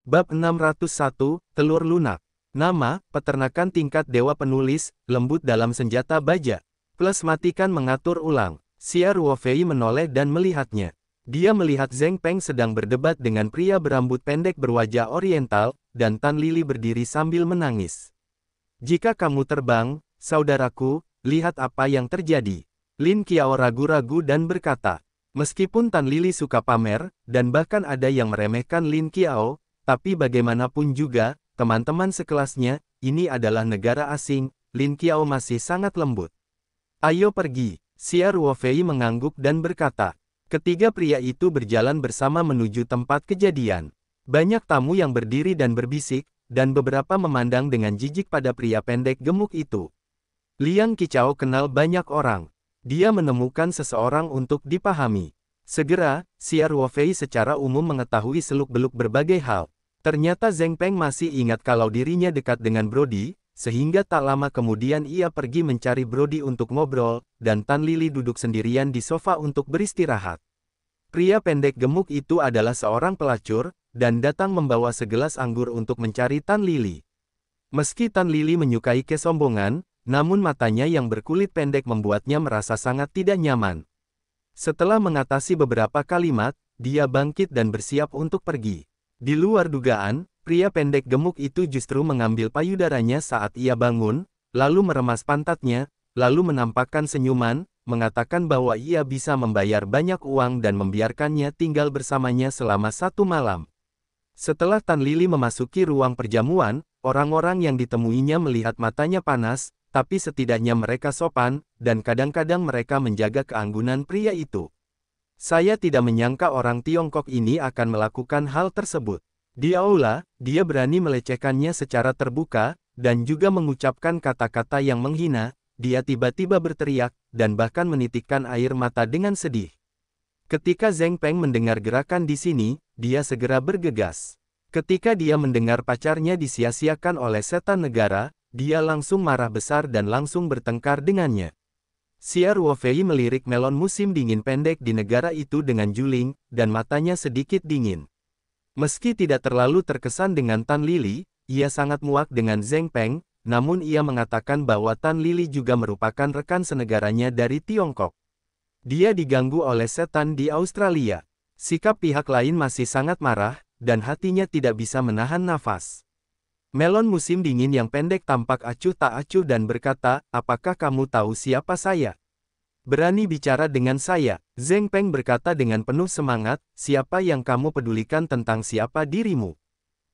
Bab 601, Telur Lunak. Nama, peternakan tingkat dewa penulis, lembut dalam senjata baja. Plus matikan mengatur ulang. Xia Ruofei menoleh dan melihatnya. Dia melihat Zheng Peng sedang berdebat dengan pria berambut pendek berwajah oriental, dan Tan Lili berdiri sambil menangis. Jika kamu terbang, saudaraku, lihat apa yang terjadi. Lin Qiao ragu-ragu dan berkata. Meskipun Tan Lili suka pamer, dan bahkan ada yang meremehkan Lin Qiao, tapi bagaimanapun juga, teman-teman sekelasnya, ini adalah negara asing, Lin Qiao masih sangat lembut. Ayo pergi, Xia Ruofei mengangguk dan berkata. Ketiga pria itu berjalan bersama menuju tempat kejadian. Banyak tamu yang berdiri dan berbisik, dan beberapa memandang dengan jijik pada pria pendek gemuk itu. Liang Qichao kenal banyak orang. Dia menemukan seseorang untuk dipahami. Segera, Xia Ruofei secara umum mengetahui seluk-beluk berbagai hal. Ternyata Zheng Peng masih ingat kalau dirinya dekat dengan Brody, sehingga tak lama kemudian ia pergi mencari Brody untuk ngobrol, dan Tan Lili duduk sendirian di sofa untuk beristirahat. Pria pendek gemuk itu adalah seorang pelacur, dan datang membawa segelas anggur untuk mencari Tan Lili. Meski Tan Lili menyukai kesombongan, namun matanya yang berkulit pendek membuatnya merasa sangat tidak nyaman. Setelah mengatasi beberapa kalimat, dia bangkit dan bersiap untuk pergi. Di luar dugaan, pria pendek gemuk itu justru mengambil payudaranya saat ia bangun, lalu meremas pantatnya, lalu menampakkan senyuman, mengatakan bahwa ia bisa membayar banyak uang dan membiarkannya tinggal bersamanya selama 1 malam. Setelah Tan Lili memasuki ruang perjamuan, orang-orang yang ditemuinya melihat matanya panas, tapi setidaknya mereka sopan, dan kadang-kadang mereka menjaga keanggunan pria itu. Saya tidak menyangka orang Tiongkok ini akan melakukan hal tersebut. Di aula, dia berani melecehkannya secara terbuka, dan juga mengucapkan kata-kata yang menghina. Dia tiba-tiba berteriak, dan bahkan menitikkan air mata dengan sedih. Ketika Zheng Peng mendengar gerakan di sini, dia segera bergegas. Ketika dia mendengar pacarnya disia-siakan oleh setan negara, dia langsung marah besar dan langsung bertengkar dengannya. Xia Ruofei melirik melon musim dingin pendek di negara itu dengan juling, dan matanya sedikit dingin. Meski tidak terlalu terkesan dengan Tan Lili, ia sangat muak dengan Zheng Peng, namun ia mengatakan bahwa Tan Lili juga merupakan rekan senegaranya dari Tiongkok. Dia diganggu oleh setan di Australia. Sikap pihak lain masih sangat marah, dan hatinya tidak bisa menahan nafas. Melon musim dingin yang pendek tampak acuh tak acuh dan berkata, apakah kamu tahu siapa saya? Berani bicara dengan saya, Zheng Peng berkata dengan penuh semangat, siapa yang kamu pedulikan tentang siapa dirimu?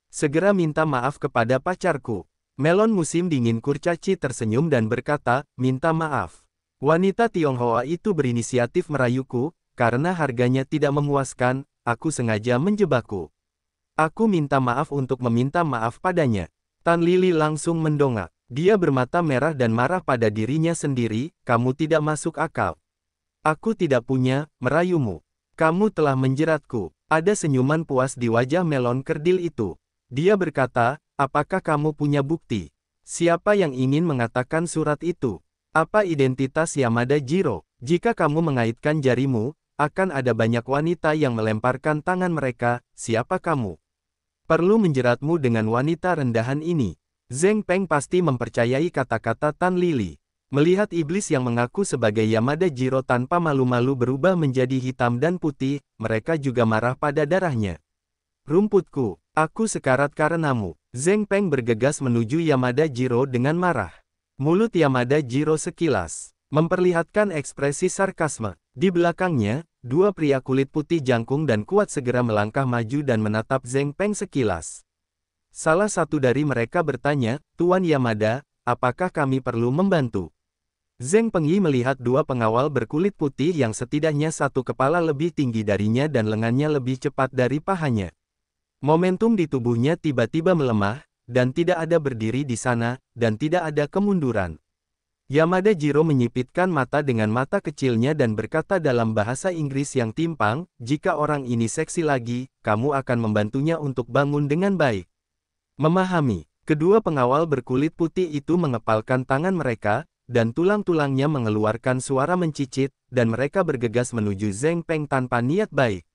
Segera minta maaf kepada pacarku. Melon musim dingin kurcaci tersenyum dan berkata, minta maaf. Wanita Tionghoa itu berinisiatif merayuku, karena harganya tidak memuaskan, aku sengaja menjebakku. Aku minta maaf untuk meminta maaf padanya. Tan Lili langsung mendongak. Dia bermata merah dan marah pada dirinya sendiri, kamu tidak masuk akal. Aku tidak punya, merayumu. Kamu telah menjeratku. Ada senyuman puas di wajah melon kerdil itu. Dia berkata, apakah kamu punya bukti? Siapa yang ingin mengatakan surat itu? Apa identitas Yamada Jiro? Jika kamu mengaitkan jarimu, akan ada banyak wanita yang melemparkan tangan mereka, siapa kamu? Perlu menjeratmu dengan wanita rendahan ini. Zheng Peng pasti mempercayai kata-kata Tan Lili. Melihat iblis yang mengaku sebagai Yamada Jiro tanpa malu-malu berubah menjadi hitam dan putih, mereka juga marah pada darahnya. Rumputku, aku sekarat karenamu. Zheng Peng bergegas menuju Yamada Jiro dengan marah. Mulut Yamada Jiro sekilas memperlihatkan ekspresi sarkasme. Di belakangnya, dua pria kulit putih jangkung dan kuat segera melangkah maju dan menatap Zheng Peng sekilas. Salah satu dari mereka bertanya, Tuan Yamada, apakah kami perlu membantu? Zheng Pengyi melihat dua pengawal berkulit putih yang setidaknya satu kepala lebih tinggi darinya dan lengannya lebih cepat dari pahanya. Momentum di tubuhnya tiba-tiba melemah, dan tidak ada berdiri di sana, dan tidak ada kemunduran. Yamada Jiro menyipitkan mata dengan mata kecilnya dan berkata dalam bahasa Inggris yang timpang, jika orang ini seksi lagi, kamu akan membantunya untuk bangun dengan baik. Memahami, kedua pengawal berkulit putih itu mengepalkan tangan mereka, dan tulang-tulangnya mengeluarkan suara mencicit, dan mereka bergegas menuju Zheng Peng tanpa niat baik.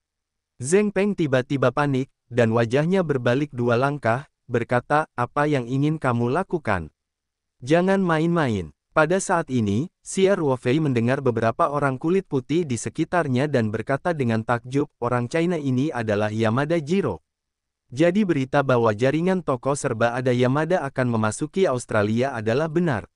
Zheng Peng tiba-tiba panik, dan wajahnya berbalik 2 langkah, berkata, "Apa yang ingin kamu lakukan? Jangan main-main." Pada saat ini, Xia Ruofei mendengar beberapa orang kulit putih di sekitarnya dan berkata dengan takjub, "Orang China ini adalah Yamada Jiro." Jadi berita bahwa jaringan toko serba ada Yamada akan memasuki Australia adalah benar.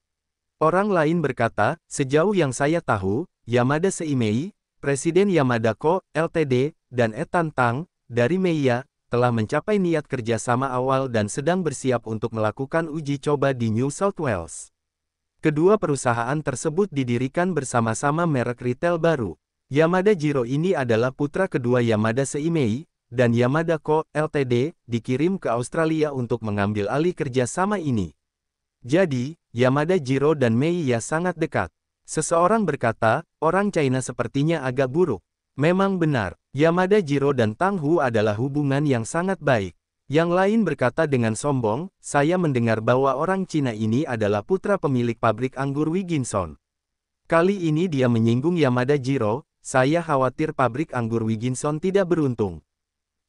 Orang lain berkata, "Sejauh yang saya tahu, Yamada Seimei, Presiden Yamada Co., Ltd., dan Ethan Tang, dari Meiya, telah mencapai niat kerjasama awal dan sedang bersiap untuk melakukan uji coba di New South Wales." Kedua perusahaan tersebut didirikan bersama-sama merek retail baru. Yamada Jiro ini adalah putra kedua Yamada Seimei, dan Yamada Co., Ltd., dikirim ke Australia untuk mengambil alih kerjasama ini. Jadi, Yamada Jiro dan Meiya sangat dekat. Seseorang berkata, "Orang China sepertinya agak buruk." Memang benar, Yamada Jiro dan Tang Hu adalah hubungan yang sangat baik. Yang lain berkata dengan sombong, "Saya mendengar bahwa orang Cina ini adalah putra pemilik pabrik anggur Wigginson." Kali ini dia menyinggung Yamada Jiro, "Saya khawatir pabrik anggur Wigginson tidak beruntung.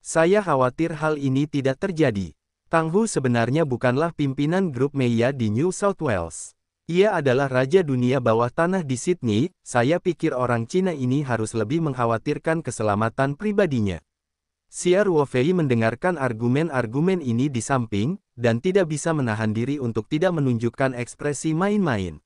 Saya khawatir hal ini tidak terjadi." Tang Hu sebenarnya bukanlah pimpinan grup Meiya di New South Wales. Ia adalah raja dunia bawah tanah di Sydney. Saya pikir orang Cina ini harus lebih mengkhawatirkan keselamatan pribadinya. Xia Ruofei mendengarkan argumen-argumen ini di samping, dan tidak bisa menahan diri untuk tidak menunjukkan ekspresi main-main.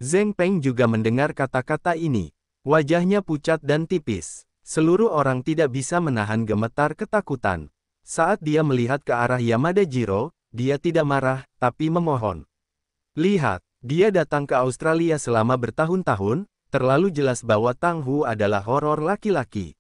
Zheng Peng juga mendengar kata-kata ini. Wajahnya pucat dan tipis. Seluruh orang tidak bisa menahan gemetar ketakutan. Saat dia melihat ke arah Yamada Jiro, dia tidak marah, tapi memohon. "Lihat, dia datang ke Australia selama bertahun-tahun, terlalu jelas bahwa Tang Hu adalah horor laki-laki."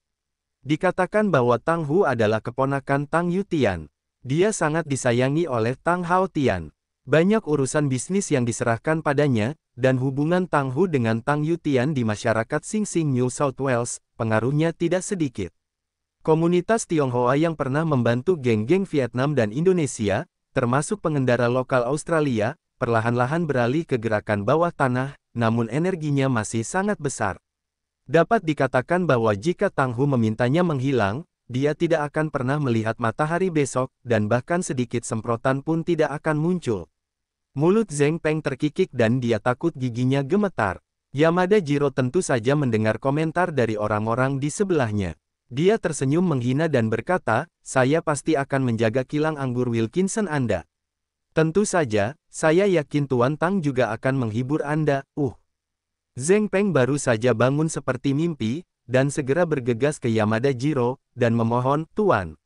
Dikatakan bahwa Tang Hu adalah keponakan Tang Yutian. Dia sangat disayangi oleh Tang Haotian. Banyak urusan bisnis yang diserahkan padanya, dan hubungan Tang Hu dengan Tang Yutian di masyarakat Sing Sing New South Wales, pengaruhnya tidak sedikit. Komunitas Tionghoa yang pernah membantu geng-geng Vietnam dan Indonesia, termasuk pengendara lokal Australia, perlahan-lahan beralih ke gerakan bawah tanah, namun energinya masih sangat besar. Dapat dikatakan bahwa jika Tang Hu memintanya menghilang, dia tidak akan pernah melihat matahari besok, dan bahkan sedikit semprotan pun tidak akan muncul. Mulut Zheng Peng terkikik dan dia takut giginya gemetar. Yamada Jiro tentu saja mendengar komentar dari orang-orang di sebelahnya. Dia tersenyum menghina dan berkata, "Saya pasti akan menjaga kilang anggur Wilkinson Anda. Tentu saja, saya yakin Tuan Tang juga akan menghibur Anda." Zheng Peng baru saja bangun seperti mimpi, dan segera bergegas ke Yamada Jiro, dan memohon, "Tuan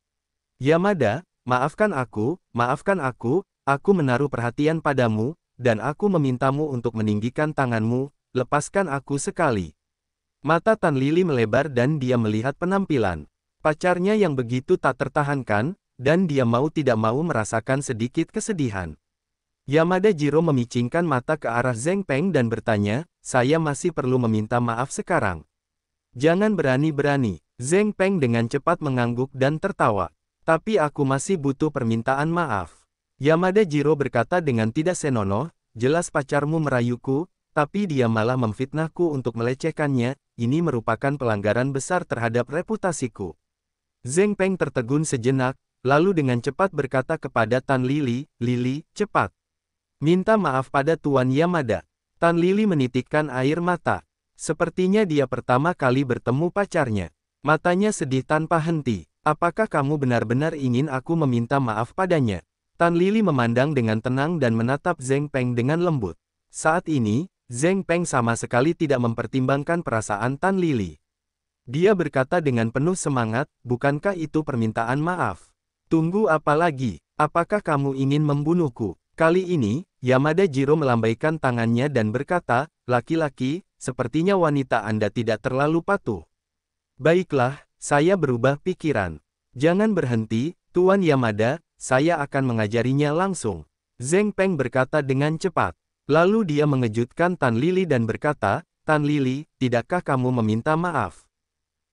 Yamada, maafkan aku, aku menaruh perhatian padamu, dan aku memintamu untuk meninggikan tanganmu, lepaskan aku sekali." Mata Tan Lili melebar dan dia melihat penampilan pacarnya yang begitu tak tertahankan, dan dia mau tidak mau merasakan sedikit kesedihan. Yamada Jiro memicingkan mata ke arah Zheng Peng dan bertanya, "Saya masih perlu meminta maaf sekarang?" "Jangan berani-berani." Zheng Peng dengan cepat mengangguk dan tertawa. "Tapi aku masih butuh permintaan maaf." Yamada Jiro berkata dengan tidak senonoh, "Jelas pacarmu merayuku, tapi dia malah memfitnahku untuk melecehkannya, ini merupakan pelanggaran besar terhadap reputasiku." Zheng Peng tertegun sejenak, lalu dengan cepat berkata kepada Tan Lili, "Lili, cepat. Minta maaf pada Tuan Yamada." Tan Lili menitikkan air mata. Sepertinya dia pertama kali bertemu pacarnya. Matanya sedih tanpa henti. "Apakah kamu benar-benar ingin aku meminta maaf padanya?" Tan Lili memandang dengan tenang dan menatap Zheng Peng dengan lembut. Saat ini, Zheng Peng sama sekali tidak mempertimbangkan perasaan Tan Lili. Dia berkata dengan penuh semangat, "Bukankah itu permintaan maaf? Tunggu apa lagi? Apakah kamu ingin membunuhku?" Kali ini, Yamada Jiro melambaikan tangannya dan berkata, "Laki-laki, sepertinya wanita Anda tidak terlalu patuh." "Baiklah, saya berubah pikiran. Jangan berhenti, Tuan Yamada, saya akan mengajarinya langsung." Zheng Peng berkata dengan cepat. Lalu dia mengejutkan Tan Lili dan berkata, "Tan Lili, tidakkah kamu meminta maaf?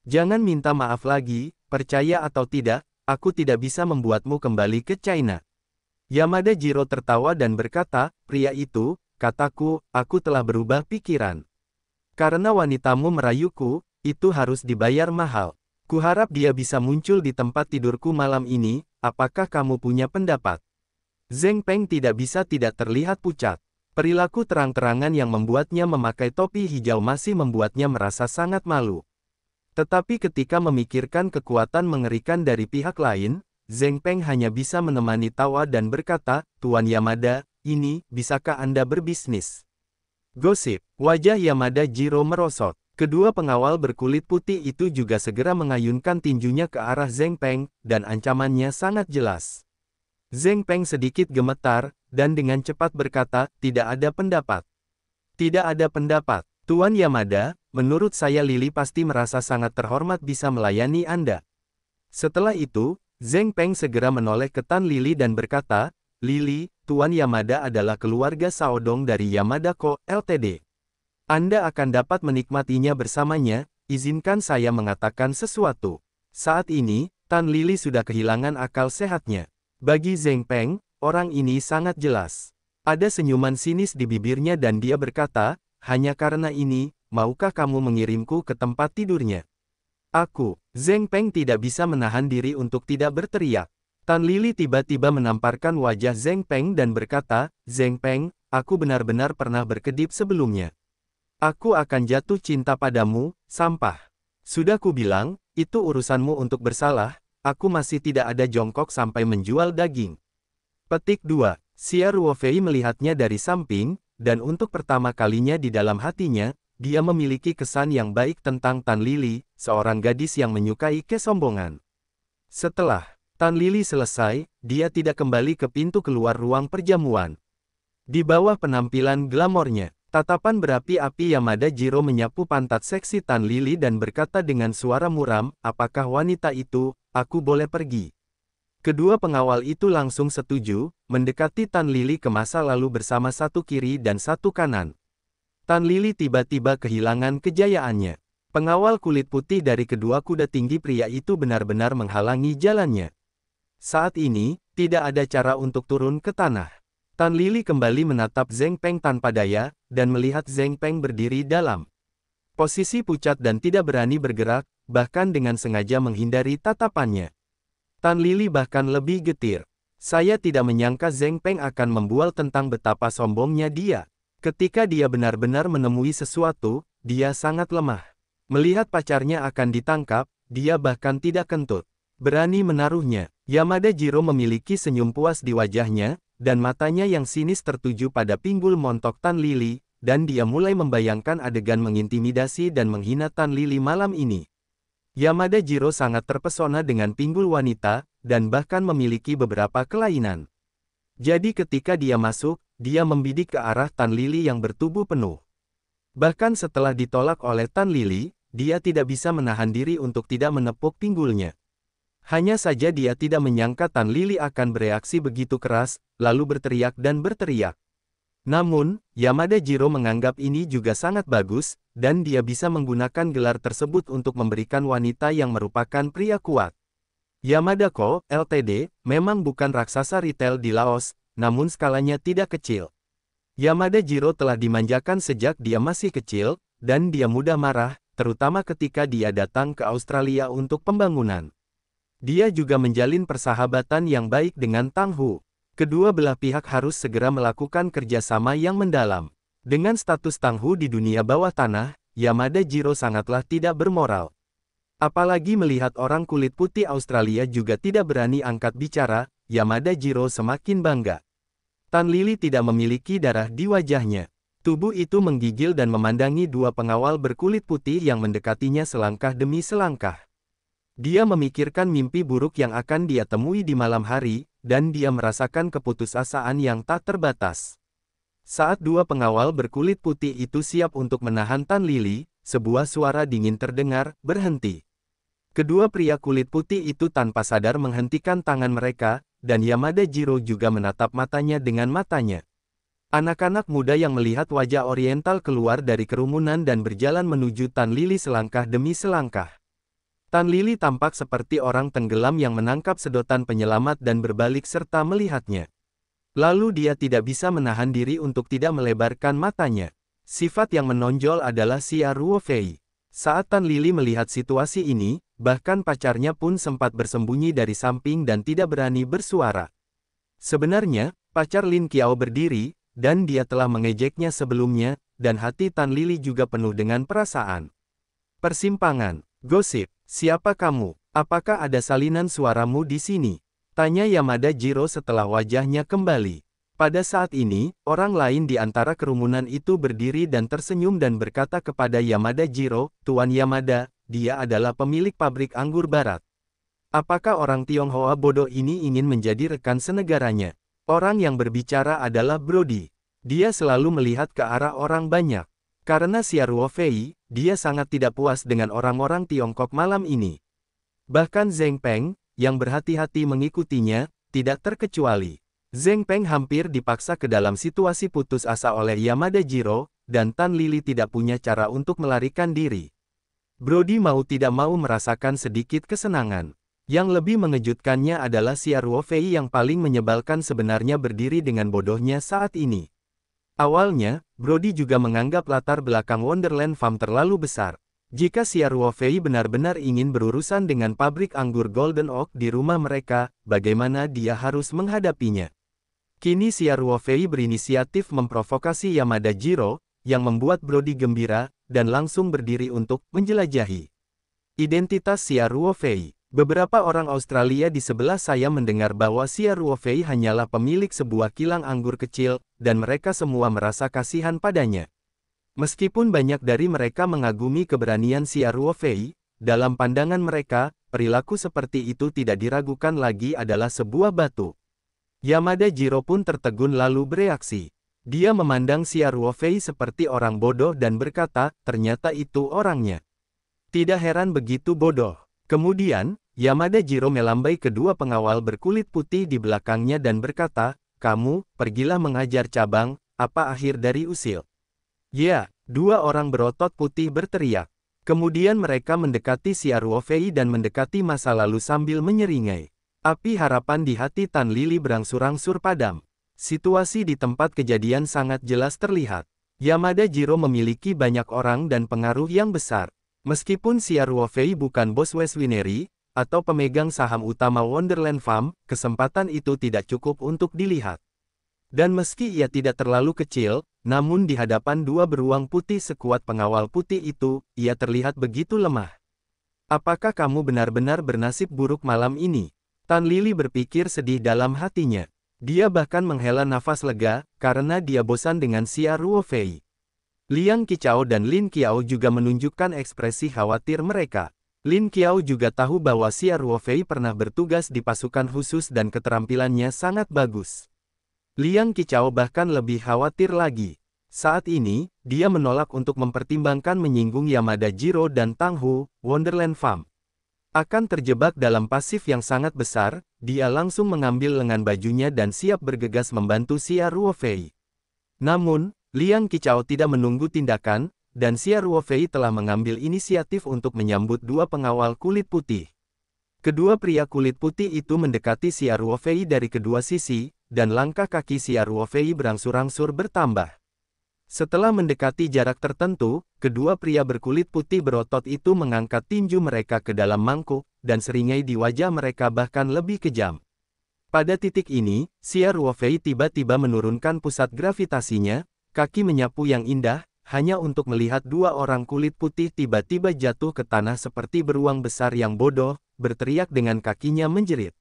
Jangan minta maaf lagi, percaya atau tidak, aku tidak bisa membuatmu kembali ke China." Yamada Jiro tertawa dan berkata, "Pria itu, kataku, aku telah berubah pikiran. Karena wanitamu merayuku, itu harus dibayar mahal." Kuharap dia bisa muncul di tempat tidurku malam ini, apakah kamu punya pendapat? Zheng Peng tidak terlihat pucat. Perilaku terang-terangan yang membuatnya memakai topi hijau masih membuatnya merasa sangat malu. Tetapi ketika memikirkan kekuatan mengerikan dari pihak lain, Zheng Peng hanya bisa menemani tawa dan berkata, Tuan Yamada, ini, bisakah Anda berbisnis? Gosip, wajah Yamada Jiro merosot. Kedua pengawal berkulit putih itu juga segera mengayunkan tinjunya ke arah Zheng Peng, dan ancamannya sangat jelas. Zheng Peng sedikit gemetar, dan dengan cepat berkata, tidak ada pendapat. Tidak ada pendapat. Tuan Yamada, menurut saya Lili pasti merasa sangat terhormat bisa melayani Anda. Setelah itu, Zheng Peng segera menoleh ke Tan Lili dan berkata, Lili, Tuan Yamada adalah keluarga Saodong dari Yamada Co., Ltd. Anda akan dapat menikmatinya bersamanya, izinkan saya mengatakan sesuatu. Saat ini, Tan Lili sudah kehilangan akal sehatnya. Bagi Zheng Peng, orang ini sangat jelas. Ada senyuman sinis di bibirnya dan dia berkata, hanya karena ini, maukah kamu mengirimku ke tempat tidurnya? Aku, Zheng Peng tidak bisa menahan diri untuk tidak berteriak. Tan Lili tiba-tiba menamparkan wajah Zheng Peng dan berkata, Zheng Peng, aku benar-benar pernah berkedip sebelumnya. Aku akan jatuh cinta padamu, sampah. Sudah kubilang, itu urusanmu untuk bersalah, aku masih tidak ada jongkok sampai menjual daging. Petik 2. Xia Ruofei melihatnya dari samping, dan untuk pertama kalinya di dalam hatinya, dia memiliki kesan yang baik tentang Tan Lili, seorang gadis yang menyukai kesombongan. Setelah Tan Lili selesai, dia tidak kembali ke pintu keluar ruang perjamuan. Di bawah penampilan glamornya, tatapan berapi-api Yamada Jiro menyapu pantat seksi Tan Lili dan berkata dengan suara muram, apakah wanita itu, aku boleh pergi. Kedua pengawal itu langsung setuju, mendekati Tan Lili ke masa lalu bersama satu kiri dan satu kanan. Tan Lili tiba-tiba kehilangan kejayaannya. Pengawal kulit putih dari kedua kuda tinggi pria itu benar-benar menghalangi jalannya. Saat ini, tidak ada cara untuk turun ke tanah. Tan Lili kembali menatap Zheng Peng tanpa daya, dan melihat Zheng Peng berdiri dalam posisi pucat dan tidak berani bergerak, bahkan dengan sengaja menghindari tatapannya. Tan Lili bahkan lebih getir. Saya tidak menyangka Zheng Peng akan membual tentang betapa sombongnya dia. Ketika dia benar-benar menemui sesuatu, dia sangat lemah. Melihat pacarnya akan ditangkap, dia bahkan tidak kentut. Berani menaruhnya. Yamada Jiro memiliki senyum puas di wajahnya, dan matanya yang sinis tertuju pada pinggul montok Tan Lili, dan dia mulai membayangkan adegan mengintimidasi dan menghina Tan Lili malam ini. Yamada Jiro sangat terpesona dengan pinggul wanita, dan bahkan memiliki beberapa kelainan. Jadi ketika dia masuk, dia membidik ke arah Tan Lili yang bertubuh penuh. Bahkan setelah ditolak oleh Tan Lili, dia tidak bisa menahan diri untuk tidak menepuk pinggulnya. Hanya saja dia tidak menyangka Tan Lili akan bereaksi begitu keras, lalu berteriak dan berteriak. Namun, Yamada Jiro menganggap ini juga sangat bagus, dan dia bisa menggunakan gelar tersebut untuk memberikan wanita yang merupakan pria kuat. Yamada Co., Ltd., memang bukan raksasa retail di Laos, namun skalanya tidak kecil. Yamada Jiro telah dimanjakan sejak dia masih kecil, dan dia mudah marah, terutama ketika dia datang ke Australia untuk pembangunan. Dia juga menjalin persahabatan yang baik dengan Tang Hu. Kedua belah pihak harus segera melakukan kerjasama yang mendalam. Dengan status Tang Hu di dunia bawah tanah, Yamada Jiro sangatlah tidak bermoral. Apalagi melihat orang kulit putih Australia juga tidak berani angkat bicara, Yamada Jiro semakin bangga. Tan Lili tidak memiliki darah di wajahnya. Tubuh itu menggigil dan memandangi dua pengawal berkulit putih yang mendekatinya selangkah demi selangkah. Dia memikirkan mimpi buruk yang akan dia temui di malam hari, dan dia merasakan keputusasaan yang tak terbatas. Saat dua pengawal berkulit putih itu siap untuk menahan Tan Lili, sebuah suara dingin terdengar, berhenti. Kedua pria kulit putih itu tanpa sadar menghentikan tangan mereka, dan Yamada Jiro juga menatap matanya dengan matanya. Anak-anak muda yang melihat wajah oriental keluar dari kerumunan dan berjalan menuju Tan Lili selangkah demi selangkah. Tan Lili tampak seperti orang tenggelam yang menangkap sedotan penyelamat dan berbalik serta melihatnya. Lalu dia tidak bisa menahan diri untuk tidak melebarkan matanya. Sifat yang menonjol adalah Xia Ruofei. Saat Tan Lili melihat situasi ini, bahkan pacarnya pun sempat bersembunyi dari samping dan tidak berani bersuara. Sebenarnya, pacar Lin Qiao berdiri, dan dia telah mengejeknya sebelumnya, dan hati Tan Lili juga penuh dengan perasaan. Persimpangan, gosip, siapa kamu? Apakah ada salinan suaramu di sini? Tanya Yamada Jiro setelah wajahnya kembali. Pada saat ini, orang lain di antara kerumunan itu berdiri dan tersenyum dan berkata kepada Yamada Jiro, "Tuan Yamada, dia adalah pemilik pabrik anggur barat. Apakah orang Tionghoa bodoh ini ingin menjadi rekan senegaranya?" Orang yang berbicara adalah Brody. Dia selalu melihat ke arah orang banyak. Karena Xia Ruofei, dia sangat tidak puas dengan orang-orang Tiongkok malam ini. Bahkan Zheng Peng, yang berhati-hati mengikutinya, tidak terkecuali. Zheng Peng hampir dipaksa ke dalam situasi putus asa oleh Yamada Jiro, dan Tan Lili tidak punya cara untuk melarikan diri. Brody mau tidak mau merasakan sedikit kesenangan. Yang lebih mengejutkannya adalah Xia Ruofei yang paling menyebalkan sebenarnya berdiri dengan bodohnya saat ini. Awalnya, Brody juga menganggap latar belakang Wonderland Farm terlalu besar. Jika Xia Ruofei benar-benar ingin berurusan dengan pabrik anggur Golden Oak di rumah mereka, bagaimana dia harus menghadapinya? Kini Xia Ruofei berinisiatif memprovokasi Yamada Jiro, yang membuat Brody gembira, dan langsung berdiri untuk menjelajahi identitas Xia Ruofei. Beberapa orang Australia di sebelah saya mendengar bahwa Xia Ruofei hanyalah pemilik sebuah kilang anggur kecil, dan mereka semua merasa kasihan padanya. Meskipun banyak dari mereka mengagumi keberanian Xia Ruofei, dalam pandangan mereka, perilaku seperti itu tidak diragukan lagi adalah sebuah batu. Yamada Jiro pun tertegun lalu bereaksi. Dia memandang Xia Ruofei seperti orang bodoh dan berkata, ternyata itu orangnya. Tidak heran begitu bodoh. Kemudian, Yamada Jiro melambai kedua pengawal berkulit putih di belakangnya dan berkata, "Kamu, pergilah mengajar cabang, apa akhir dari usil?" "Ya," dua orang berotot putih berteriak. Kemudian mereka mendekati Xia Ruofei dan mendekati masa lalu sambil menyeringai. Api harapan di hati Tan Lili berangsur-angsur padam. Situasi di tempat kejadian sangat jelas terlihat. Yamada Jiro memiliki banyak orang dan pengaruh yang besar. Meskipun Xia Ruofei bukan bos Westwinery, atau pemegang saham utama Wonderland Farm, kesempatan itu tidak cukup untuk dilihat. Dan meski ia tidak terlalu kecil, namun di hadapan dua beruang putih sekuat pengawal putih itu, ia terlihat begitu lemah. Apakah kamu benar-benar bernasib buruk malam ini? Tan Lili berpikir sedih dalam hatinya. Dia bahkan menghela nafas lega, karena dia bosan dengan Xia Ruofei. Liang Qiao dan Lin Qiao juga menunjukkan ekspresi khawatir mereka. Lin Qiao juga tahu bahwa Xia Ruofei pernah bertugas di pasukan khusus dan keterampilannya sangat bagus. Liang Qiao bahkan lebih khawatir lagi. Saat ini, dia menolak untuk mempertimbangkan menyinggung Yamada Jiro dan Tang Hu, Wonderland Farm. Akan terjebak dalam pasif yang sangat besar, dia langsung mengambil lengan bajunya dan siap bergegas membantu Xia Ruofei. Namun, Liang Qiao tidak menunggu tindakan, dan Xia Ruofei telah mengambil inisiatif untuk menyambut dua pengawal kulit putih. Kedua pria kulit putih itu mendekati Xia Ruofei dari kedua sisi, dan langkah kaki Xia Ruofei berangsur-angsur bertambah. Setelah mendekati jarak tertentu, kedua pria berkulit putih berotot itu mengangkat tinju mereka ke dalam mangkuk, dan seringai di wajah mereka bahkan lebih kejam. Pada titik ini, Xia Ruofei tiba-tiba menurunkan pusat gravitasinya, kaki menyapu yang indah, hanya untuk melihat dua orang kulit putih tiba-tiba jatuh ke tanah seperti beruang besar yang bodoh, berteriak dengan kakinya menjerit.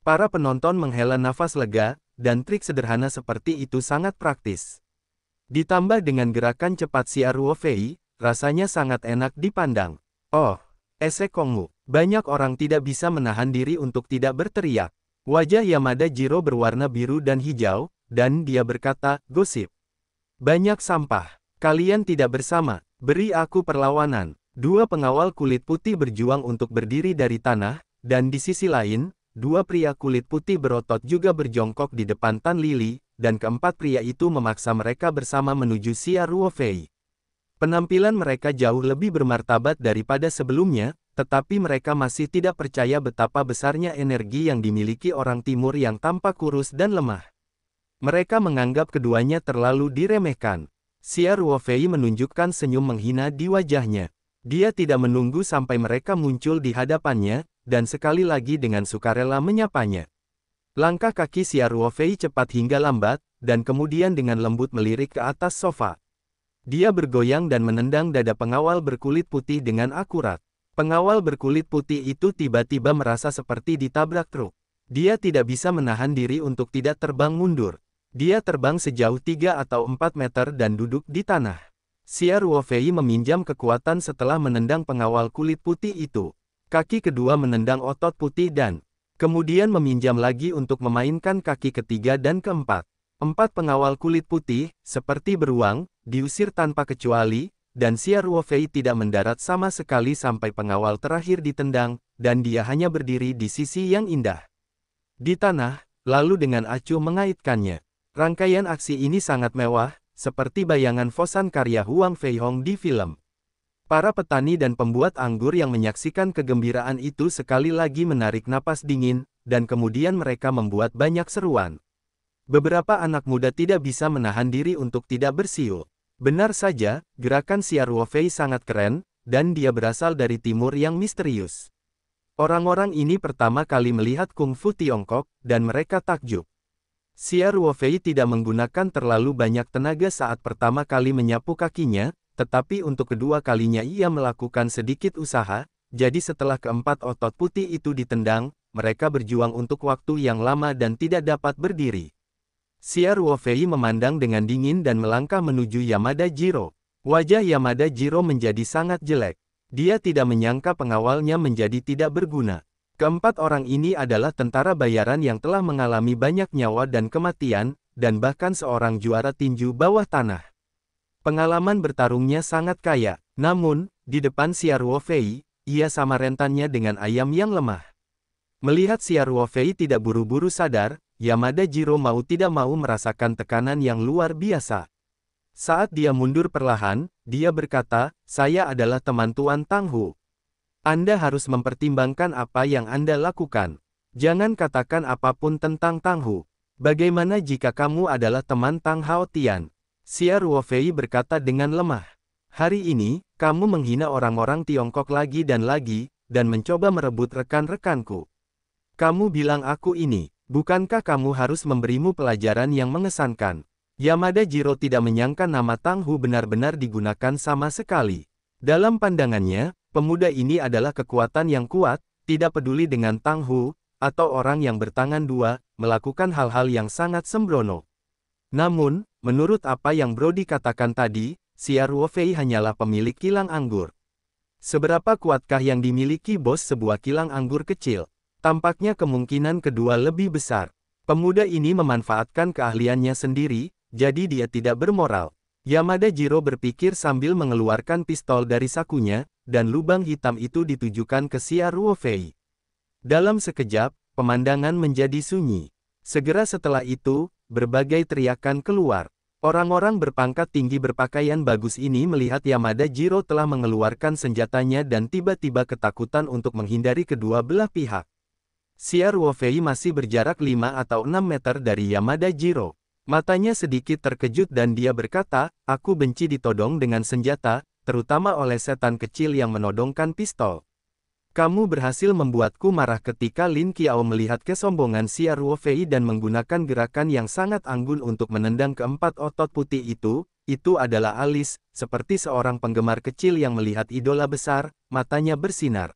Para penonton menghela nafas lega, dan trik sederhana seperti itu sangat praktis. Ditambah dengan gerakan cepat Xia Ruofei, rasanya sangat enak dipandang. Oh, esek Kongmu. Banyak orang tidak bisa menahan diri untuk tidak berteriak. Wajah Yamada Jiro berwarna biru dan hijau, dan dia berkata, "Gosip. Banyak sampah. Kalian tidak bersama. Beri aku perlawanan." Dua pengawal kulit putih berjuang untuk berdiri dari tanah, dan di sisi lain, dua pria kulit putih berotot juga berjongkok di depan Tan Lili, dan keempat pria itu memaksa mereka bersama menuju Xia Ruofei. Penampilan mereka jauh lebih bermartabat daripada sebelumnya, tetapi mereka masih tidak percaya betapa besarnya energi yang dimiliki orang timur yang tampak kurus dan lemah. Mereka menganggap keduanya terlalu diremehkan. Xia Ruofei menunjukkan senyum menghina di wajahnya. Dia tidak menunggu sampai mereka muncul di hadapannya, dan sekali lagi dengan sukarela menyapanya. Langkah kaki Xia Ruofei cepat hingga lambat, dan kemudian dengan lembut melirik ke atas sofa. Dia bergoyang dan menendang dada pengawal berkulit putih dengan akurat. Pengawal berkulit putih itu tiba-tiba merasa seperti ditabrak truk. Dia tidak bisa menahan diri untuk tidak terbang mundur. Dia terbang sejauh 3 atau 4 meter dan duduk di tanah. Xia Ruofei meminjam kekuatan setelah menendang pengawal kulit putih itu. Kaki kedua menendang otot putih dan kemudian meminjam lagi untuk memainkan kaki ketiga dan keempat. 4 pengawal kulit putih, seperti beruang, diusir tanpa kecuali, dan Xia Ruofei tidak mendarat sama sekali sampai pengawal terakhir ditendang, dan dia hanya berdiri di sisi yang indah di tanah, lalu dengan acuh mengaitkannya. Rangkaian aksi ini sangat mewah, seperti bayangan Fosan karya Huang Feihong di film. Para petani dan pembuat anggur yang menyaksikan kegembiraan itu sekali lagi menarik napas dingin, dan kemudian mereka membuat banyak seruan. Beberapa anak muda tidak bisa menahan diri untuk tidak bersiul. Benar saja, gerakan Xia Ruofei sangat keren, dan dia berasal dari timur yang misterius. Orang-orang ini pertama kali melihat kungfu Tiongkok, dan mereka takjub. Xia Ruofei tidak menggunakan terlalu banyak tenaga saat pertama kali menyapu kakinya, tetapi untuk kedua kalinya ia melakukan sedikit usaha, jadi setelah keempat otot putih itu ditendang, mereka berjuang untuk waktu yang lama dan tidak dapat berdiri. Xia Ruofei memandang dengan dingin dan melangkah menuju Yamada Jiro. Wajah Yamada Jiro menjadi sangat jelek. Dia tidak menyangka pengawalnya menjadi tidak berguna. Keempat orang ini adalah tentara bayaran yang telah mengalami banyak nyawa dan kematian, dan bahkan seorang juara tinju bawah tanah. Pengalaman bertarungnya sangat kaya, namun, di depan Xia Ruofei, ia sama rentannya dengan ayam yang lemah. Melihat Xia Ruofei tidak buru-buru sadar, Yamada Jiro mau tidak mau merasakan tekanan yang luar biasa. Saat dia mundur perlahan, dia berkata, "Saya adalah teman Tuan Tang Hu. Anda harus mempertimbangkan apa yang Anda lakukan. Jangan katakan apapun tentang Tang Hu. Bagaimana jika kamu adalah teman Tang Hao Tian?" Xia Ruofei berkata dengan lemah. "Hari ini, kamu menghina orang-orang Tiongkok lagi dan mencoba merebut rekan-rekanku. Kamu bilang aku ini, bukankah kamu harus memberimu pelajaran yang mengesankan?" Yamada Jiro tidak menyangka nama Tang Hu benar-benar digunakan sama sekali. Dalam pandangannya, pemuda ini adalah kekuatan yang kuat, tidak peduli dengan Tang Hu, atau orang yang bertangan dua, melakukan hal-hal yang sangat sembrono. Namun, menurut apa yang Brody katakan tadi, Xia Ruofei hanyalah pemilik kilang anggur. Seberapa kuatkah yang dimiliki bos sebuah kilang anggur kecil? Tampaknya kemungkinan kedua lebih besar. Pemuda ini memanfaatkan keahliannya sendiri, jadi dia tidak bermoral. Yamada Jiro berpikir sambil mengeluarkan pistol dari sakunya, dan lubang hitam itu ditujukan ke Xia Ruofei. Dalam sekejap, pemandangan menjadi sunyi. Segera setelah itu, berbagai teriakan keluar. Orang-orang berpangkat tinggi berpakaian bagus ini melihat Yamada Jiro telah mengeluarkan senjatanya dan tiba-tiba ketakutan untuk menghindari kedua belah pihak. Xia Ruofei masih berjarak 5 atau 6 meter dari Yamada Jiro. Matanya sedikit terkejut dan dia berkata, "Aku benci ditodong dengan senjata, terutama oleh setan kecil yang menodongkan pistol. Kamu berhasil membuatku marah." Ketika Lin Qiao melihat kesombongan Xia Ruofei dan menggunakan gerakan yang sangat anggun untuk menendang keempat otot putih itu adalah Alice, seperti seorang penggemar kecil yang melihat idola besar, matanya bersinar.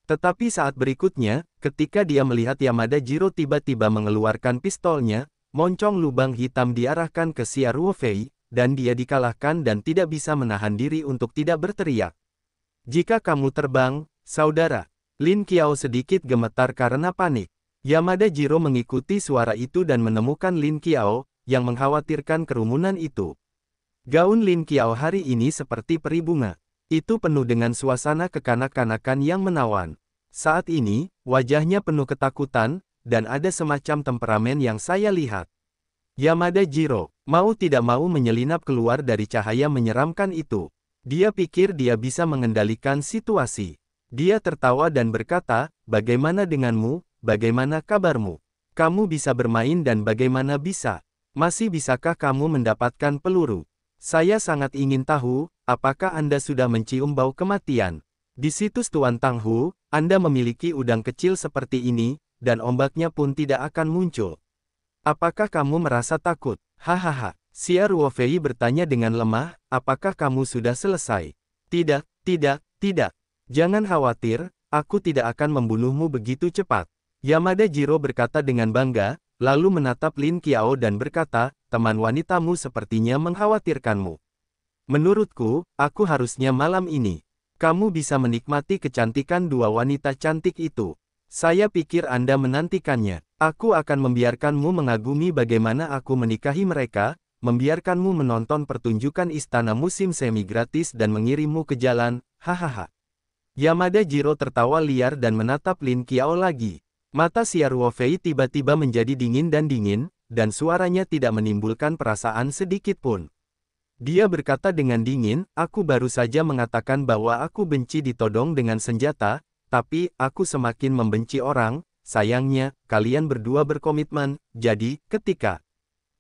Tetapi saat berikutnya, ketika dia melihat Yamada Jiro tiba-tiba mengeluarkan pistolnya, moncong lubang hitam diarahkan ke Xia Ruofei, dan dia dikalahkan dan tidak bisa menahan diri untuk tidak berteriak. "Jika kamu terbang, saudara." Lin Qiao sedikit gemetar karena panik. Yamada Jiro mengikuti suara itu dan menemukan Lin Qiao, yang mengkhawatirkan kerumunan itu. Gaun Lin Qiao hari ini seperti peri bunga. Itu penuh dengan suasana kekanak-kanakan yang menawan. Saat ini, wajahnya penuh ketakutan, dan ada semacam temperamen yang saya lihat. Yamada Jiro, mau tidak mau menyelinap keluar dari cahaya menyeramkan itu. Dia pikir dia bisa mengendalikan situasi. Dia tertawa dan berkata, "Bagaimana denganmu, bagaimana kabarmu? Kamu bisa bermain dan bagaimana bisa? Masih bisakah kamu mendapatkan peluru?" Saya sangat ingin tahu, apakah Anda sudah mencium bau kematian? Di situs Tuan Tang Hu, Anda memiliki udang kecil seperti ini, dan ombaknya pun tidak akan muncul. Apakah kamu merasa takut? Hahaha. Xia Ruofei bertanya dengan lemah, apakah kamu sudah selesai? Tidak, tidak, tidak. Jangan khawatir, aku tidak akan membunuhmu begitu cepat. Yamada Jiro berkata dengan bangga, lalu menatap Lin Qiao dan berkata, teman wanitamu sepertinya mengkhawatirkanmu. Menurutku, aku harusnya malam ini. Kamu bisa menikmati kecantikan dua wanita cantik itu. Saya pikir Anda menantikannya. Aku akan membiarkanmu mengagumi bagaimana aku menikahi mereka, membiarkanmu menonton pertunjukan istana musim semi gratis dan mengirimmu ke jalan, hahaha. Yamada Jiro tertawa liar dan menatap Lin Qiao lagi. Mata Xia Ruofei tiba-tiba menjadi dingin, dan suaranya tidak menimbulkan perasaan sedikit pun. Dia berkata dengan dingin, aku baru saja mengatakan bahwa aku benci ditodong dengan senjata, tapi aku semakin membenci orang. Sayangnya, kalian berdua berkomitmen, jadi, ketika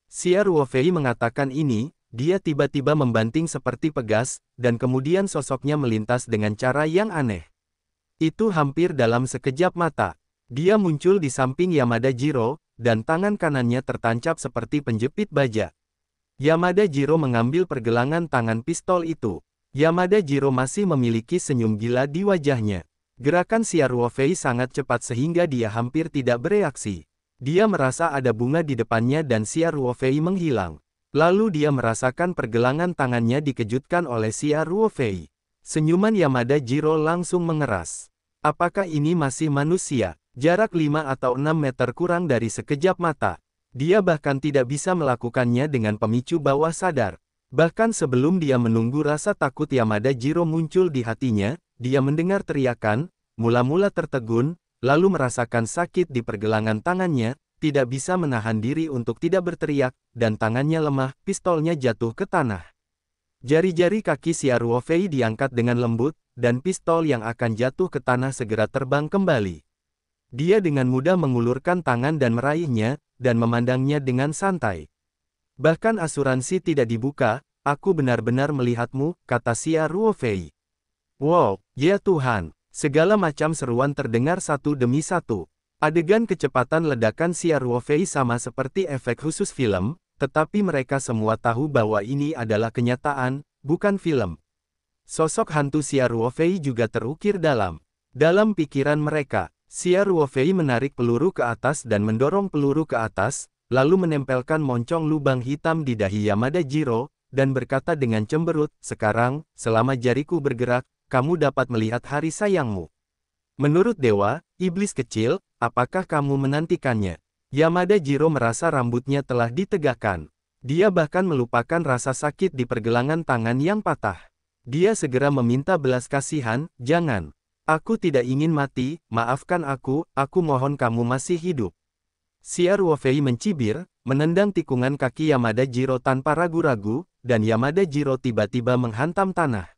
Xia Ruofei mengatakan ini, dia tiba-tiba membanting seperti pegas, dan kemudian sosoknya melintas dengan cara yang aneh. Itu hampir dalam sekejap mata. Dia muncul di samping Yamada Jiro, dan tangan kanannya tertancap seperti penjepit baja. Yamada Jiro mengambil pergelangan tangan pistol itu. Yamada Jiro masih memiliki senyum gila di wajahnya. Gerakan Xia Ruofei sangat cepat sehingga dia hampir tidak bereaksi. Dia merasa ada bunga di depannya dan Xia Ruofei menghilang. Lalu dia merasakan pergelangan tangannya dikejutkan oleh Xia Ruofei. Senyuman Yamada Jiro langsung mengeras. Apakah ini masih manusia? Jarak 5 atau 6 meter kurang dari sekejap mata. Dia bahkan tidak bisa melakukannya dengan pemicu bawah sadar. Bahkan sebelum dia menunggu rasa takut Yamada Jiro muncul di hatinya, dia mendengar teriakan, mula-mula tertegun, lalu merasakan sakit di pergelangan tangannya, tidak bisa menahan diri untuk tidak berteriak, dan tangannya lemah, pistolnya jatuh ke tanah. Jari-jari kaki Xia Ruofei diangkat dengan lembut, dan pistol yang akan jatuh ke tanah segera terbang kembali. Dia dengan mudah mengulurkan tangan dan meraihnya, dan memandangnya dengan santai. Bahkan asuransi tidak dibuka, aku benar-benar melihatmu, kata Xia Ruofei. Wow, ya Tuhan, segala macam seruan terdengar satu demi satu. Adegan kecepatan ledakan Xia Ruofei sama seperti efek khusus film, tetapi mereka semua tahu bahwa ini adalah kenyataan, bukan film. Sosok hantu Xia Ruofei juga terukir dalam pikiran mereka. Xia Ruofei menarik peluru ke atas dan mendorong peluru ke atas, lalu menempelkan moncong lubang hitam di dahi Yamada Jiro, dan berkata dengan cemberut, sekarang, selama jariku bergerak, kamu dapat melihat hari sayangmu. Menurut dewa, iblis kecil, apakah kamu menantikannya? Yamada Jiro merasa rambutnya telah ditegakkan. Dia bahkan melupakan rasa sakit di pergelangan tangan yang patah. Dia segera meminta belas kasihan, jangan. Aku tidak ingin mati, maafkan aku mohon kamu masih hidup. Xia Ruofei mencibir, menendang tikungan kaki Yamada Jiro tanpa ragu-ragu, dan Yamada Jiro tiba-tiba menghantam tanah.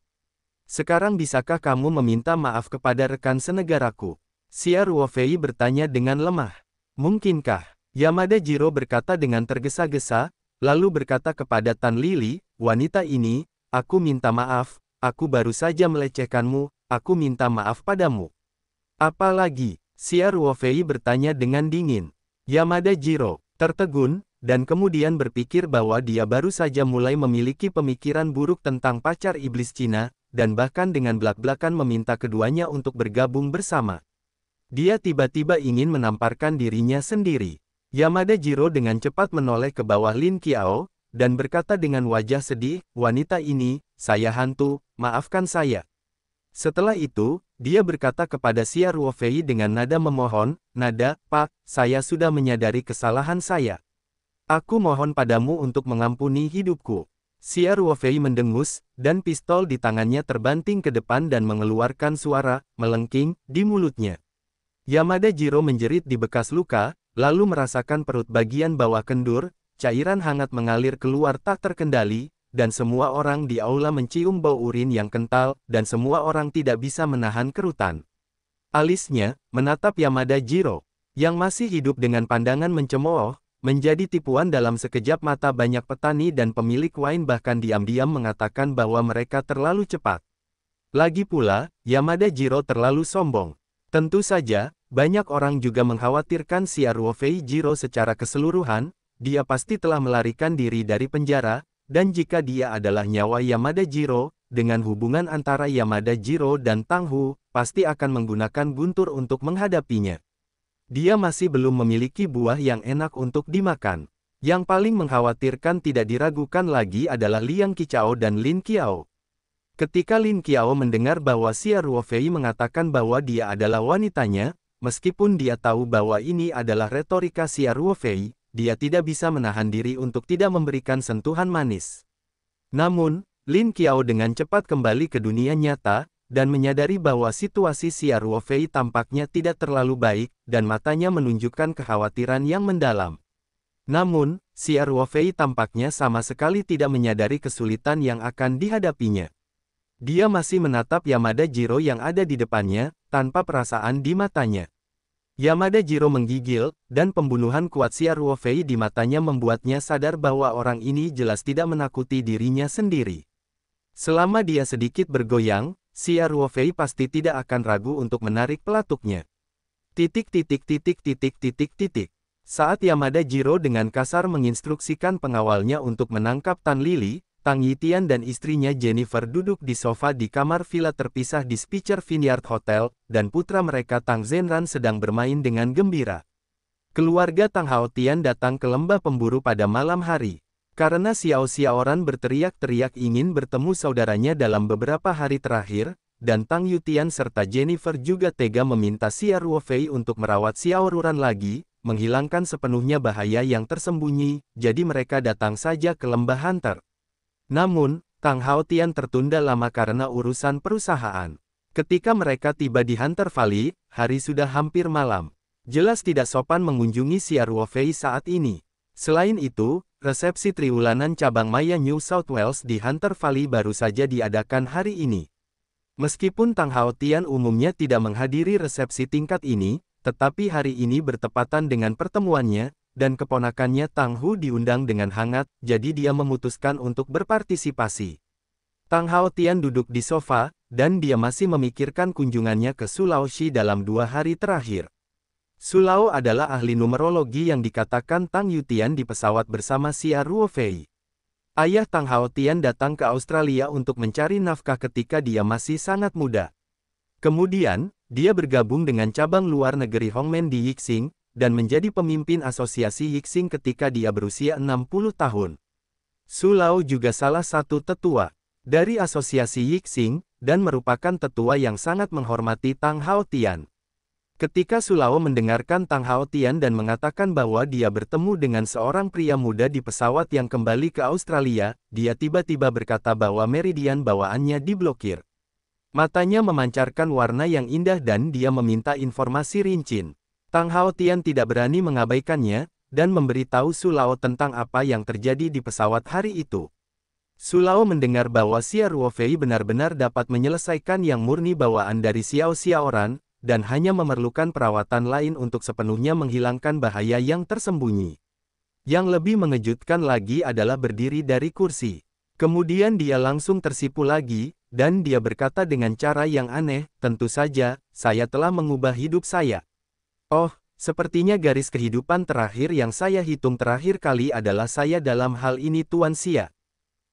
Sekarang bisakah kamu meminta maaf kepada rekan senegaraku? Xia Ruofei bertanya dengan lemah. Mungkinkah? Yamada Jiro berkata dengan tergesa-gesa, lalu berkata kepada Tan Lili, wanita ini, aku minta maaf, aku baru saja melecehkanmu. Aku minta maaf padamu. Apa lagi? Xia Ruofei bertanya dengan dingin. Yamada Jiro tertegun, dan kemudian berpikir bahwa dia baru saja mulai memiliki pemikiran buruk tentang pacar iblis Cina, dan bahkan dengan belak-belakan meminta keduanya untuk bergabung bersama. Dia tiba-tiba ingin menamparkan dirinya sendiri. Yamada Jiro dengan cepat menoleh ke bawah Lin Qiao, dan berkata dengan wajah sedih, wanita ini, saya hantu, maafkan saya. Setelah itu, dia berkata kepada Xia Ruofei dengan nada memohon, nada, Pak, saya sudah menyadari kesalahan saya. Aku mohon padamu untuk mengampuni hidupku. Xia Ruofei mendengus, dan pistol di tangannya terbanting ke depan dan mengeluarkan suara, melengking, di mulutnya. Yamada Jiro menjerit di bekas luka, lalu merasakan perut bagian bawah kendur, cairan hangat mengalir keluar tak terkendali, dan semua orang di aula mencium bau urin yang kental, dan semua orang tidak bisa menahan kerutan. Alisnya menatap Yamada Jiro, yang masih hidup dengan pandangan mencemooh, Menjadi tipuan dalam sekejap mata banyak petani dan pemilik wine bahkan diam-diam mengatakan bahwa mereka terlalu cepat. Lagi pula, Yamada Jiro terlalu sombong. Tentu saja, banyak orang juga mengkhawatirkan Ruofei Jiro secara keseluruhan, dia pasti telah melarikan diri dari penjara, dan jika dia adalah nyawa Yamada Jiro, dengan hubungan antara Yamada Jiro dan Tang Hu, pasti akan menggunakan guntur untuk menghadapinya. Dia masih belum memiliki buah yang enak untuk dimakan. Yang paling mengkhawatirkan tidak diragukan lagi adalah Liang Qichao dan Lin Qiao. Ketika Lin Qiao mendengar bahwa Ruofei mengatakan bahwa dia adalah wanitanya, meskipun dia tahu bahwa ini adalah retorika Ruofei, dia tidak bisa menahan diri untuk tidak memberikan sentuhan manis. Namun, Lin Qiao dengan cepat kembali ke dunia nyata, dan menyadari bahwa situasi Ruofei tampaknya tidak terlalu baik, dan matanya menunjukkan kekhawatiran yang mendalam. Namun, Ruofei tampaknya sama sekali tidak menyadari kesulitan yang akan dihadapinya. Dia masih menatap Yamada Jiro yang ada di depannya, tanpa perasaan di matanya. Yamada Jiro menggigil, dan pembunuhan kuat Ruofei di matanya membuatnya sadar bahwa orang ini jelas tidak menakuti dirinya sendiri. Selama dia sedikit bergoyang, Ruofei pasti tidak akan ragu untuk menarik pelatuknya. Saat Yamada Jiro dengan kasar menginstruksikan pengawalnya untuk menangkap Tan Lili, Tang Yitian dan istrinya Jennifer duduk di sofa di kamar villa terpisah di Spicer Vineyard Hotel, dan putra mereka Tang Zhenran sedang bermain dengan gembira. Keluarga Tang Haotian datang ke lembah pemburu pada malam hari. Karena Xiao Xiaoran berteriak-teriak ingin bertemu saudaranya dalam beberapa hari terakhir, dan Tang Yutian serta Jennifer juga tega meminta Ruofei untuk merawat Xiao Ruran lagi, menghilangkan sepenuhnya bahaya yang tersembunyi, jadi mereka datang saja ke lembah Hunter. Namun, Tang Haotian tertunda lama karena urusan perusahaan. Ketika mereka tiba di Hunter Valley, hari sudah hampir malam. Jelas tidak sopan mengunjungi Ruofei saat ini. Selain itu, resepsi triwulanan cabang Maya New South Wales di Hunter Valley baru saja diadakan hari ini. Meskipun Tang Haotian umumnya tidak menghadiri resepsi tingkat ini, tetapi hari ini bertepatan dengan pertemuannya, dan keponakannya Tang Hu diundang dengan hangat, jadi dia memutuskan untuk berpartisipasi. Tang Haotian duduk di sofa, dan dia masih memikirkan kunjungannya ke Sulawesi dalam 2 hari terakhir. Sulao adalah ahli numerologi yang dikatakan Tang Yutian di pesawat bersama Ruofei. Ayah Tang Haotian datang ke Australia untuk mencari nafkah ketika dia masih sangat muda. Kemudian, dia bergabung dengan cabang luar negeri Hongmen di Yixing, dan menjadi pemimpin asosiasi Yixing ketika dia berusia 60 tahun. Sulao juga salah satu tetua dari asosiasi Yixing, dan merupakan tetua yang sangat menghormati Tang Haotian. Ketika Sulao mendengarkan Tang Haotian dan mengatakan bahwa dia bertemu dengan seorang pria muda di pesawat yang kembali ke Australia, dia tiba-tiba berkata bahwa meridian bawaannya diblokir. Matanya memancarkan warna yang indah dan dia meminta informasi rinci. Tang Haotian tidak berani mengabaikannya, dan memberitahu Sulao tentang apa yang terjadi di pesawat hari itu. Sulao mendengar bahwa Ruofei benar-benar dapat menyelesaikan yang murni bawaan dari Xiao Xiaoran, dan hanya memerlukan perawatan lain untuk sepenuhnya menghilangkan bahaya yang tersembunyi. Yang lebih mengejutkan lagi adalah berdiri dari kursi. Kemudian dia langsung tersipu lagi, dan dia berkata dengan cara yang aneh, tentu saja, saya telah mengubah hidup saya. Oh, sepertinya garis kehidupan terakhir yang saya hitung terakhir kali adalah saya dalam hal ini Tuan Xia.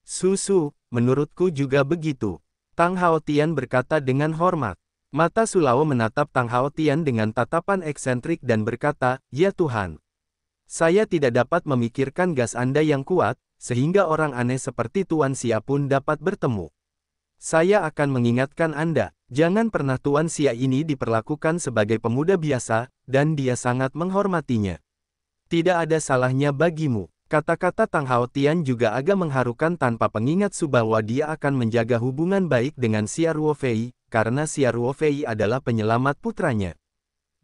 Susu, menurutku juga begitu. Tang Haotian berkata dengan hormat. Mata Sulao menatap Tang Haotian dengan tatapan eksentrik dan berkata, ya Tuhan. Saya tidak dapat memikirkan gas Anda yang kuat, sehingga orang aneh seperti Tuan Xia pun dapat bertemu. Saya akan mengingatkan Anda, jangan pernah Tuan Xia ini diperlakukan sebagai pemuda biasa, dan dia sangat menghormatinya. Tidak ada salahnya bagimu. Kata-kata Tang Haotian juga agak mengharukan tanpa pengingat bahwa dia akan menjaga hubungan baik dengan Ruofei, karena Ruofei adalah penyelamat putranya.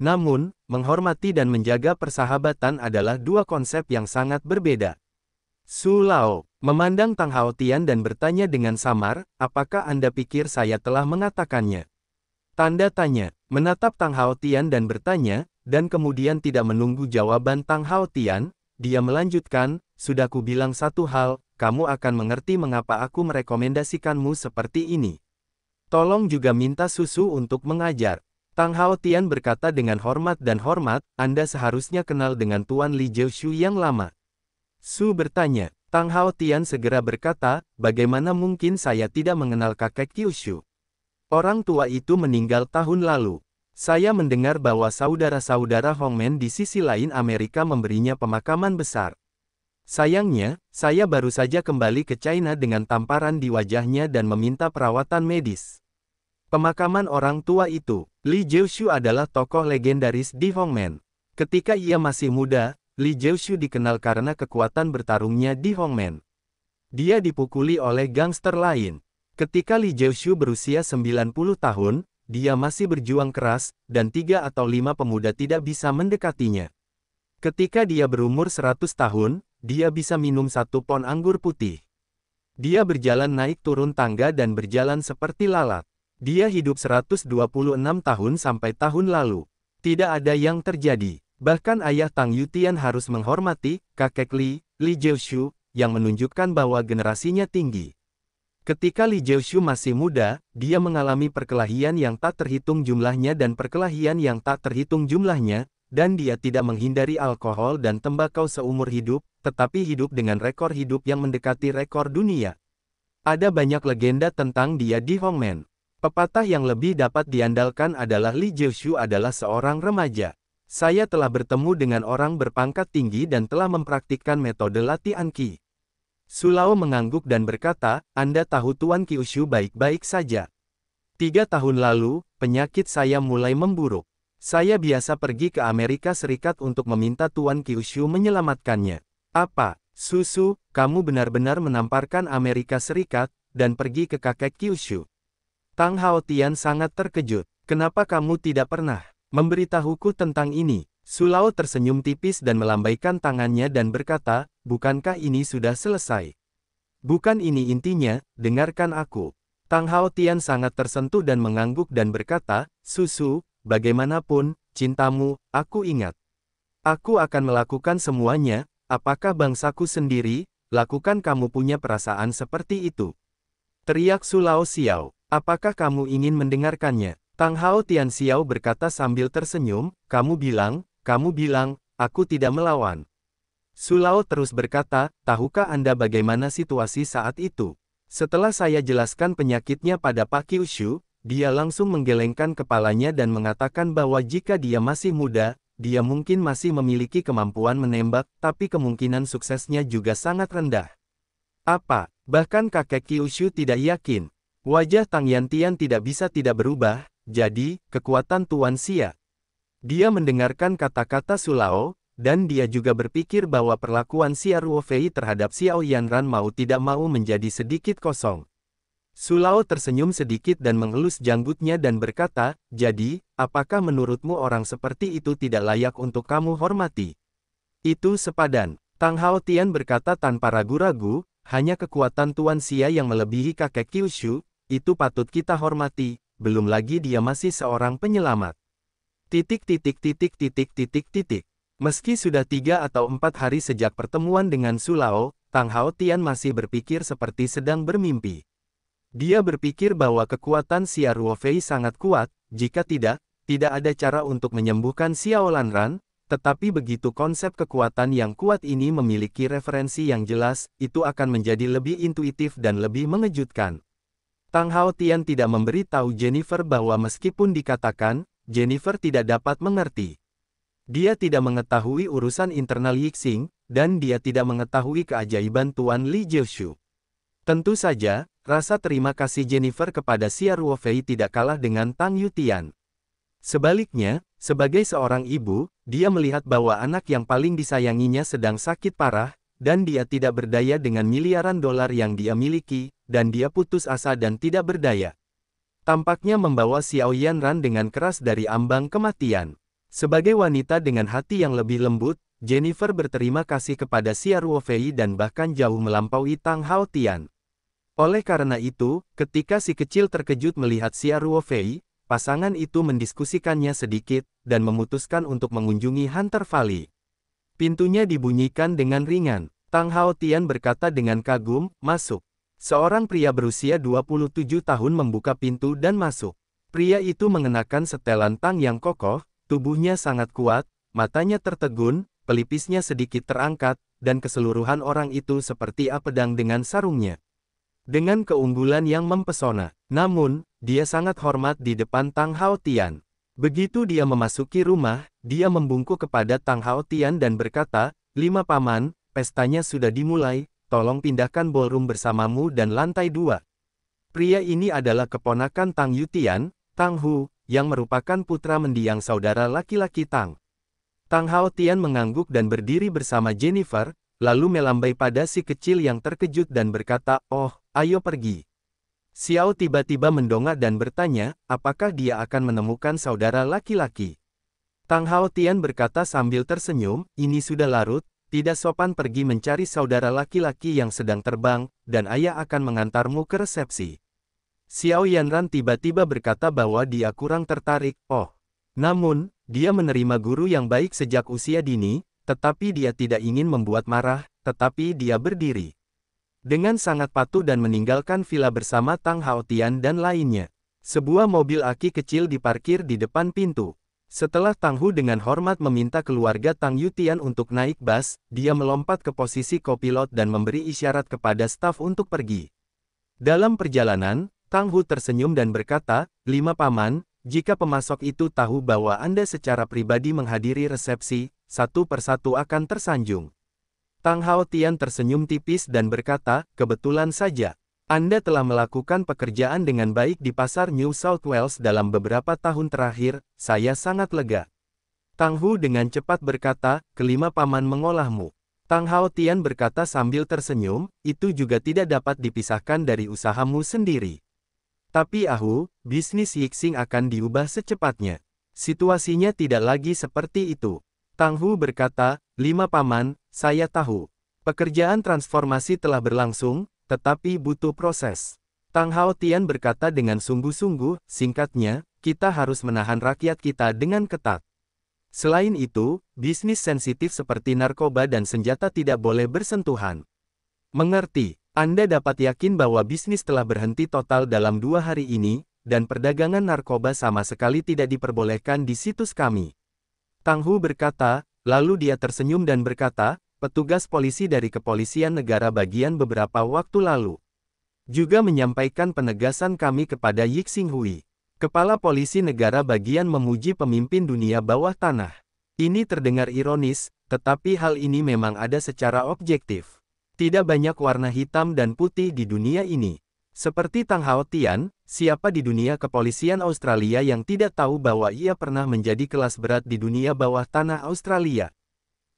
Namun, menghormati dan menjaga persahabatan adalah dua konsep yang sangat berbeda. Sulao memandang Tang Haotian dan bertanya dengan samar, apakah Anda pikir saya telah mengatakannya? Tanda tanya, menatap Tang Haotian dan bertanya, dan kemudian tidak menunggu jawaban Tang Haotian, dia melanjutkan, sudah ku bilang satu hal, kamu akan mengerti mengapa aku merekomendasikanmu seperti ini. Tolong juga minta susu untuk mengajar. Tang Hao Tian berkata dengan hormat dan hormat, Anda seharusnya kenal dengan Tuan Li Jiushu yang lama. Su bertanya. Tang Hao Tian segera berkata, bagaimana mungkin saya tidak mengenal kakek Kyushu? Orang tua itu meninggal tahun lalu. Saya mendengar bahwa saudara-saudara Hongmen di sisi lain Amerika memberinya pemakaman besar. Sayangnya, saya baru saja kembali ke China dengan tamparan di wajahnya dan meminta perawatan medis. Pemakaman orang tua itu, Li Jiushu adalah tokoh legendaris di Hongmen. Ketika ia masih muda, Li Jiushu dikenal karena kekuatan bertarungnya di Hongmen. Dia dipukuli oleh gangster lain. Ketika Li Jiushu berusia 90 tahun, dia masih berjuang keras, dan 3 atau 5 pemuda tidak bisa mendekatinya. Ketika dia berumur 100 tahun, dia bisa minum 1 pon anggur putih. Dia berjalan naik turun tangga dan berjalan seperti lalat. Dia hidup 126 tahun sampai tahun lalu. Tidak ada yang terjadi. Bahkan ayah Tang Yutian harus menghormati kakek Li Jiushu, yang menunjukkan bahwa generasinya tinggi. Ketika Li Jiushu masih muda, dia mengalami perkelahian yang tak terhitung jumlahnya dan perkelahian yang tak terhitung jumlahnya, dan dia tidak menghindari alkohol dan tembakau seumur hidup, tetapi hidup dengan rekor hidup yang mendekati rekor dunia. Ada banyak legenda tentang dia di Hongmen. Pepatah yang lebih dapat diandalkan adalah Li Jiushu adalah seorang remaja. Saya telah bertemu dengan orang berpangkat tinggi dan telah mempraktikkan metode latihan Qi. Su Lao mengangguk dan berkata, Anda tahu Tuan Kyushu baik-baik saja. 3 tahun lalu, penyakit saya mulai memburuk. Saya biasa pergi ke Amerika Serikat untuk meminta Tuan Kyushu menyelamatkannya. Apa, Susu, kamu benar-benar menamparkan Amerika Serikat, dan pergi ke kakek Kyushu? Tang Hao Tian sangat terkejut. Kenapa kamu tidak pernah memberitahuku tentang ini? Su Lao tersenyum tipis dan melambaikan tangannya dan berkata, bukankah ini sudah selesai? Bukan ini intinya, dengarkan aku. Tang Hao Tian sangat tersentuh dan mengangguk dan berkata, Susu, bagaimanapun, cintamu, aku ingat. Aku akan melakukan semuanya, apakah bangsaku sendiri, lakukan kamu punya perasaan seperti itu. Teriak Su Lao Xiao, apakah kamu ingin mendengarkannya? Tang Hao Tian Xiao berkata sambil tersenyum, kamu bilang, aku tidak melawan. Su Lao terus berkata, tahukah Anda bagaimana situasi saat itu? Setelah saya jelaskan penyakitnya pada Pak Kyushu, dia langsung menggelengkan kepalanya dan mengatakan bahwa jika dia masih muda, dia mungkin masih memiliki kemampuan menembak, tapi kemungkinan suksesnya juga sangat rendah. Apa? Bahkan kakek Kyushu tidak yakin. Wajah Tang Yantian tidak bisa tidak berubah, jadi, kekuatan Tuan Xia. Dia mendengarkan kata-kata Su Lao, dan dia juga berpikir bahwa perlakuan Xia Ruofei terhadap Xiao Yanran mau tidak mau menjadi sedikit kosong. Su Lao tersenyum sedikit dan mengelus janggutnya dan berkata, jadi, apakah menurutmu orang seperti itu tidak layak untuk kamu hormati? Itu sepadan. Tang Hao Tian berkata tanpa ragu-ragu, hanya kekuatan Tuan Xia yang melebihi kakek Kyushu, itu patut kita hormati, belum lagi dia masih seorang penyelamat. Meski sudah 3 atau 4 hari sejak pertemuan dengan Su Lao, Tang Hao Tian masih berpikir seperti sedang bermimpi. Dia berpikir bahwa kekuatan Xia Ruofei sangat kuat, jika tidak ada cara untuk menyembuhkan Xiao Lanran, tetapi begitu konsep kekuatan yang kuat ini memiliki referensi yang jelas, itu akan menjadi lebih intuitif dan lebih mengejutkan. Tang Hao Tian tidak memberitahu Jennifer bahwa meskipun dikatakan, Jennifer tidak dapat mengerti. Dia tidak mengetahui urusan internal Yixing, dan dia tidak mengetahui keajaiban Tuan Li Jiushu. Tentu saja, rasa terima kasih Jennifer kepada Xia Ruofei tidak kalah dengan Tang Yutian. Sebaliknya, sebagai seorang ibu, dia melihat bahwa anak yang paling disayanginya sedang sakit parah, dan dia tidak berdaya dengan miliaran dolar yang dia miliki, dan dia putus asa dan tidak berdaya. Tampaknya membawa Xiao Yanran dengan keras dari ambang kematian. Sebagai wanita dengan hati yang lebih lembut, Jennifer berterima kasih kepada Xia Ruofei dan bahkan jauh melampaui Tang Hao Tian. Oleh karena itu, ketika si kecil terkejut melihat Xia Ruofei, pasangan itu mendiskusikannya sedikit, dan memutuskan untuk mengunjungi Hunter Valley. Pintunya dibunyikan dengan ringan. Tang Hao Tian berkata dengan kagum, "Masuk." Seorang pria berusia 27 tahun membuka pintu dan masuk. Pria itu mengenakan setelan tang yang kokoh, tubuhnya sangat kuat, matanya tertegun, pelipisnya sedikit terangkat, dan keseluruhan orang itu seperti pedang dengan sarungnya. Dengan keunggulan yang mempesona. Namun, dia sangat hormat di depan Tang Hao Tian. Begitu dia memasuki rumah, dia membungkuk kepada Tang Hao Tian dan berkata, "Lima paman, pestanya sudah dimulai, tolong pindahkan ballroom bersamamu dan lantai 2. Pria ini adalah keponakan Tang Yutian, Tang Hu, yang merupakan putra mendiang saudara laki-laki Tang. Tang Hao Tian mengangguk dan berdiri bersama Jennifer, lalu melambai pada si kecil yang terkejut dan berkata, "Oh, ayo pergi." Xiao tiba-tiba mendongak dan bertanya, apakah dia akan menemukan saudara laki-laki. Tang Hao Tian berkata sambil tersenyum, "Ini sudah larut, tidak sopan pergi mencari saudara laki-laki yang sedang terbang, dan ayah akan mengantarmu ke resepsi." Xiao Yanran tiba-tiba berkata bahwa dia kurang tertarik, namun, dia menerima guru yang baik sejak usia dini, tetapi dia tidak ingin membuat marah, tetapi dia berdiri dengan sangat patuh dan meninggalkan villa bersama Tang Hao Tian dan lainnya. Sebuah mobil aki kecil diparkir di depan pintu. Setelah Tang Hu dengan hormat meminta keluarga Tang Yutian untuk naik bus, dia melompat ke posisi kopilot dan memberi isyarat kepada staf untuk pergi. Dalam perjalanan, Tang Hu tersenyum dan berkata, "Lima paman, jika pemasok itu tahu bahwa Anda secara pribadi menghadiri resepsi, satu persatu akan tersanjung." Tang Hao Tian tersenyum tipis dan berkata, "Kebetulan saja. Anda telah melakukan pekerjaan dengan baik di pasar New South Wales dalam beberapa tahun terakhir, saya sangat lega." Tang Hu dengan cepat berkata, "Kelima paman mengolahmu." Tang Hao Tian berkata sambil tersenyum, "Itu juga tidak dapat dipisahkan dari usahamu sendiri. Tapi bisnis Yixing akan diubah secepatnya. Situasinya tidak lagi seperti itu." Tang Hu berkata, "Lima paman, saya tahu. Pekerjaan transformasi telah berlangsung, tetapi butuh proses." Tang Hao Tian berkata dengan sungguh-sungguh, "Singkatnya, kita harus menahan rakyat kita dengan ketat. Selain itu, bisnis sensitif seperti narkoba dan senjata tidak boleh bersentuhan." "Mengerti. Anda dapat yakin bahwa bisnis telah berhenti total dalam 2 hari ini, dan perdagangan narkoba sama sekali tidak diperbolehkan di situs kami." Tang Hu berkata, lalu dia tersenyum dan berkata, "Petugas polisi dari Kepolisian Negara bagian beberapa waktu lalu juga menyampaikan penegasan kami kepada Yixing Hui, Kepala Polisi Negara bagian memuji pemimpin dunia bawah tanah." Ini terdengar ironis, tetapi hal ini memang ada secara objektif. Tidak banyak warna hitam dan putih di dunia ini. Seperti Tang Hao Tian, siapa di dunia kepolisian Australia yang tidak tahu bahwa ia pernah menjadi kelas berat di dunia bawah tanah Australia?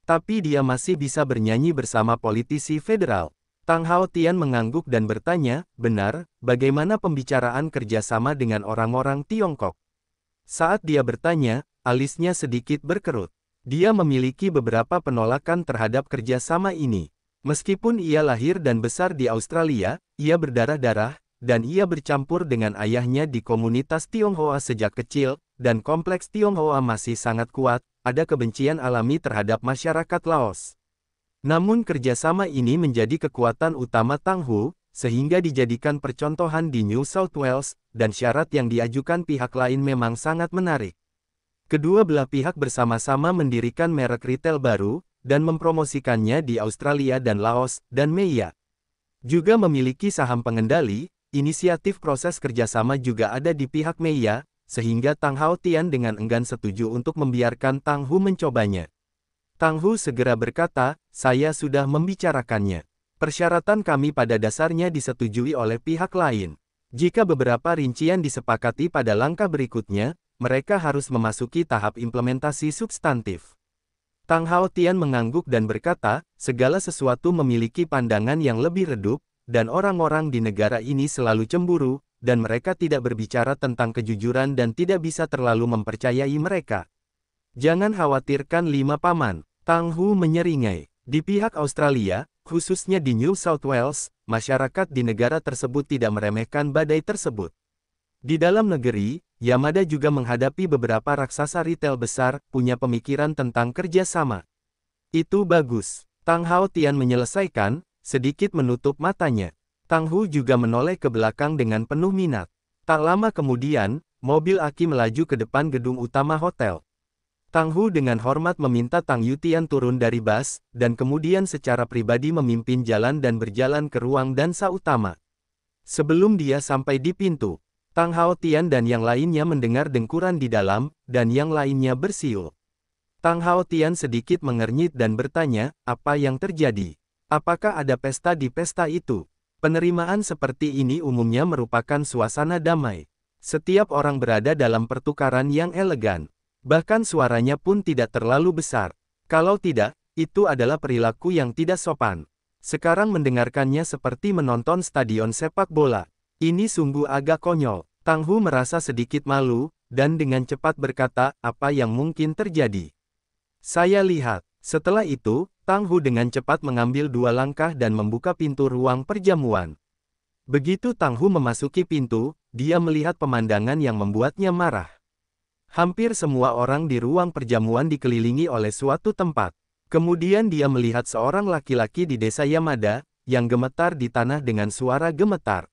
Tapi dia masih bisa bernyanyi bersama politisi federal. Tang Hao Tian mengangguk dan bertanya, "Benar, bagaimana pembicaraan kerjasama dengan orang-orang Tiongkok?" Saat dia bertanya, alisnya sedikit berkerut. Dia memiliki beberapa penolakan terhadap kerjasama ini. Meskipun ia lahir dan besar di Australia, ia berdarah-darah, dan ia bercampur dengan ayahnya di komunitas Tionghoa sejak kecil, dan kompleks Tionghoa masih sangat kuat, ada kebencian alami terhadap masyarakat Laos. Namun kerjasama ini menjadi kekuatan utama Tang Hu, sehingga dijadikan percontohan di New South Wales, dan syarat yang diajukan pihak lain memang sangat menarik. Kedua belah pihak bersama-sama mendirikan merek retail baru, dan mempromosikannya di Australia dan Laos, dan Meiya juga memiliki saham pengendali. Inisiatif proses kerjasama juga ada di pihak Meiya, sehingga Tang Hao Tian dengan enggan setuju untuk membiarkan Tang Hu mencobanya. Tang Hu segera berkata, "Saya sudah membicarakannya. Persyaratan kami pada dasarnya disetujui oleh pihak lain. Jika beberapa rincian disepakati pada langkah berikutnya, mereka harus memasuki tahap implementasi substantif." Tang Hao Tian mengangguk dan berkata, "Segala sesuatu memiliki pandangan yang lebih redup, dan orang-orang di negara ini selalu cemburu, dan mereka tidak berbicara tentang kejujuran dan tidak bisa terlalu mempercayai mereka." "Jangan khawatirkan lima paman." Tang Hu menyeringai. Di pihak Australia, khususnya di New South Wales, masyarakat di negara tersebut tidak meremehkan badai tersebut. Di dalam negeri, Yamada juga menghadapi beberapa raksasa retail besar, punya pemikiran tentang kerjasama. Itu bagus. Tang Hao Tian menyelesaikan, sedikit menutup matanya. Tang Hu juga menoleh ke belakang dengan penuh minat. Tak lama kemudian, mobil Aki melaju ke depan gedung utama hotel. Tang Hu dengan hormat meminta Tang Yutian turun dari bus, dan kemudian secara pribadi memimpin jalan dan berjalan ke ruang dansa utama. Sebelum dia sampai di pintu, Tang Hao Tian dan yang lainnya mendengar dengkuran di dalam, dan yang lainnya bersiul. Tang Hao Tian sedikit mengernyit dan bertanya, apa yang terjadi? Apakah ada pesta di pesta itu? Penerimaan seperti ini umumnya merupakan suasana damai. Setiap orang berada dalam pertukaran yang elegan. Bahkan suaranya pun tidak terlalu besar. Kalau tidak, itu adalah perilaku yang tidak sopan. Sekarang mendengarkannya seperti menonton stadion sepak bola. Ini sungguh agak konyol. Tang Hu merasa sedikit malu, dan dengan cepat berkata, apa yang mungkin terjadi? Saya lihat. Setelah itu, Tang Hu dengan cepat mengambil 2 langkah dan membuka pintu ruang perjamuan. Begitu Tang Hu memasuki pintu, dia melihat pemandangan yang membuatnya marah. Hampir semua orang di ruang perjamuan dikelilingi oleh suatu tempat. Kemudian dia melihat seorang laki-laki di desa Yamada, yang gemetar di tanah dengan suara gemetar.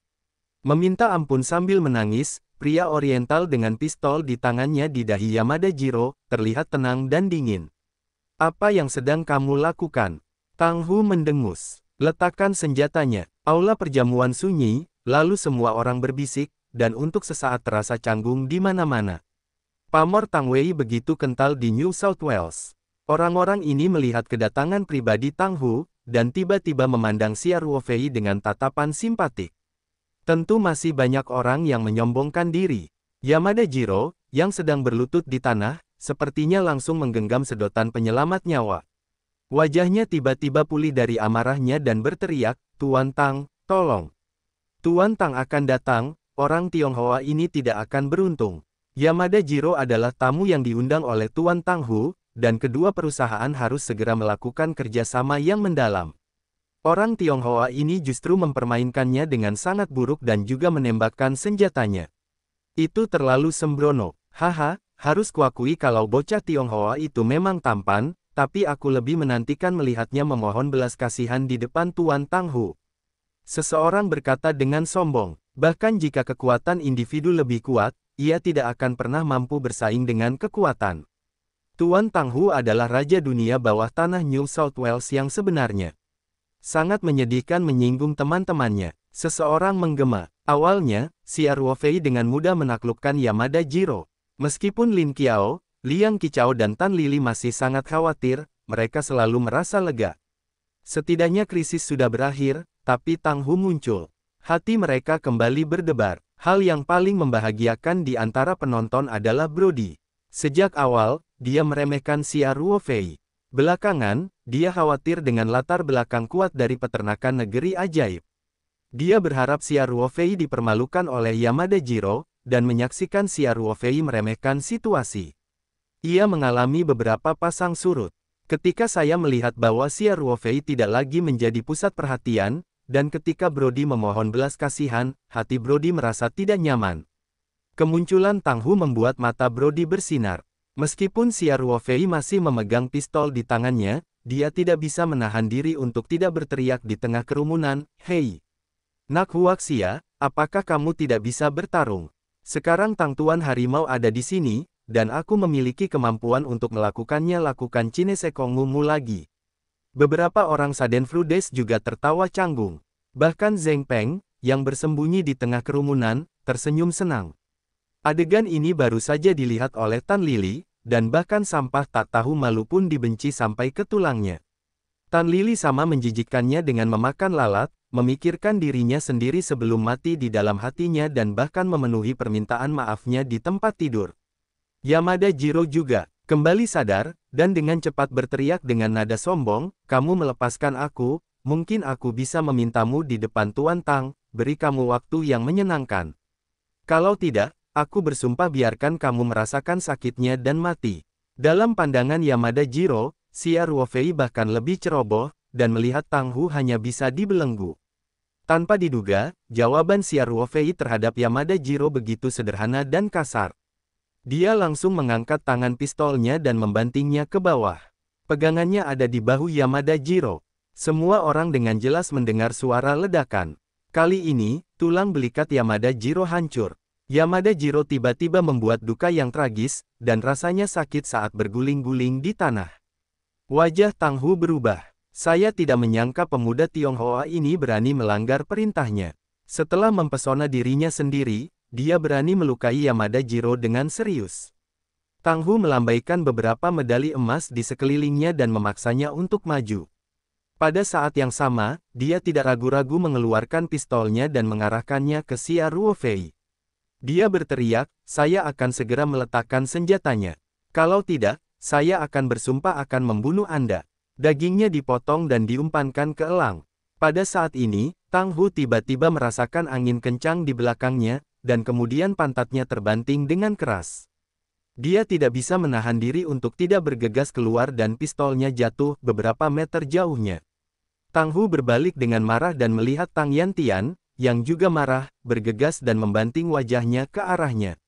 Meminta ampun sambil menangis, pria oriental dengan pistol di tangannya di dahi Yamada Jiro, terlihat tenang dan dingin. Apa yang sedang kamu lakukan? Tang Hu mendengus. Letakkan senjatanya. Aula perjamuan sunyi, lalu semua orang berbisik, dan untuk sesaat terasa canggung di mana-mana. Pamor Tang Wei begitu kental di New South Wales. Orang-orang ini melihat kedatangan pribadi Tang Hu, dan tiba-tiba memandang Xia Ruofei dengan tatapan simpatik. Tentu masih banyak orang yang menyombongkan diri. Yamada Jiro, yang sedang berlutut di tanah, sepertinya langsung menggenggam sedotan penyelamat nyawa. Wajahnya tiba-tiba pulih dari amarahnya dan berteriak, Tuan Tang, tolong. Tuan Tang akan datang, orang Tionghoa ini tidak akan beruntung. Yamada Jiro adalah tamu yang diundang oleh Tuan Tang Hu, dan kedua perusahaan harus segera melakukan kerjasama yang mendalam. Orang Tionghoa ini justru mempermainkannya dengan sangat buruk dan juga menembakkan senjatanya. Itu terlalu sembrono. Haha, harus kuakui kalau bocah Tionghoa itu memang tampan, tapi aku lebih menantikan melihatnya memohon belas kasihan di depan Tuan Tang Hu. Seseorang berkata dengan sombong, bahkan jika kekuatan individu lebih kuat, ia tidak akan pernah mampu bersaing dengan kekuatan. Tuan Tang Hu adalah raja dunia bawah tanah New South Wales yang sebenarnya. Sangat menyedihkan menyinggung teman-temannya. Seseorang menggema. Awalnya, Xia Ruofei dengan mudah menaklukkan Yamada Jiro. Meskipun Lin Qiao, Liang Qichao dan Tan Lili masih sangat khawatir, mereka selalu merasa lega. Setidaknya krisis sudah berakhir, tapi Tang Hu muncul. Hati mereka kembali berdebar. Hal yang paling membahagiakan di antara penonton adalah Brody. Sejak awal, dia meremehkan Xia Ruofei. Belakangan, dia khawatir dengan latar belakang kuat dari peternakan negeri ajaib. Dia berharap Xia Ruofei dipermalukan oleh Yamada Jiro, dan menyaksikan Xia Ruofei meremehkan situasi. Ia mengalami beberapa pasang surut. Ketika saya melihat bahwa Xia Ruofei tidak lagi menjadi pusat perhatian, dan ketika Brody memohon belas kasihan, hati Brody merasa tidak nyaman. Kemunculan Tang Hu membuat mata Brody bersinar. Meskipun Xia Ruofei masih memegang pistol di tangannya, dia tidak bisa menahan diri untuk tidak berteriak di tengah kerumunan, "Hei! Nak Huaxia, apakah kamu tidak bisa bertarung? Sekarang Tang Tuan Harimau ada di sini, dan aku memiliki kemampuan untuk melakukannya. Lakukan Cinesekongumu lagi." Beberapa orang Schadenfreude juga tertawa canggung. Bahkan Zheng Peng, yang bersembunyi di tengah kerumunan, tersenyum senang. Adegan ini baru saja dilihat oleh Tan Lili, dan bahkan sampah tak tahu malu pun dibenci sampai ke tulangnya. Tan Lili sama menjijikkannya dengan memakan lalat, memikirkan dirinya sendiri sebelum mati di dalam hatinya dan bahkan memenuhi permintaan maafnya di tempat tidur. Yamada Jiro juga kembali sadar, dan dengan cepat berteriak dengan nada sombong, "Kamu melepaskan aku, mungkin aku bisa memintamu di depan Tuan Tang, beri kamu waktu yang menyenangkan. Kalau tidak, aku bersumpah biarkan kamu merasakan sakitnya dan mati." Dalam pandangan Yamada Jiro, Xia Ruofei bahkan lebih ceroboh, dan melihat Tang Hu hanya bisa dibelenggu. Tanpa diduga, jawaban Xia Ruofei terhadap Yamada Jiro begitu sederhana dan kasar. Dia langsung mengangkat tangan pistolnya dan membantingnya ke bawah. Pegangannya ada di bahu Yamada Jiro. Semua orang dengan jelas mendengar suara ledakan. Kali ini, tulang belikat Yamada Jiro hancur. Yamada Jiro tiba-tiba membuat duka yang tragis, dan rasanya sakit saat berguling-guling di tanah. Wajah Tang Hu berubah. Saya tidak menyangka pemuda Tionghoa ini berani melanggar perintahnya. Setelah mempesona dirinya sendiri, dia berani melukai Yamada Jiro dengan serius. Tang Hu melambaikan beberapa medali emas di sekelilingnya dan memaksanya untuk maju. Pada saat yang sama, dia tidak ragu-ragu mengeluarkan pistolnya dan mengarahkannya ke Xia Ruofei. Dia berteriak, "Saya akan segera meletakkan senjatanya. Kalau tidak, saya akan bersumpah akan membunuh Anda." Dagingnya dipotong dan diumpankan ke elang. Pada saat ini, Tang Hu tiba-tiba merasakan angin kencang di belakangnya, dan kemudian pantatnya terbanting dengan keras. Dia tidak bisa menahan diri untuk tidak bergegas keluar dan pistolnya jatuh beberapa meter jauhnya. Tang Hu berbalik dengan marah dan melihat Tang Yantian, yang juga marah, bergegas dan membanting wajahnya ke arahnya.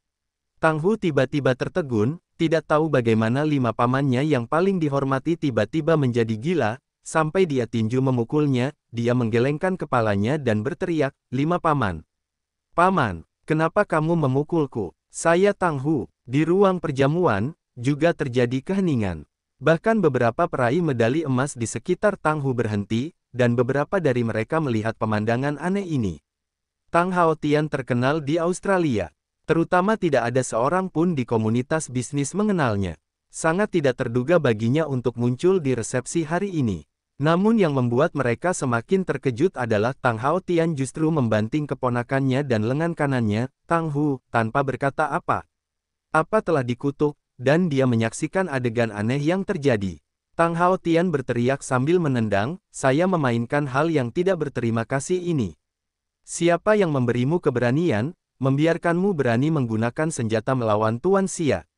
Tang Hu tiba-tiba tertegun, tidak tahu bagaimana 5 pamannya yang paling dihormati tiba-tiba menjadi gila, sampai dia tinju memukulnya. Dia menggelengkan kepalanya dan berteriak, "5 paman. Paman, kenapa kamu memukulku? Saya Tang Hu." Di ruang perjamuan, juga terjadi keheningan. Bahkan beberapa peraih medali emas di sekitar Tang Hu berhenti, dan beberapa dari mereka melihat pemandangan aneh ini. Tang Haotian terkenal di Australia. Terutama tidak ada seorang pun di komunitas bisnis mengenalnya. Sangat tidak terduga baginya untuk muncul di resepsi hari ini. Namun yang membuat mereka semakin terkejut adalah Tang Haotian justru membanting keponakannya dan lengan kanannya, Tang Hu, tanpa berkata apa telah dikutuk, dan dia menyaksikan adegan aneh yang terjadi. Tang Haotian berteriak sambil menendang, "Saya memainkan hal yang tidak berterima kasih ini. Siapa yang memberimu keberanian, membiarkanmu berani menggunakan senjata melawan Tuan Xia?"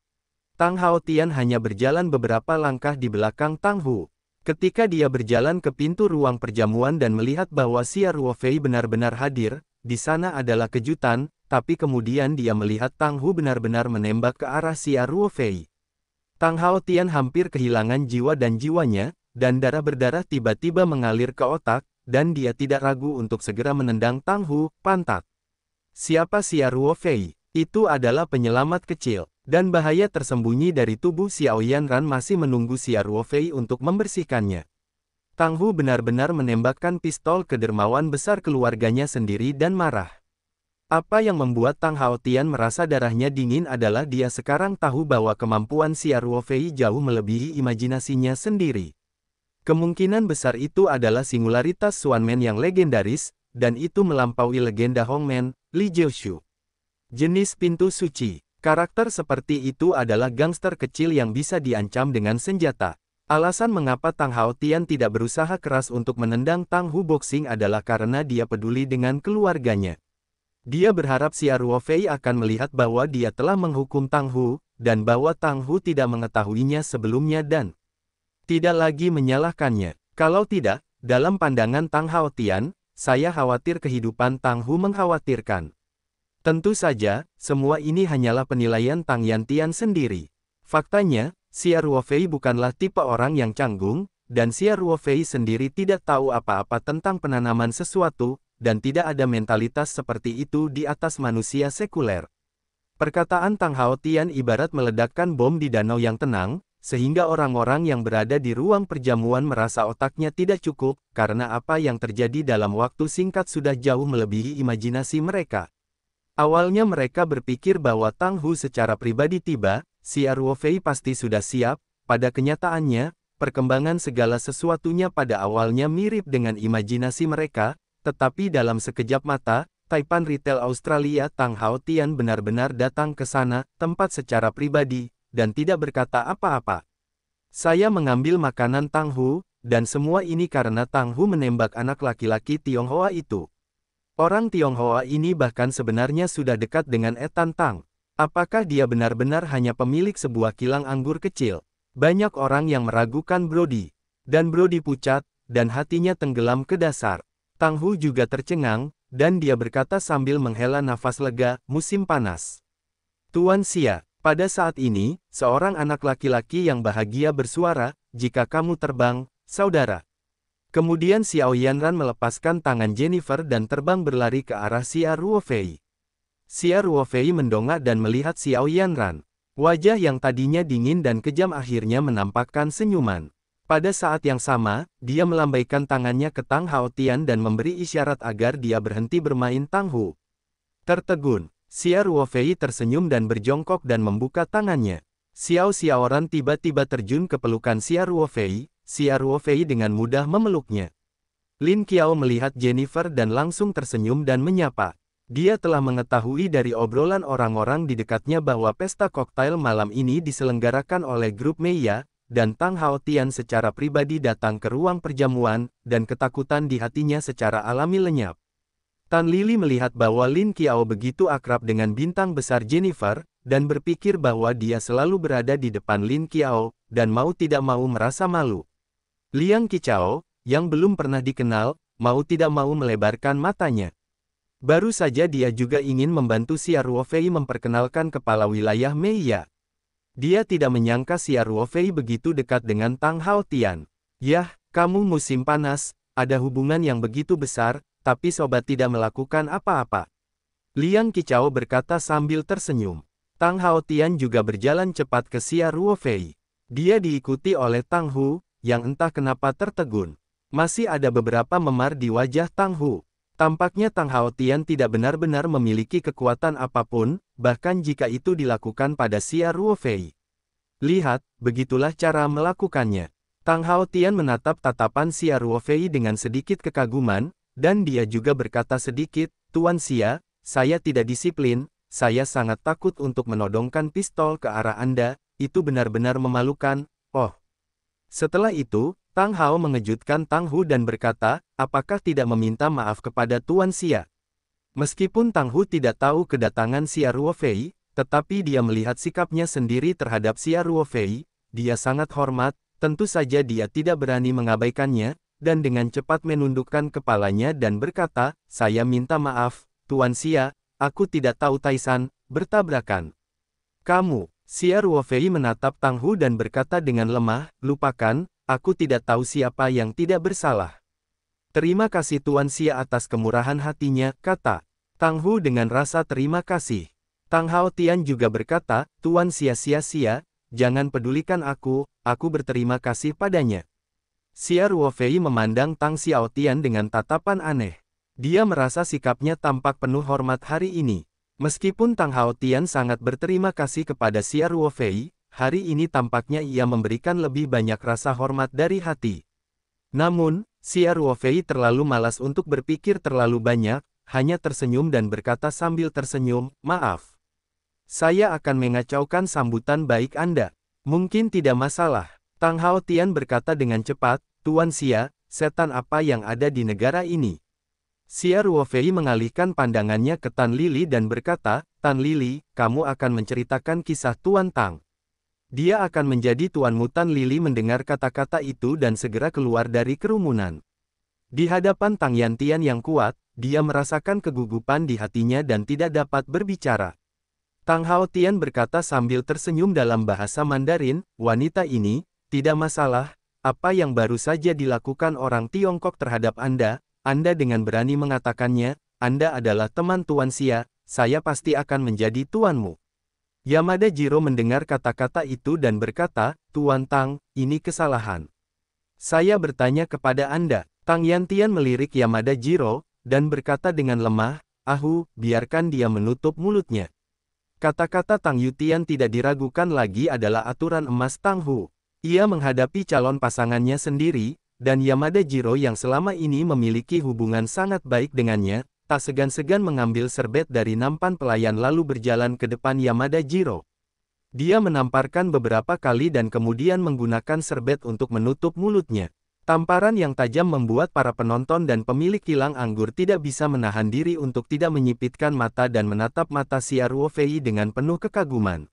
Tang Haotian hanya berjalan beberapa langkah di belakang Tang Hu. Ketika dia berjalan ke pintu ruang perjamuan dan melihat bahwa Xia Ruofei benar-benar hadir, di sana adalah kejutan, tapi kemudian dia melihat Tang Hu benar-benar menembak ke arah Xia Ruofei. Tang Haotian hampir kehilangan jiwa dan jiwanya, dan darah berdarah tiba-tiba mengalir ke otak, dan dia tidak ragu untuk segera menendang Tang Hu, pantat. Siapa Xia Ruofei? Itu adalah penyelamat kecil. Dan bahaya tersembunyi dari tubuh Xiao Yanran masih menunggu Xia Ruofei untuk membersihkannya. Tang Hu benar-benar menembakkan pistol ke dermawan besar keluarganya sendiri dan marah. Apa yang membuat Tang Haotian merasa darahnya dingin adalah dia sekarang tahu bahwa kemampuan Xia Ruofei jauh melebihi imajinasinya sendiri. Kemungkinan besar itu adalah singularitas Xuanmen yang legendaris, dan itu melampaui legenda Hongmen, Li Jiushu. Jenis pintu suci. Karakter seperti itu adalah gangster kecil yang bisa diancam dengan senjata. Alasan mengapa Tang Haotian tidak berusaha keras untuk menendang Tang Hu boxing adalah karena dia peduli dengan keluarganya. Dia berharap Xia Ruofei akan melihat bahwa dia telah menghukum Tang Hu, dan bahwa Tang Hu tidak mengetahuinya sebelumnya dan tidak lagi menyalahkannya. Kalau tidak, dalam pandangan Tang Haotian, saya khawatir kehidupan Tang Hu mengkhawatirkan. Tentu saja, semua ini hanyalah penilaian Tang Yantian sendiri. Faktanya, Xia Ruofei bukanlah tipe orang yang canggung, dan Xia Ruofei sendiri tidak tahu apa-apa tentang penanaman sesuatu, dan tidak ada mentalitas seperti itu di atas manusia sekuler. Perkataan Tang Haotian ibarat meledakkan bom di danau yang tenang, sehingga orang-orang yang berada di ruang perjamuan merasa otaknya tidak cukup, karena apa yang terjadi dalam waktu singkat sudah jauh melebihi imajinasi mereka. Awalnya mereka berpikir bahwa Tang Hu secara pribadi tiba, Xia Ruofei pasti sudah siap. Pada kenyataannya, perkembangan segala sesuatunya pada awalnya mirip dengan imajinasi mereka, tetapi dalam sekejap mata, Taipan Retail Australia Tang Haotian benar-benar datang ke sana, tempat secara pribadi, dan tidak berkata apa-apa. Saya mengambil makanan Tang Hu, dan semua ini karena Tang Hu menembak anak laki-laki Tionghoa itu. Orang Tionghoa ini bahkan sebenarnya sudah dekat dengan Etan Tang. Apakah dia benar-benar hanya pemilik sebuah kilang anggur kecil? Banyak orang yang meragukan Brody. Dan Brody pucat, dan hatinya tenggelam ke dasar. Tang Hu juga tercengang, dan dia berkata sambil menghela nafas lega, musim panas. Tuan Xia, Pada saat ini, seorang anak laki-laki yang bahagia bersuara, "Jika kamu terbang, saudara." Kemudian Xiao Yanran melepaskan tangan Jennifer dan terbang berlari ke arah Xia Ruofei. Xia Ruofei mendongak dan melihat Xiao Yanran. Wajah yang tadinya dingin dan kejam akhirnya menampakkan senyuman. Pada saat yang sama, dia melambaikan tangannya ke Tang Haotian dan memberi isyarat agar dia berhenti bermain tanghu. Tertegun, Xia Ruofei tersenyum dan berjongkok dan membuka tangannya. Xiao Xiaoran tiba-tiba terjun ke pelukan Xia Ruofei. Xia Ruofei dengan mudah memeluknya. Lin Qiao melihat Jennifer dan langsung tersenyum dan menyapa. Dia telah mengetahui dari obrolan orang-orang di dekatnya bahwa pesta koktail malam ini diselenggarakan oleh grup Meiya, dan Tang Haotian secara pribadi datang ke ruang perjamuan, dan ketakutan di hatinya secara alami lenyap. Tan Lili melihat bahwa Lin Qiao begitu akrab dengan bintang besar Jennifer, dan berpikir bahwa dia selalu berada di depan Lin Qiao, dan mau tidak mau merasa malu. Liang Qichao, yang belum pernah dikenal, mau tidak mau melebarkan matanya. Baru saja dia juga ingin membantu Xia Ruofei memperkenalkan kepala wilayah Meiya. Dia tidak menyangka Xia Ruofei begitu dekat dengan Tang Haotian. "Yah, kamu musim panas, ada hubungan yang begitu besar, tapi sobat tidak melakukan apa-apa." Liang Qichao berkata sambil tersenyum. Tang Haotian juga berjalan cepat ke Xia Ruofei. Dia diikuti oleh Tang Hu, yang entah kenapa tertegun. Masih ada beberapa memar di wajah Tang Hu. Tampaknya Tang Haotian tidak benar-benar memiliki kekuatan apapun, bahkan jika itu dilakukan pada Xia Ruofei. Lihat, begitulah cara melakukannya. Tang Haotian menatap tatapan Xia Ruofei dengan sedikit kekaguman, dan dia juga berkata sedikit, "Tuan Xia, saya tidak disiplin, saya sangat takut untuk menodongkan pistol ke arah Anda, itu benar-benar memalukan." Oh. Setelah itu, Tang Hao mengejutkan Tang Hu dan berkata, "Apakah tidak meminta maaf kepada Tuan Xia?" Meskipun Tang Hu tidak tahu kedatangan Xia Ruofei, tetapi dia melihat sikapnya sendiri terhadap Xia Ruofei, dia sangat hormat, tentu saja dia tidak berani mengabaikannya, dan dengan cepat menundukkan kepalanya dan berkata, "Saya minta maaf, Tuan Xia, aku tidak tahu Taisan, bertabrakan." "Kamu," Xia Ruofei menatap Tang Hu dan berkata dengan lemah, "Lupakan, aku tidak tahu siapa yang tidak bersalah." "Terima kasih Tuan Xia atas kemurahan hatinya," kata Tang Hu dengan rasa terima kasih. Tang Haotian juga berkata, "Tuan Xia, jangan pedulikan aku berterima kasih padanya." Xia Ruofei memandang Tang Xiaotian dengan tatapan aneh. Dia merasa sikapnya tampak penuh hormat hari ini. Meskipun Tang Haotian sangat berterima kasih kepada Xia Ruofei, hari ini tampaknya ia memberikan lebih banyak rasa hormat dari hati. Namun, Xia Ruofei terlalu malas untuk berpikir terlalu banyak, hanya tersenyum dan berkata sambil tersenyum, "Maaf. Saya akan mengacaukan sambutan baik Anda." "Mungkin tidak masalah." Tang Haotian berkata dengan cepat, "Tuan Xia, setan apa yang ada di negara ini?" Xia Ruofei mengalihkan pandangannya ke Tan Lili dan berkata, "Tan Lili, kamu akan menceritakan kisah Tuan Tang." Dia akan menjadi tuanmu. Tan Lili mendengar kata-kata itu dan segera keluar dari kerumunan. Di hadapan Tang Yantian yang kuat, dia merasakan kegugupan di hatinya dan tidak dapat berbicara. Tang Haotian berkata sambil tersenyum dalam bahasa Mandarin, "Wanita ini, tidak masalah, apa yang baru saja dilakukan orang Tiongkok terhadap Anda dengan berani mengatakannya, Anda adalah teman Tuan Xia, saya pasti akan menjadi tuanmu." Yamada Jiro mendengar kata-kata itu dan berkata, "Tuan Tang, ini kesalahan. Saya bertanya kepada Anda." Tang Yantian melirik Yamada Jiro, dan berkata dengan lemah, biarkan dia menutup mulutnya." Kata-kata Tang Yutian tidak diragukan lagi adalah aturan emas Tang Hu. Ia menghadapi calon pasangannya sendiri, dan Yamada Jiro yang selama ini memiliki hubungan sangat baik dengannya, tak segan-segan mengambil serbet dari nampan pelayan lalu berjalan ke depan Yamada Jiro. Dia menamparkan beberapa kali dan kemudian menggunakan serbet untuk menutup mulutnya. Tamparan yang tajam membuat para penonton dan pemilik kilang anggur tidak bisa menahan diri untuk tidak menyipitkan mata dan menatap mata Xia Ruofei dengan penuh kekaguman.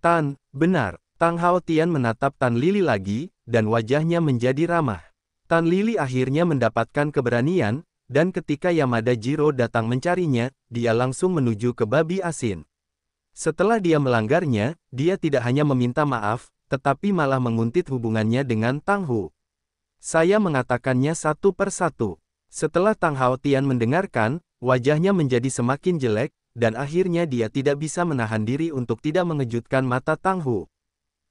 Tan, benar." Tang Haotian menatap Tan Lili lagi, dan wajahnya menjadi ramah. Tan Lili akhirnya mendapatkan keberanian, dan ketika Yamada Jiro datang mencarinya, dia langsung menuju ke babi asin. Setelah dia melanggarnya, dia tidak hanya meminta maaf, tetapi malah menguntit hubungannya dengan Tang Hu. Saya mengatakannya satu persatu. Setelah Tang Haotian mendengarkan, wajahnya menjadi semakin jelek, dan akhirnya dia tidak bisa menahan diri untuk tidak mengejutkan mata Tang Hu.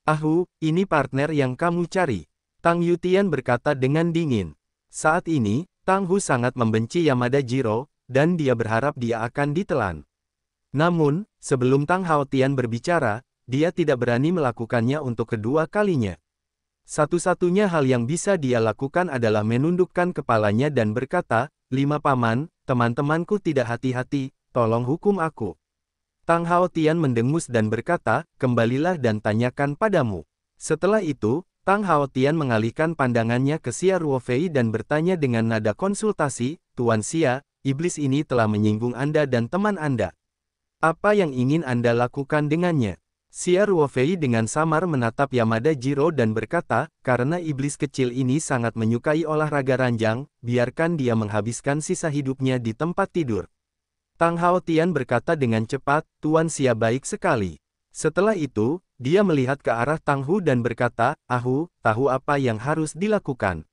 "Ahu, ini partner yang kamu cari," Tang Yutian berkata dengan dingin. Saat ini, Tang Hu sangat membenci Yamada Jiro, dan dia berharap dia akan ditelan. Namun, sebelum Tang Haotian berbicara, dia tidak berani melakukannya untuk kedua kalinya. Satu-satunya hal yang bisa dia lakukan adalah menundukkan kepalanya dan berkata, "Lima paman, teman-temanku tidak hati-hati, tolong hukum aku." Tang Haotian mendengus dan berkata, "Kembalilah dan tanyakan padamu." Setelah itu, Tang Haotian mengalihkan pandangannya ke Xia Ruofei dan bertanya dengan nada konsultasi, "Tuan Xia, iblis ini telah menyinggung Anda dan teman Anda. Apa yang ingin Anda lakukan dengannya?" Xia Ruofei dengan samar menatap Yamada Jiro dan berkata, "Karena iblis kecil ini sangat menyukai olahraga ranjang, biarkan dia menghabiskan sisa hidupnya di tempat tidur." Tang Haotian berkata dengan cepat, "Tuan Xia baik sekali." Setelah itu, dia melihat ke arah Tang Hu dan berkata, "Ahu, tahu apa yang harus dilakukan."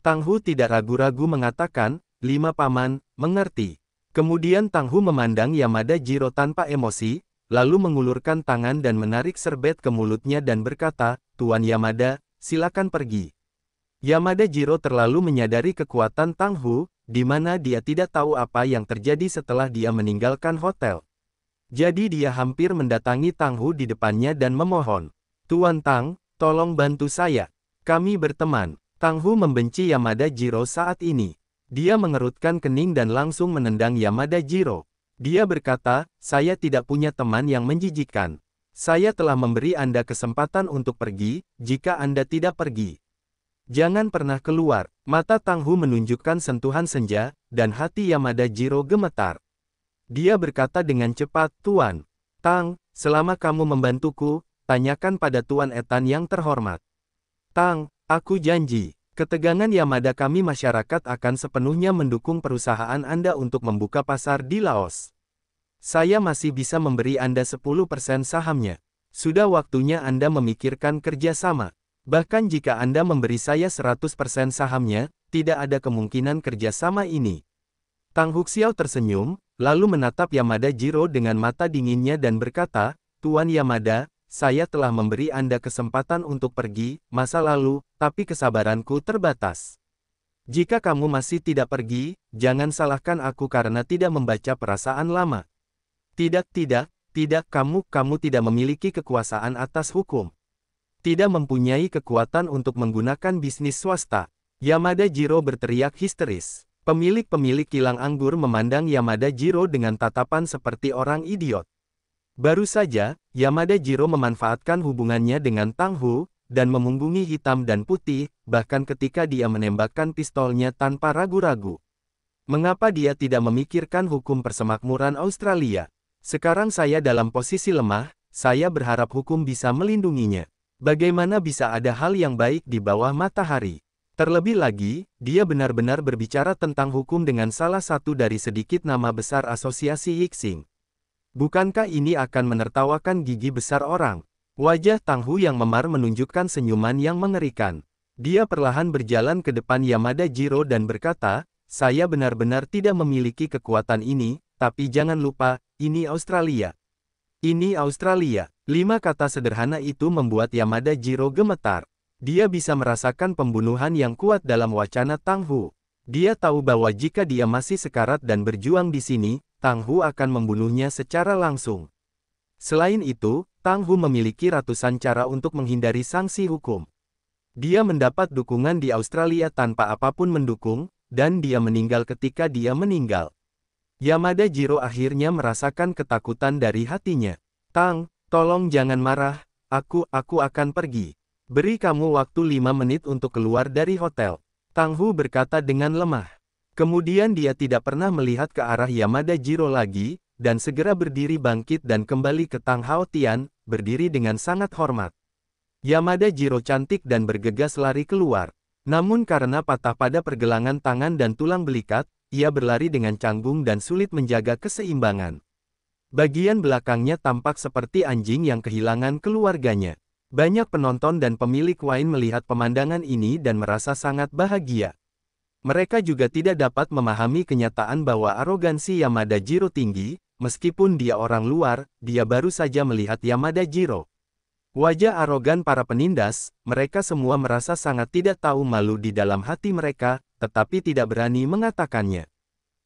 Tang Hu tidak ragu-ragu mengatakan, "Lima paman, mengerti." Kemudian Tang Hu memandang Yamada Jiro tanpa emosi, lalu mengulurkan tangan dan menarik serbet ke mulutnya dan berkata, "Tuan Yamada, silakan pergi." Yamada Jiro terlalu menyadari kekuatan Tang Hu, di mana dia tidak tahu apa yang terjadi setelah dia meninggalkan hotel. Jadi dia hampir mendatangi Tang Hu di depannya dan memohon, "Tuan Tang, tolong bantu saya. Kami berteman." Tang Hu membenci Yamada Jiro saat ini. Dia mengerutkan kening dan langsung menendang Yamada Jiro. Dia berkata, "Saya tidak punya teman yang menjijikkan. Saya telah memberi Anda kesempatan untuk pergi, jika Anda tidak pergi, jangan pernah keluar." Mata Tang Hu menunjukkan sentuhan senja, dan hati Yamada Jiro gemetar. Dia berkata dengan cepat, "Tuan Tang, selama kamu membantuku, tanyakan pada Tuan Etan yang terhormat." "Tang, aku janji." Ketegangan Yamada kami masyarakat akan sepenuhnya mendukung perusahaan Anda untuk membuka pasar di Laos. Saya masih bisa memberi Anda 10% sahamnya. Sudah waktunya Anda memikirkan kerjasama. Bahkan jika Anda memberi saya 100% sahamnya, tidak ada kemungkinan kerjasama ini. Tang Huxiao tersenyum, lalu menatap Yamada Jiro dengan mata dinginnya dan berkata, "Tuan Yamada, saya telah memberi Anda kesempatan untuk pergi, masa lalu, tapi kesabaranku terbatas. Jika kamu masih tidak pergi, jangan salahkan aku karena tidak membaca perasaan lama." "Tidak, kamu tidak memiliki kekuasaan atas hukum. Tidak mempunyai kekuatan untuk menggunakan bisnis swasta." Yamada Jiro berteriak histeris. Pemilik-pemilik kilang anggur memandang Yamada Jiro dengan tatapan seperti orang idiot. Baru saja, Yamada Jiro memanfaatkan hubungannya dengan Tang Hu, dan memunggungi hitam dan putih, bahkan ketika dia menembakkan pistolnya tanpa ragu-ragu. Mengapa dia tidak memikirkan hukum persemakmuran Australia? Sekarang saya dalam posisi lemah, saya berharap hukum bisa melindunginya. Bagaimana bisa ada hal yang baik di bawah matahari? Terlebih lagi, dia benar-benar berbicara tentang hukum dengan salah satu dari sedikit nama besar asosiasi Yixing. Bukankah ini akan menertawakan gigi besar orang? Wajah Tang Hu yang memar menunjukkan senyuman yang mengerikan. Dia perlahan berjalan ke depan Yamada Jiro dan berkata, "Saya benar-benar tidak memiliki kekuatan ini, tapi jangan lupa, ini Australia. Ini Australia." 5 kata sederhana itu membuat Yamada Jiro gemetar. Dia bisa merasakan pembunuhan yang kuat dalam wacana Tang Hu. Dia tahu bahwa jika dia masih sekarat dan berjuang di sini, Tang Hu akan membunuhnya secara langsung. Selain itu, Tang Hu memiliki ratusan cara untuk menghindari sanksi hukum. Dia mendapat dukungan di Australia tanpa apapun mendukung, dan dia meninggal ketika dia meninggal. Yamada Jiro akhirnya merasakan ketakutan dari hatinya. "Tang, tolong jangan marah, aku akan pergi. Beri kamu waktu 5 menit untuk keluar dari hotel." Tang Hu berkata dengan lemah. Kemudian dia tidak pernah melihat ke arah Yamada Jiro lagi, dan segera berdiri bangkit dan kembali ke Tang Haotian, berdiri dengan sangat hormat. Yamada Jiro cantik dan bergegas lari keluar. Namun karena patah pada pergelangan tangan dan tulang belikat, ia berlari dengan canggung dan sulit menjaga keseimbangan. Bagian belakangnya tampak seperti anjing yang kehilangan keluarganya. Banyak penonton dan pemilik wine melihat pemandangan ini dan merasa sangat bahagia. Mereka juga tidak dapat memahami kenyataan bahwa arogansi Yamada Jiro tinggi, meskipun dia orang luar, dia baru saja melihat Yamada Jiro. Wajah arogan para penindas, mereka semua merasa sangat tidak tahu malu di dalam hati mereka, tetapi tidak berani mengatakannya.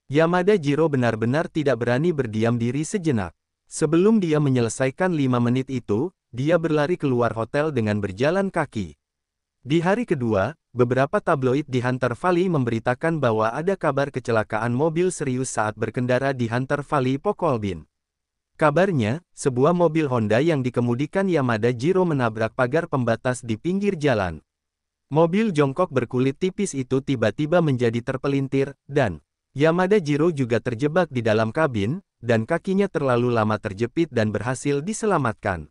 Yamada Jiro benar-benar tidak berani berdiam diri sejenak. Sebelum dia menyelesaikan 5 menit itu, dia berlari keluar hotel dengan berjalan kaki. Di hari kedua, beberapa tabloid di Hunter Valley memberitakan bahwa ada kabar kecelakaan mobil serius saat berkendara di Hunter Valley Pokolbin. Kabarnya, sebuah mobil Honda yang dikemudikan Yamada Jiro menabrak pagar pembatas di pinggir jalan. Mobil jongkok berkulit tipis itu tiba-tiba menjadi terpelintir, dan Yamada Jiro juga terjebak di dalam kabin, dan kakinya terlalu lama terjepit dan berhasil diselamatkan.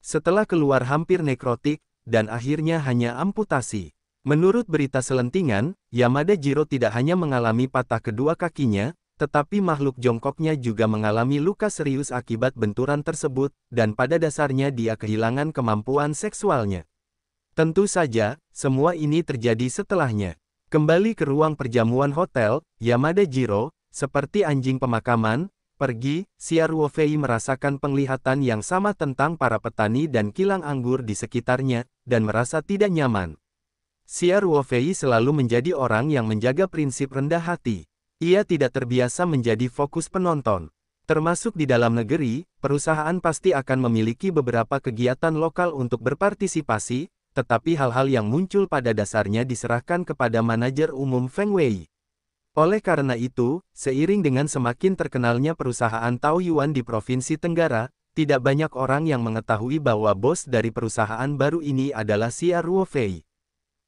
Setelah keluar hampir nekrotik, dan akhirnya hanya amputasi. Menurut berita selentingan, Yamada Jiro tidak hanya mengalami patah kedua kakinya, tetapi makhluk jongkoknya juga mengalami luka serius akibat benturan tersebut, dan pada dasarnya dia kehilangan kemampuan seksualnya. Tentu saja, semua ini terjadi setelahnya. Kembali ke ruang perjamuan hotel, Yamada Jiro, seperti anjing pemakaman, pergi. Xia Ruofei merasakan penglihatan yang sama tentang para petani dan kilang anggur di sekitarnya, dan merasa tidak nyaman. Xia Ruofei selalu menjadi orang yang menjaga prinsip rendah hati. Ia tidak terbiasa menjadi fokus penonton. Termasuk di dalam negeri, perusahaan pasti akan memiliki beberapa kegiatan lokal untuk berpartisipasi, tetapi hal-hal yang muncul pada dasarnya diserahkan kepada manajer umum Feng Wei. Oleh karena itu, seiring dengan semakin terkenalnya perusahaan Taoyuan di Provinsi Tenggara, tidak banyak orang yang mengetahui bahwa bos dari perusahaan baru ini adalah Xia Ruofei.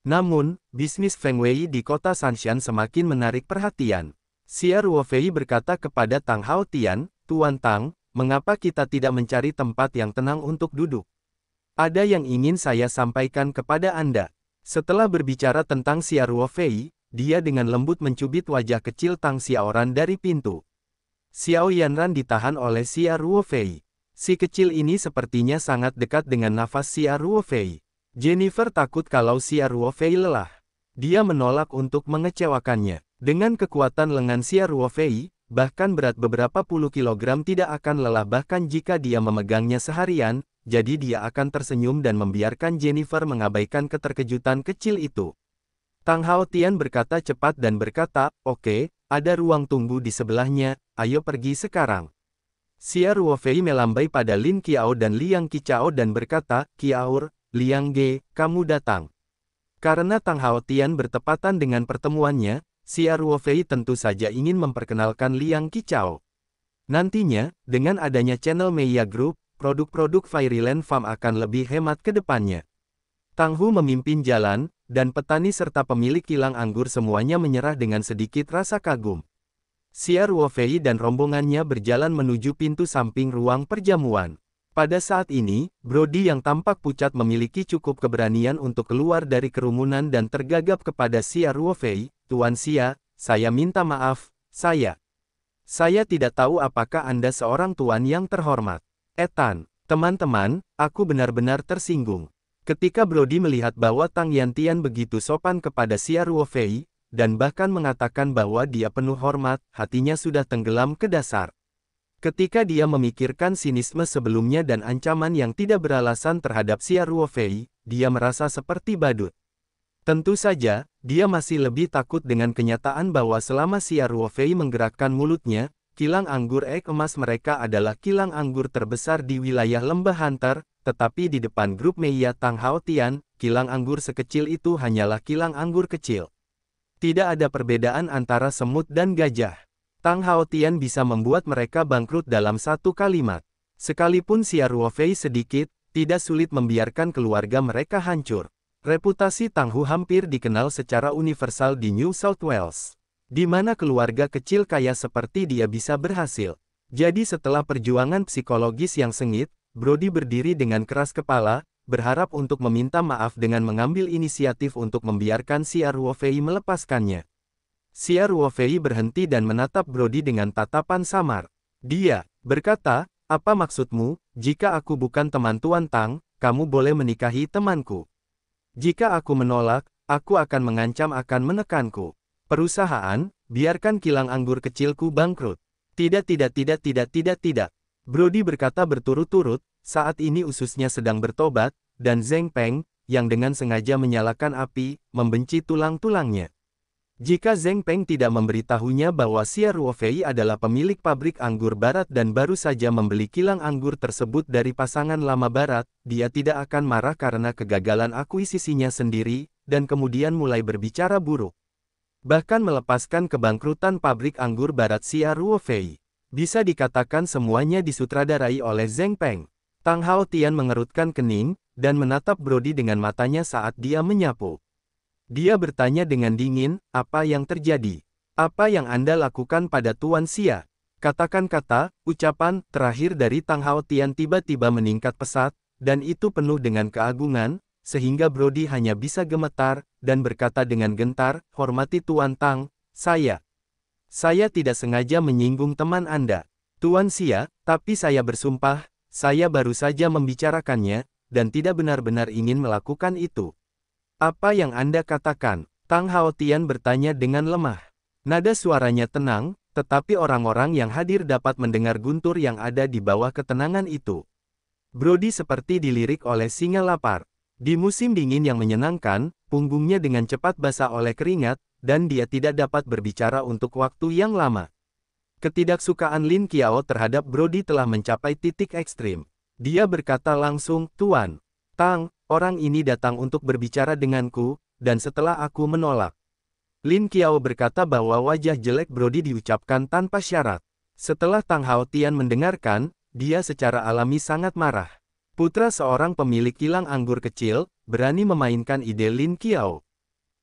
Namun, bisnis Feng Wei di kota Sanshan semakin menarik perhatian. Xia Ruofei berkata kepada Tang Haotian, "Tuan Tang, mengapa kita tidak mencari tempat yang tenang untuk duduk? Ada yang ingin saya sampaikan kepada Anda." Setelah berbicara tentang Xia Ruofei, dia dengan lembut mencubit wajah kecil Tang Xiaoran dari pintu. Xiao Yanran ditahan oleh Xia Ruofei. Si kecil ini sepertinya sangat dekat dengan nafas Xia Ruofei. Jennifer takut kalau Xia Ruofei lelah. Dia menolak untuk mengecewakannya. Dengan kekuatan lengan Xia Ruofei, bahkan berat beberapa puluh kilogram tidak akan lelah bahkan jika dia memegangnya seharian, jadi dia akan tersenyum dan membiarkan Jennifer mengabaikan keterkejutan kecil itu. Tang Haotian berkata cepat dan berkata, "Oke, ada ruang tunggu di sebelahnya, ayo pergi sekarang." Xia Ruofei melambai pada Lin Qiao dan Liang Qichao dan berkata, "Qiaur, Liang Ge, kamu datang." Karena Tang Haotian bertepatan dengan pertemuannya, Xia Ruofei tentu saja ingin memperkenalkan Liang Qichao. Nantinya, dengan adanya channel Meiya Group, produk-produk Fairyland Farm akan lebih hemat ke depannya. Tang Hu memimpin jalan, dan petani serta pemilik kilang anggur semuanya menyerah dengan sedikit rasa kagum. Xia Ruofei dan rombongannya berjalan menuju pintu samping ruang perjamuan. Pada saat ini, Brody yang tampak pucat memiliki cukup keberanian untuk keluar dari kerumunan dan tergagap kepada Xia Ruofei, "Tuan Xia, saya minta maaf, saya tidak tahu apakah Anda seorang tuan yang terhormat." Etan, teman-teman, aku benar-benar tersinggung. Ketika Brody melihat bahwa Tang Yantian begitu sopan kepada Xia Ruofei, dan bahkan mengatakan bahwa dia penuh hormat, hatinya sudah tenggelam ke dasar. Ketika dia memikirkan sinisme sebelumnya dan ancaman yang tidak beralasan terhadap Xia Ruofei, dia merasa seperti badut. Tentu saja, dia masih lebih takut dengan kenyataan bahwa selama Xia Ruofei menggerakkan mulutnya, kilang anggur ek emas mereka adalah kilang anggur terbesar di wilayah lembah Hunter, tetapi di depan grup Meiya Tang Haotian, kilang anggur sekecil itu hanyalah kilang anggur kecil. Tidak ada perbedaan antara semut dan gajah. Tang Haotian bisa membuat mereka bangkrut dalam satu kalimat. Sekalipun Xia Ruofei sedikit, tidak sulit membiarkan keluarga mereka hancur. Reputasi Tang Hu hampir dikenal secara universal di New South Wales, di mana keluarga kecil kaya seperti dia bisa berhasil. Jadi setelah perjuangan psikologis yang sengit, Brody berdiri dengan keras kepala, berharap untuk meminta maaf dengan mengambil inisiatif untuk membiarkan Xia Ruofei melepaskannya. Xia Ruofei berhenti dan menatap Brody dengan tatapan samar. Dia Berkata, apa maksudmu, jika aku bukan teman Tuan Tang, kamu boleh menikahi temanku. Jika aku menolak, aku akan mengancam akan menekanku. Perusahaan, biarkan kilang anggur kecilku bangkrut. Tidak tidak tidak tidak tidak tidak. Brody berkata berturut-turut, saat ini ususnya sedang bertobat, dan Zheng Peng, yang dengan sengaja menyalakan api, membenci tulang-tulangnya. Jika Zheng Peng tidak memberitahunya bahwa Xia Ruofei adalah pemilik pabrik anggur barat dan baru saja membeli kilang anggur tersebut dari pasangan lama barat, dia tidak akan marah karena kegagalan akuisisinya sendiri, dan kemudian mulai berbicara buruk. Bahkan melepaskan kebangkrutan pabrik anggur barat Xia Ruofei. Bisa dikatakan semuanya disutradarai oleh Zheng Peng. Tang Hao Tian mengerutkan kening, dan menatap Brody dengan matanya saat dia menyapu. Dia bertanya dengan dingin, apa yang terjadi? Apa yang Anda lakukan pada Tuan Xia? Katakan kata, ucapan terakhir dari Tang Hao Tian tiba-tiba meningkat pesat, dan itu penuh dengan keagungan, sehingga Brody hanya bisa gemetar, dan berkata dengan gentar, hormati Tuan Tang, saya tidak sengaja menyinggung teman Anda. Tuan Xia, tapi saya bersumpah, saya baru saja membicarakannya, dan tidak benar-benar ingin melakukan itu. Apa yang Anda katakan? Tang Hao Tian bertanya dengan lemah. Nada suaranya tenang, tetapi orang-orang yang hadir dapat mendengar guntur yang ada di bawah ketenangan itu. Brody seperti dilirik oleh singa lapar. Di musim dingin yang menyenangkan, punggungnya dengan cepat basah oleh keringat, dan dia tidak dapat berbicara untuk waktu yang lama. Ketidaksukaan Lin Qiao terhadap Brody telah mencapai titik ekstrim. Dia berkata langsung, Tuan Tang, orang ini datang untuk berbicara denganku, dan setelah aku menolak. Lin Qiao berkata bahwa wajah jelek Brody diucapkan tanpa syarat. Setelah Tang Hao Tian mendengarkan, dia secara alami sangat marah. Putra seorang pemilik kilang anggur kecil, berani memainkan ide Lin Qiao.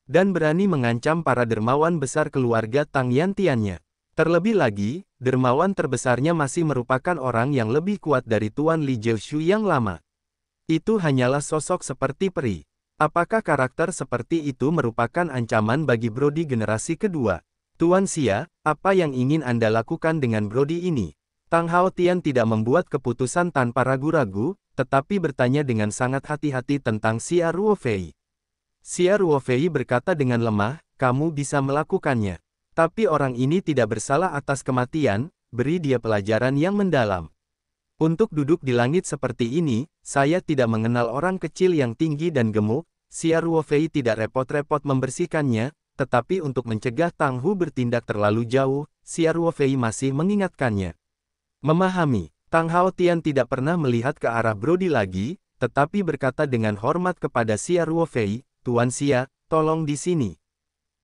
Dan berani mengancam para dermawan besar keluarga Tang Yantiannya. Terlebih lagi, dermawan terbesarnya masih merupakan orang yang lebih kuat dari Tuan Li Jiushu yang lama. Itu hanyalah sosok seperti peri. Apakah karakter seperti itu merupakan ancaman bagi Brody generasi kedua? Tuan Xia, apa yang ingin Anda lakukan dengan Brody ini? Tang Hao Tian tidak membuat keputusan tanpa ragu-ragu, tetapi bertanya dengan sangat hati-hati tentang Xia Ruofei. Xia Ruofei berkata dengan lemah, kamu bisa melakukannya. Tapi orang ini tidak bersalah atas kematian, beri dia pelajaran yang mendalam. Untuk duduk di langit seperti ini, saya tidak mengenal orang kecil yang tinggi dan gemuk. Xia Ruofei tidak repot-repot membersihkannya, tetapi untuk mencegah Tang Hu bertindak terlalu jauh, Xia Ruofei masih mengingatkannya. Memahami, Tang Hao Tian tidak pernah melihat ke arah Brody lagi, tetapi berkata dengan hormat kepada Xia Ruofei, Tuan Xia, tolong di sini.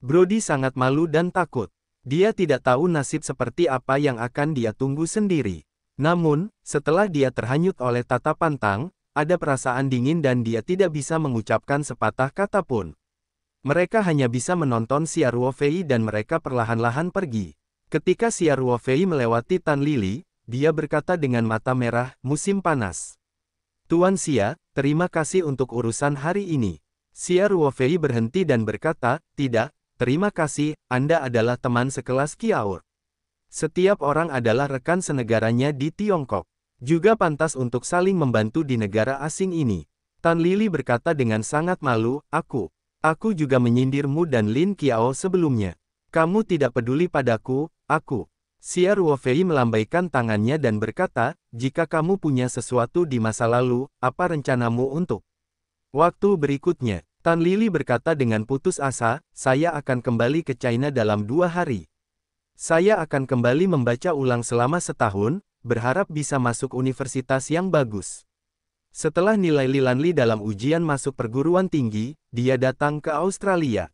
Brody sangat malu dan takut. Dia tidak tahu nasib seperti apa yang akan dia tunggu sendiri. Namun, setelah dia terhanyut oleh tatapan Tang, ada perasaan dingin dan dia tidak bisa mengucapkan sepatah kata pun. Mereka hanya bisa menonton Xia Ruofei dan mereka perlahan-lahan pergi. Ketika Xia Ruofei melewati Tan Lili, dia berkata dengan mata merah, musim panas. Tuan Xia, terima kasih untuk urusan hari ini. Xia Ruofei berhenti dan berkata, tidak, terima kasih, Anda adalah teman sekelas Qiao. Setiap orang adalah rekan senegaranya di Tiongkok. Juga pantas untuk saling membantu di negara asing ini. Tan Lili berkata dengan sangat malu, aku juga menyindirmu dan Lin Qiao sebelumnya. Kamu tidak peduli padaku, aku. Xia Ruofei melambaikan tangannya dan berkata, jika kamu punya sesuatu di masa lalu, apa rencanamu untuk waktu berikutnya? Tan Lili berkata dengan putus asa, saya akan kembali ke China dalam 2 hari. Saya akan kembali membaca ulang selama setahun, berharap bisa masuk universitas yang bagus. Setelah nilai Lilanli dalam ujian masuk perguruan tinggi, dia datang ke Australia.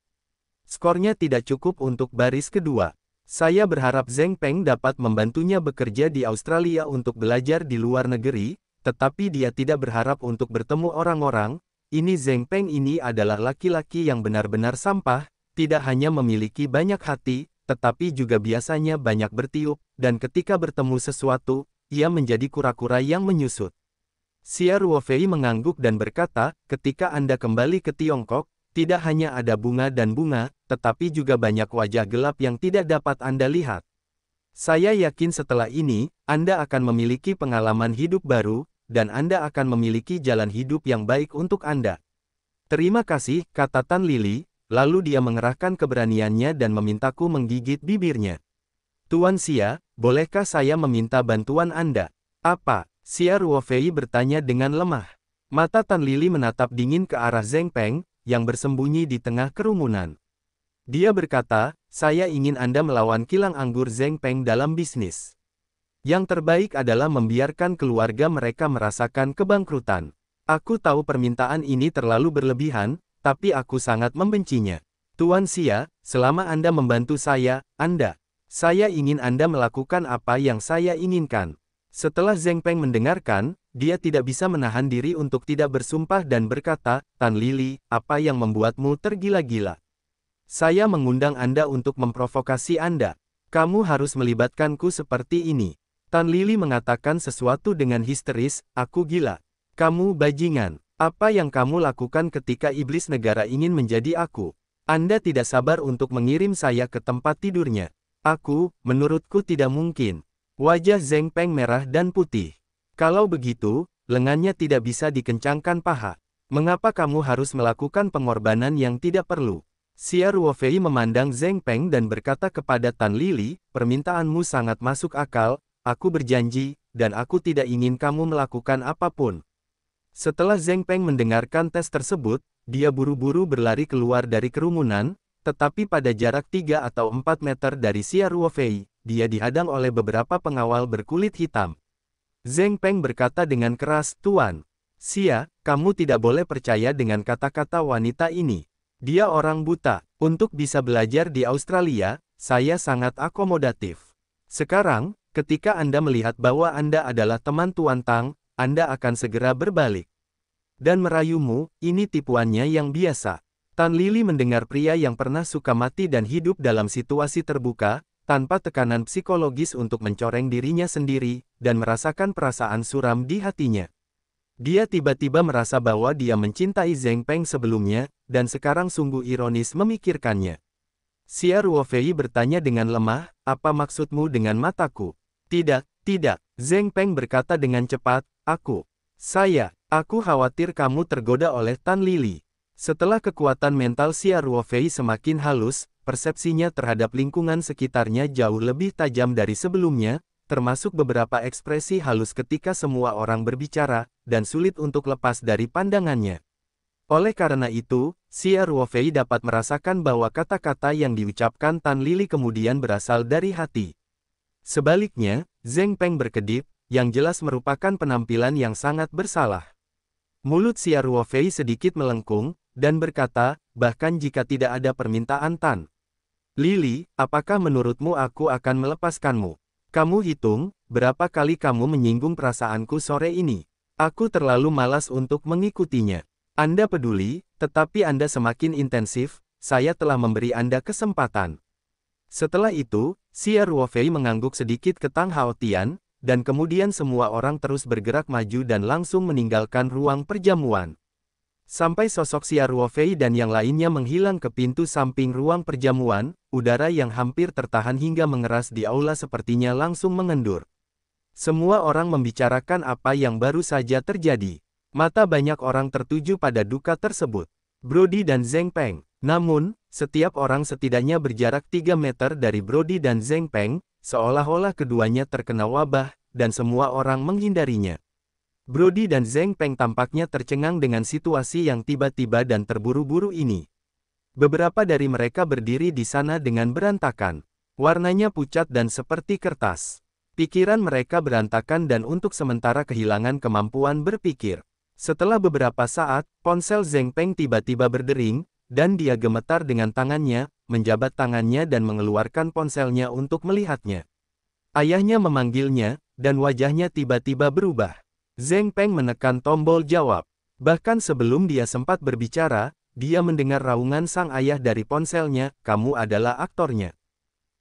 Skornya tidak cukup untuk baris kedua. Saya berharap Zheng Peng dapat membantunya bekerja di Australia untuk belajar di luar negeri, tetapi dia tidak berharap untuk bertemu orang-orang. Ini Zheng Peng ini adalah laki-laki yang benar-benar sampah, tidak hanya memiliki banyak hati, tetapi juga biasanya banyak bertiup, dan ketika bertemu sesuatu, ia menjadi kura-kura yang menyusut. Xia Ruofei mengangguk dan berkata, ketika Anda kembali ke Tiongkok, tidak hanya ada bunga dan bunga, tetapi juga banyak wajah gelap yang tidak dapat Anda lihat. Saya yakin setelah ini, Anda akan memiliki pengalaman hidup baru, dan Anda akan memiliki jalan hidup yang baik untuk Anda. Terima kasih, kata Tan Lili, lalu dia mengerahkan keberaniannya dan memintaku menggigit bibirnya. Tuan Xia, bolehkah saya meminta bantuan Anda? Apa? Xia Ruofei bertanya dengan lemah. Mata Tan Lili menatap dingin ke arah Zheng Peng, yang bersembunyi di tengah kerumunan. Dia berkata, saya ingin Anda melawan kilang anggur Zheng Peng dalam bisnis. Yang terbaik adalah membiarkan keluarga mereka merasakan kebangkrutan. Aku tahu permintaan ini terlalu berlebihan, tapi aku sangat membencinya. Tuan Xia, selama Anda membantu saya ingin Anda melakukan apa yang saya inginkan. Setelah Zheng Peng mendengarkan, dia tidak bisa menahan diri untuk tidak bersumpah dan berkata, Tan Lili, apa yang membuatmu tergila-gila? Saya mengundang Anda untuk memprovokasi Anda. Kamu harus melibatkanku seperti ini. Tan Lili mengatakan sesuatu dengan histeris, aku gila. Kamu bajingan. Apa yang kamu lakukan ketika iblis negara ingin menjadi aku? Anda tidak sabar untuk mengirim saya ke tempat tidurnya. Menurutku tidak mungkin. Wajah Zheng Peng merah dan putih. Kalau begitu, lengannya tidak bisa dikencangkan paha. Mengapa kamu harus melakukan pengorbanan yang tidak perlu? Xia Ruofei memandang Zheng Peng dan berkata kepada Tan Lili, permintaanmu sangat masuk akal, aku berjanji, dan aku tidak ingin kamu melakukan apapun. Setelah Zheng Peng mendengarkan tes tersebut, dia buru-buru berlari keluar dari kerumunan, tetapi pada jarak 3 atau 4 meter dari Xia Ruofei, dia dihadang oleh beberapa pengawal berkulit hitam. Zheng Peng berkata dengan keras, Tuan Xia, kamu tidak boleh percaya dengan kata-kata wanita ini. Dia orang buta. Untuk bisa belajar di Australia, saya sangat akomodatif. Sekarang, ketika Anda melihat bahwa Anda adalah teman Tuan Tang, Anda akan segera berbalik. Dan merayumu, ini tipuannya yang biasa. Tan Lili mendengar pria yang pernah suka mati dan hidup dalam situasi terbuka, tanpa tekanan psikologis untuk mencoreng dirinya sendiri, dan merasakan perasaan suram di hatinya. Dia tiba-tiba merasa bahwa dia mencintai Zheng Peng sebelumnya, dan sekarang sungguh ironis memikirkannya. Xia Ruofei bertanya dengan lemah, apa maksudmu dengan mataku? Tidak, Zheng Peng berkata dengan cepat, aku khawatir kamu tergoda oleh Tan Lili. Setelah kekuatan mental Xia Ruofei semakin halus, persepsinya terhadap lingkungan sekitarnya jauh lebih tajam dari sebelumnya, termasuk beberapa ekspresi halus ketika semua orang berbicara, dan sulit untuk lepas dari pandangannya. Oleh karena itu, Xia Ruofei dapat merasakan bahwa kata-kata yang diucapkan Tan Lili kemudian berasal dari hati. Sebaliknya, Zheng Peng berkedip, yang jelas merupakan penampilan yang sangat bersalah. Mulut Xia Ruofei sedikit melengkung, dan berkata, bahkan jika tidak ada permintaan Tan Lili, apakah menurutmu aku akan melepaskanmu? Kamu hitung, berapa kali kamu menyinggung perasaanku sore ini? Aku terlalu malas untuk mengikutinya. Anda peduli, tetapi Anda semakin intensif, saya telah memberi Anda kesempatan. Setelah itu, Xia Ruofei mengangguk sedikit ke Tang Haotian, dan kemudian semua orang terus bergerak maju dan langsung meninggalkan ruang perjamuan. Sampai sosok Xia Ruofei dan yang lainnya menghilang ke pintu samping ruang perjamuan, udara yang hampir tertahan hingga mengeras di aula sepertinya langsung mengendur. Semua orang membicarakan apa yang baru saja terjadi. Mata banyak orang tertuju pada duka tersebut. Brody dan Zheng Peng. Namun, setiap orang setidaknya berjarak 3 meter dari Brody dan Zheng Peng, seolah-olah keduanya terkena wabah, dan semua orang menghindarinya. Brody dan Zheng Peng tampaknya tercengang dengan situasi yang tiba-tiba dan terburu-buru ini. Beberapa dari mereka berdiri di sana dengan berantakan. Warnanya pucat dan seperti kertas. Pikiran mereka berantakan dan untuk sementara kehilangan kemampuan berpikir. Setelah beberapa saat, ponsel Zheng Peng tiba-tiba berdering, dan dia gemetar dengan tangannya, menjabat tangannya dan mengeluarkan ponselnya untuk melihatnya. Ayahnya memanggilnya, dan wajahnya tiba-tiba berubah. Zheng Peng menekan tombol jawab. Bahkan sebelum dia sempat berbicara, dia mendengar raungan sang ayah dari ponselnya, kamu adalah aktornya.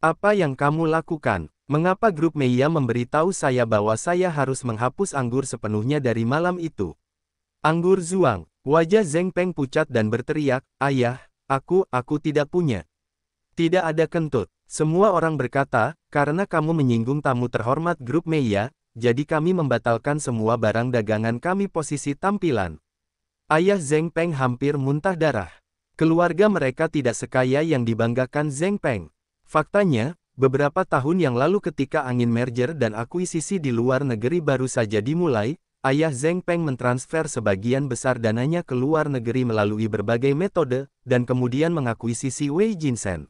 Apa yang kamu lakukan? Mengapa grup Meiya memberitahu saya bahwa saya harus menghapus anggur sepenuhnya dari malam itu? Anggur Zuang. Wajah Zheng Peng pucat dan berteriak, ayah, aku tidak punya. Tidak ada kentut. Semua orang berkata, Karena kamu menyinggung tamu terhormat grup Meiya, jadi kami membatalkan semua barang dagangan kami. Posisi tampilan. Ayah Zheng Peng hampir muntah darah. Keluarga mereka tidak sekaya yang dibanggakan Zheng Peng. Faktanya, beberapa tahun yang lalu ketika angin merger dan akuisisi di luar negeri baru saja dimulai, ayah Zheng Peng mentransfer sebagian besar dananya ke luar negeri melalui berbagai metode, dan kemudian mengakuisisi Wei Jinsen.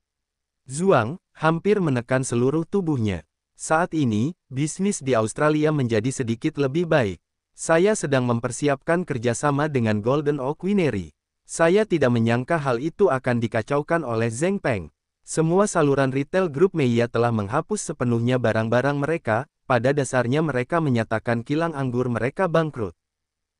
Zhuang hampir menekan seluruh tubuhnya. Saat ini, bisnis di Australia menjadi sedikit lebih baik. Saya sedang mempersiapkan kerjasama dengan Golden Oak Winery. Saya tidak menyangka hal itu akan dikacaukan oleh Zheng Peng. Semua saluran retail grup Meiya telah menghapus sepenuhnya barang-barang mereka, pada dasarnya mereka menyatakan kilang anggur mereka bangkrut.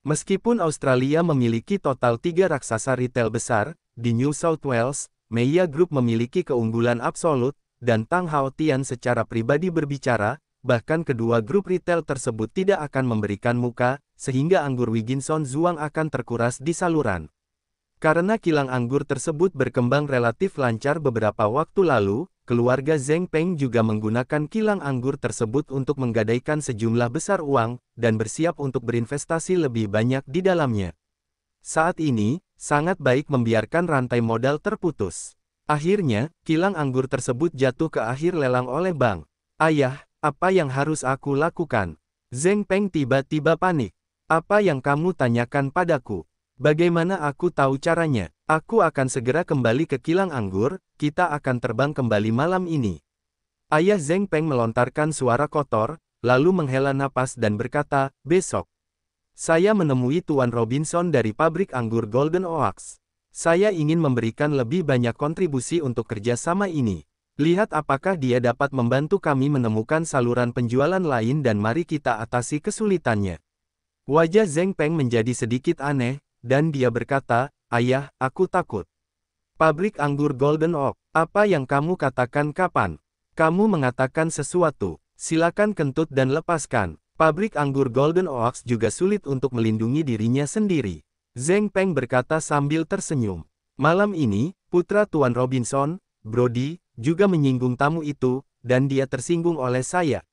Meskipun Australia memiliki total 3 raksasa retail besar, di New South Wales, Meiya Group memiliki keunggulan absolut, dan Tang Hao Tian secara pribadi berbicara, bahkan kedua grup retail tersebut tidak akan memberikan muka, sehingga anggur Wiginson Zhuang akan terkuras di saluran. Karena kilang anggur tersebut berkembang relatif lancar beberapa waktu lalu, keluarga Zheng Peng juga menggunakan kilang anggur tersebut untuk menggadaikan sejumlah besar uang, dan bersiap untuk berinvestasi lebih banyak di dalamnya. Saat ini, sangat baik membiarkan rantai modal terputus. Akhirnya, kilang anggur tersebut jatuh ke akhir lelang oleh bank. Ayah, apa yang harus aku lakukan? Zheng Peng tiba-tiba panik. Apa yang kamu tanyakan padaku? Bagaimana aku tahu caranya? Aku akan segera kembali ke kilang anggur, kita akan terbang kembali malam ini. Ayah Zheng Peng melontarkan suara kotor, lalu menghela napas dan berkata, besok. Saya menemui Tuan Robinson dari pabrik anggur Golden Oaks. Saya ingin memberikan lebih banyak kontribusi untuk kerjasama ini. Lihat apakah dia dapat membantu kami menemukan saluran penjualan lain dan mari kita atasi kesulitannya. Wajah Zheng Peng menjadi sedikit aneh, dan dia berkata, ayah, aku takut. Pabrik anggur Golden Oak, apa yang kamu katakan kapan? Kamu mengatakan sesuatu, silakan kentut dan lepaskan. Pabrik anggur Golden Oaks juga sulit untuk melindungi dirinya sendiri. Zheng Peng berkata sambil tersenyum. Malam ini, putra Tuan Robinson, Brody, juga menyinggung tamu itu, dan dia tersinggung oleh saya.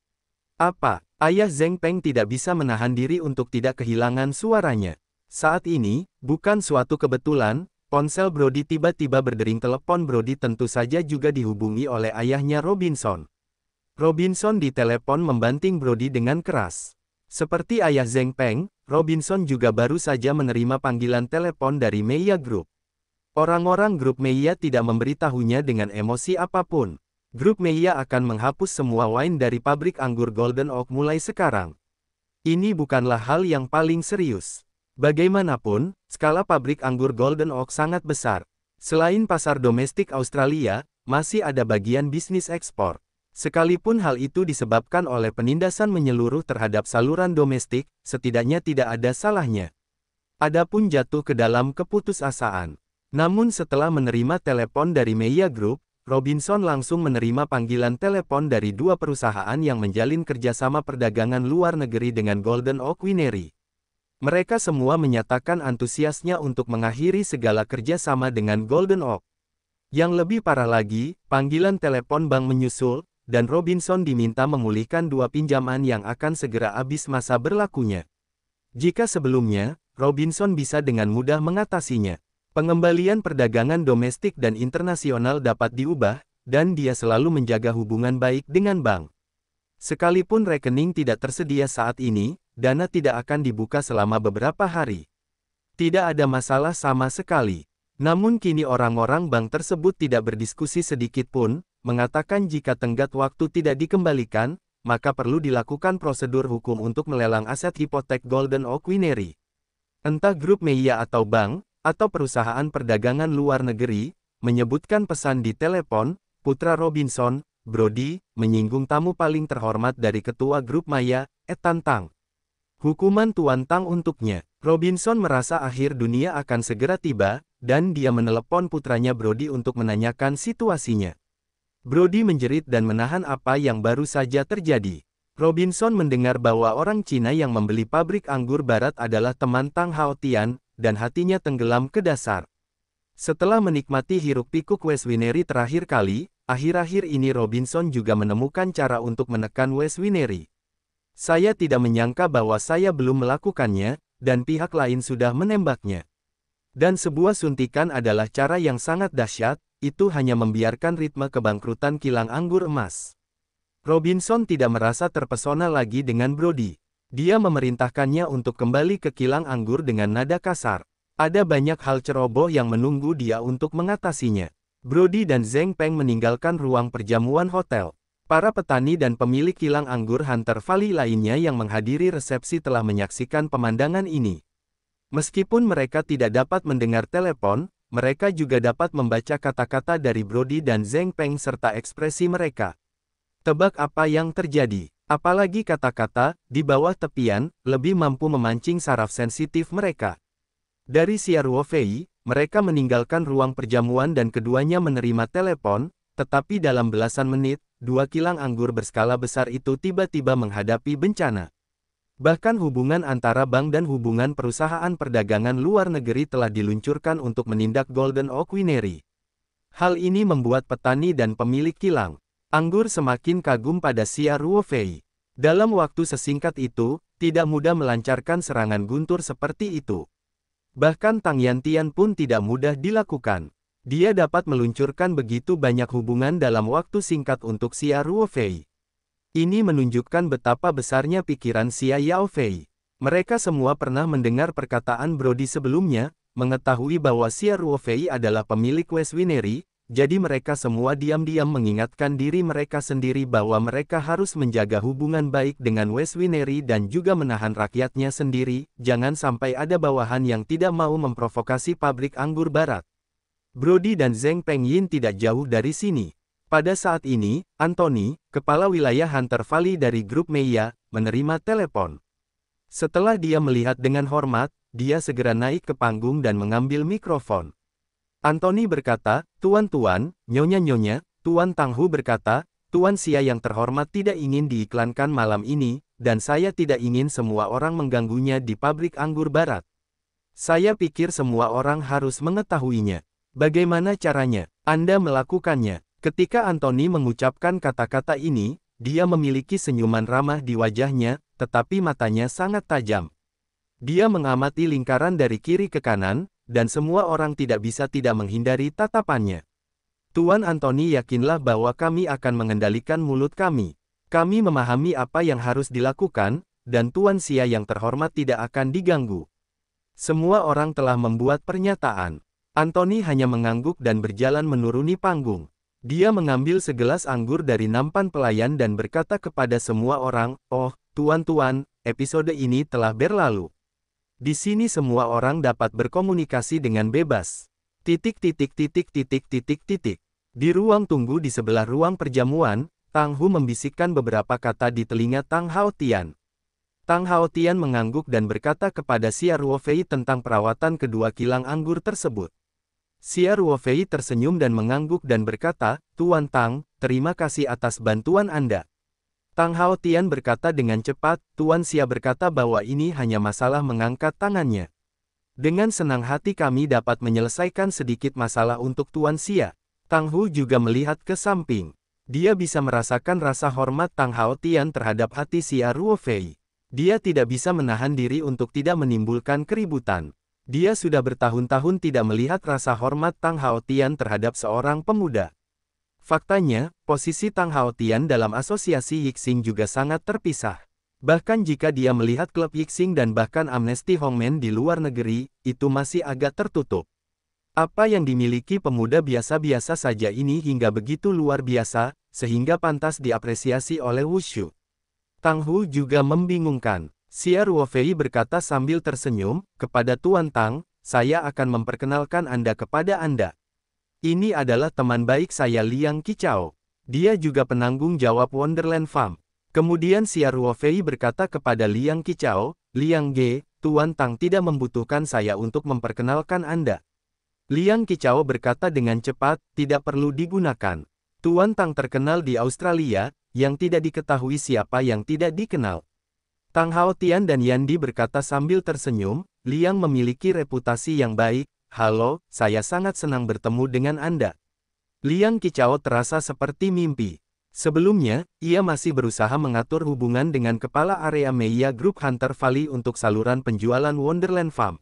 Apa? Ayah Zheng Peng tidak bisa menahan diri untuk tidak kehilangan suaranya. Saat ini, bukan suatu kebetulan, ponsel Brody tiba-tiba berdering. Telepon Brody tentu saja juga dihubungi oleh ayahnya Robinson. Robinson ditelepon membanting Brody dengan keras. Seperti ayah Zheng Peng, Robinson juga baru saja menerima panggilan telepon dari Meiya Group. Orang-orang grup Meiya tidak memberitahunya dengan emosi apapun. Grup Meiya akan menghapus semua wine dari pabrik anggur Golden Oak mulai sekarang. Ini bukanlah hal yang paling serius. Bagaimanapun, skala pabrik anggur Golden Oak sangat besar. Selain pasar domestik Australia, masih ada bagian bisnis ekspor. Sekalipun hal itu disebabkan oleh penindasan menyeluruh terhadap saluran domestik, setidaknya tidak ada salahnya. Adapun jatuh ke dalam keputusasaan. Namun setelah menerima telepon dari Meiya Group, Robinson langsung menerima panggilan telepon dari dua perusahaan yang menjalin kerjasama perdagangan luar negeri dengan Golden Oak Winery. Mereka semua menyatakan antusiasnya untuk mengakhiri segala kerjasama dengan Golden Oak. Yang lebih parah lagi, panggilan telepon bank menyusul, dan Robinson diminta memulihkan 2 pinjaman yang akan segera habis masa berlakunya. Jika sebelumnya, Robinson bisa dengan mudah mengatasinya. Pengembalian perdagangan domestik dan internasional dapat diubah, dan dia selalu menjaga hubungan baik dengan bank. Sekalipun rekening tidak tersedia saat ini, dana tidak akan dibuka selama beberapa hari. Tidak ada masalah sama sekali. Namun kini orang-orang bank tersebut tidak berdiskusi sedikit pun, mengatakan jika tenggat waktu tidak dikembalikan, maka perlu dilakukan prosedur hukum untuk melelang aset hipotek Golden Oak Winery. Entah grup Meiya atau bank, atau perusahaan perdagangan luar negeri, menyebutkan pesan di telepon, putra Robinson, Brody, menyinggung tamu paling terhormat dari ketua grup Meiya, Tan Tang. Hukuman Tuan Tang untuknya. Robinson merasa akhir dunia akan segera tiba, dan dia menelepon putranya Brody untuk menanyakan situasinya. Brody menjerit dan menahan apa yang baru saja terjadi. Robinson mendengar bahwa orang Cina yang membeli pabrik anggur barat adalah teman Tang Hao Tian, dan hatinya tenggelam ke dasar. Setelah menikmati hiruk-pikuk West Winery terakhir kali, akhir-akhir ini Robinson juga menemukan cara untuk menekan Wes Wineri. Saya tidak menyangka bahwa saya belum melakukannya, dan pihak lain sudah menembaknya. Dan sebuah suntikan adalah cara yang sangat dahsyat, itu hanya membiarkan ritme kebangkrutan kilang anggur emas. Robinson tidak merasa terpesona lagi dengan Brody. Dia memerintahkannya untuk kembali ke kilang anggur dengan nada kasar. Ada banyak hal ceroboh yang menunggu dia untuk mengatasinya. Brody dan Zheng Peng meninggalkan ruang perjamuan hotel. Para petani dan pemilik kilang anggur Hunter Valley lainnya yang menghadiri resepsi telah menyaksikan pemandangan ini. Meskipun mereka tidak dapat mendengar telepon, mereka juga dapat membaca kata-kata dari Brody dan Zheng Peng serta ekspresi mereka. Tebak apa yang terjadi? Apalagi kata-kata, di bawah tepian, lebih mampu memancing saraf sensitif mereka. Dari Xia Ruofei, mereka meninggalkan ruang perjamuan dan keduanya menerima telepon, tetapi dalam belasan menit, dua kilang anggur berskala besar itu tiba-tiba menghadapi bencana. Bahkan hubungan antara bank dan hubungan perusahaan perdagangan luar negeri telah diluncurkan untuk menindak Golden Oak Winery. Hal ini membuat petani dan pemilik kilang anggur semakin kagum pada Xia Ruofei. Dalam waktu sesingkat itu, tidak mudah melancarkan serangan guntur seperti itu. Bahkan Tang Yantian pun tidak mudah dilakukan. Dia dapat meluncurkan begitu banyak hubungan dalam waktu singkat untuk Xia Ruofei. Ini menunjukkan betapa besarnya pikiran Xia Yaofei. Mereka semua pernah mendengar perkataan Brody sebelumnya, mengetahui bahwa Xia Ruofei adalah pemilik Wes Winery, jadi mereka semua diam-diam mengingatkan diri mereka sendiri bahwa mereka harus menjaga hubungan baik dengan Wes Winery dan juga menahan rakyatnya sendiri, jangan sampai ada bawahan yang tidak mau memprovokasi pabrik anggur barat. Brody dan Zheng Pengyin tidak jauh dari sini. Pada saat ini, Anthony, kepala wilayah Hunter Valley dari grup Meiya, menerima telepon. Setelah dia melihat dengan hormat, dia segera naik ke panggung dan mengambil mikrofon. Anthony berkata, "Tuan-tuan, nyonya-nyonya," Tuan Tang Hu berkata, "Tuan Xia yang terhormat tidak ingin diiklankan malam ini, dan saya tidak ingin semua orang mengganggunya di pabrik anggur barat. Saya pikir semua orang harus mengetahuinya. Bagaimana caranya? Anda melakukannya." Ketika Anthony mengucapkan kata-kata ini, dia memiliki senyuman ramah di wajahnya, tetapi matanya sangat tajam. Dia mengamati lingkaran dari kiri ke kanan, dan semua orang tidak bisa tidak menghindari tatapannya. "Tuan Anthony, yakinlah bahwa kami akan mengendalikan mulut kami. Kami memahami apa yang harus dilakukan, dan Tuan Xia yang terhormat tidak akan diganggu." Semua orang telah membuat pernyataan. Anthony hanya mengangguk dan berjalan menuruni panggung. Dia mengambil segelas anggur dari nampan pelayan dan berkata kepada semua orang, "Oh, tuan-tuan, episode ini telah berlalu. Di sini semua orang dapat berkomunikasi dengan bebas." Di ruang tunggu di sebelah ruang perjamuan, Tang Hu membisikkan beberapa kata di telinga Tang Haotian. Tang Haotian mengangguk dan berkata kepada Xia Ruofei tentang perawatan kedua kilang anggur tersebut. Xia Ruofei tersenyum dan mengangguk dan berkata, "Tuan Tang, terima kasih atas bantuan Anda." Tang Haotian berkata dengan cepat, "Tuan Xia berkata bahwa ini hanya masalah mengangkat tangannya. Dengan senang hati kami dapat menyelesaikan sedikit masalah untuk Tuan Xia." Tang Hu juga melihat ke samping. Dia bisa merasakan rasa hormat Tang Haotian terhadap hati Xia Ruofei. Dia tidak bisa menahan diri untuk tidak menimbulkan keributan. Dia sudah bertahun-tahun tidak melihat rasa hormat Tang Haotian terhadap seorang pemuda. Faktanya, posisi Tang Haotian dalam asosiasi Yixing juga sangat terpisah. Bahkan jika dia melihat klub Yixing dan bahkan Amnesty Hongmen di luar negeri, itu masih agak tertutup. Apa yang dimiliki pemuda biasa-biasa saja ini hingga begitu luar biasa, sehingga pantas diapresiasi oleh Wushu. Tang Hu juga membingungkan. Xia Ruofei berkata sambil tersenyum, "Kepada Tuan Tang, saya akan memperkenalkan Anda kepada Anda. Ini adalah teman baik saya Liang Qichao. Dia juga penanggung jawab Wonderland Farm." Kemudian Xia Ruofei berkata kepada Liang Qichao, "Liang Ge, Tuan Tang tidak membutuhkan saya untuk memperkenalkan Anda." Liang Qichao berkata dengan cepat, "Tidak perlu digunakan. Tuan Tang terkenal di Australia, yang tidak diketahui siapa yang tidak dikenal." Tang Haotian dan Yandi berkata sambil tersenyum, "Liang memiliki reputasi yang baik. Halo, saya sangat senang bertemu dengan Anda." Liang Qichao terasa seperti mimpi. Sebelumnya, ia masih berusaha mengatur hubungan dengan kepala area Meiya Group Hunter Valley untuk saluran penjualan Wonderland Farm.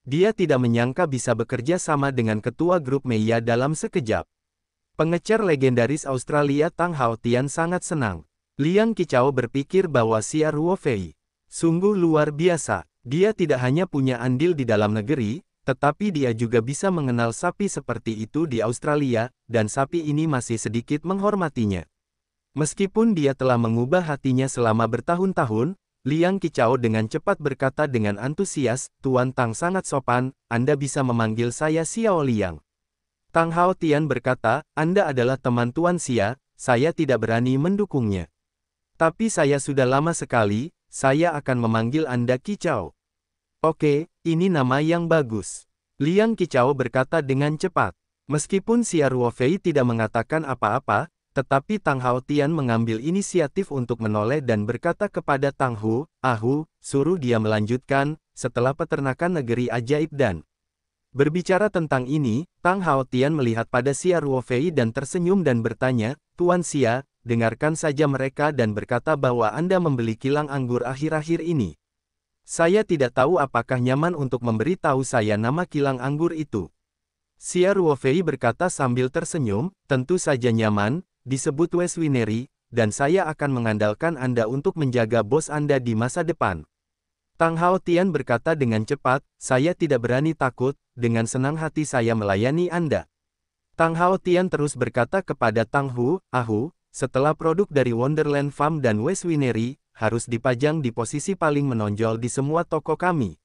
Dia tidak menyangka bisa bekerja sama dengan ketua grup Meiya dalam sekejap. Pengecer legendaris Australia Tang Haotian sangat senang. Liang Qichao berpikir bahwa Xia Ruofei sungguh luar biasa. Dia tidak hanya punya andil di dalam negeri, tetapi dia juga bisa mengenal sapi seperti itu di Australia, dan sapi ini masih sedikit menghormatinya. Meskipun dia telah mengubah hatinya selama bertahun-tahun, Liang Qichao dengan cepat berkata dengan antusias, "Tuan Tang sangat sopan, Anda bisa memanggil saya Xiao Liang." Tang Haotian berkata, "Anda adalah teman Tuan Xia, saya tidak berani mendukungnya. Tapi saya sudah lama sekali, saya akan memanggil Anda Qichao." "Oke, ini nama yang bagus." Liang Qichao berkata dengan cepat. Meskipun Xia Ruofei tidak mengatakan apa-apa, tetapi Tang Haotian mengambil inisiatif untuk menoleh dan berkata kepada Tang Hu, suruh dia melanjutkan, setelah peternakan negeri ajaib dan..." Berbicara tentang ini, Tang Haotian melihat pada Xia Ruofei dan tersenyum dan bertanya, "Tuan Xia, dengarkan saja mereka dan berkata bahwa Anda membeli kilang anggur akhir-akhir ini. Saya tidak tahu apakah nyaman untuk memberi tahu saya nama kilang anggur itu." Xia Ruofei berkata sambil tersenyum, "Tentu saja nyaman, disebut West Winery, dan saya akan mengandalkan Anda untuk menjaga bos Anda di masa depan." Tang Haotian berkata dengan cepat, "Saya tidak berani takut, dengan senang hati saya melayani Anda." Tang Haotian terus berkata kepada Tang Hu, setelah produk dari Wonderland Farm dan West Winery, harus dipajang di posisi paling menonjol di semua toko kami."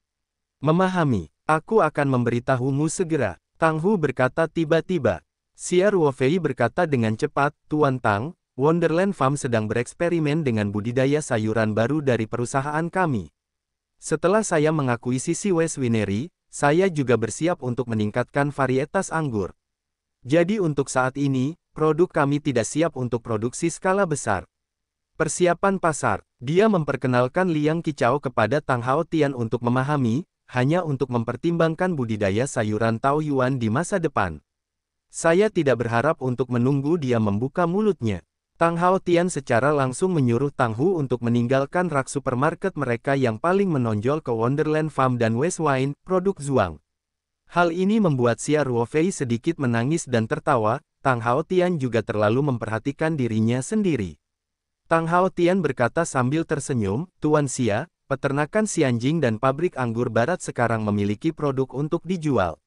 "Memahami, aku akan memberitahumu segera," Tang Hu berkata tiba-tiba. Xia Ruofei berkata dengan cepat, "Tuan Tang, Wonderland Farm sedang bereksperimen dengan budidaya sayuran baru dari perusahaan kami. Setelah saya mengakuisisi West Winery, saya juga bersiap untuk meningkatkan varietas anggur. Jadi untuk saat ini, produk kami tidak siap untuk produksi skala besar." Persiapan pasar. Dia memperkenalkan Liang Qichao kepada Tang Haotian untuk memahami, hanya untuk mempertimbangkan budidaya sayuran Taoyuan di masa depan. "Saya tidak berharap untuk menunggu dia membuka mulutnya." Tang Haotian secara langsung menyuruh Tang Hu untuk meninggalkan rak supermarket mereka yang paling menonjol ke Wonderland Farm dan West Wine, produk Zhuang. Hal ini membuat Xia Ruofei sedikit menangis dan tertawa. Tang Haotian juga terlalu memperhatikan dirinya sendiri. Tang Haotian berkata sambil tersenyum, "Tuan Xia, peternakan Xianjing dan pabrik anggur barat sekarang memiliki produk untuk dijual.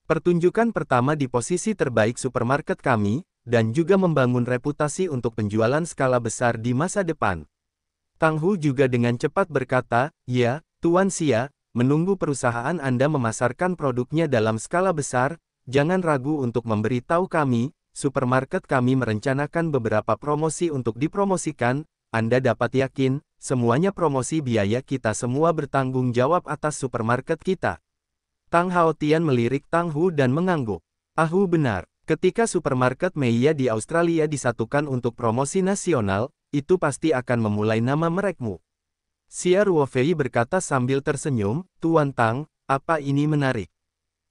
Pertunjukan pertama di posisi terbaik supermarket kami, dan juga membangun reputasi untuk penjualan skala besar di masa depan." Tang Hu juga dengan cepat berkata, "Ya, Tuan Xia, menunggu perusahaan Anda memasarkan produknya dalam skala besar, jangan ragu untuk memberi tahu kami, supermarket kami merencanakan beberapa promosi untuk dipromosikan, Anda dapat yakin, semuanya promosi biaya kita semua bertanggung jawab atas supermarket kita." Tang Haotian melirik Tang Hu dan mengangguk. Benar. Ketika supermarket Meiya di Australia disatukan untuk promosi nasional, itu pasti akan memulai nama merekmu." Xia Ruofei berkata sambil tersenyum, "Tuan Tang, apa ini menarik?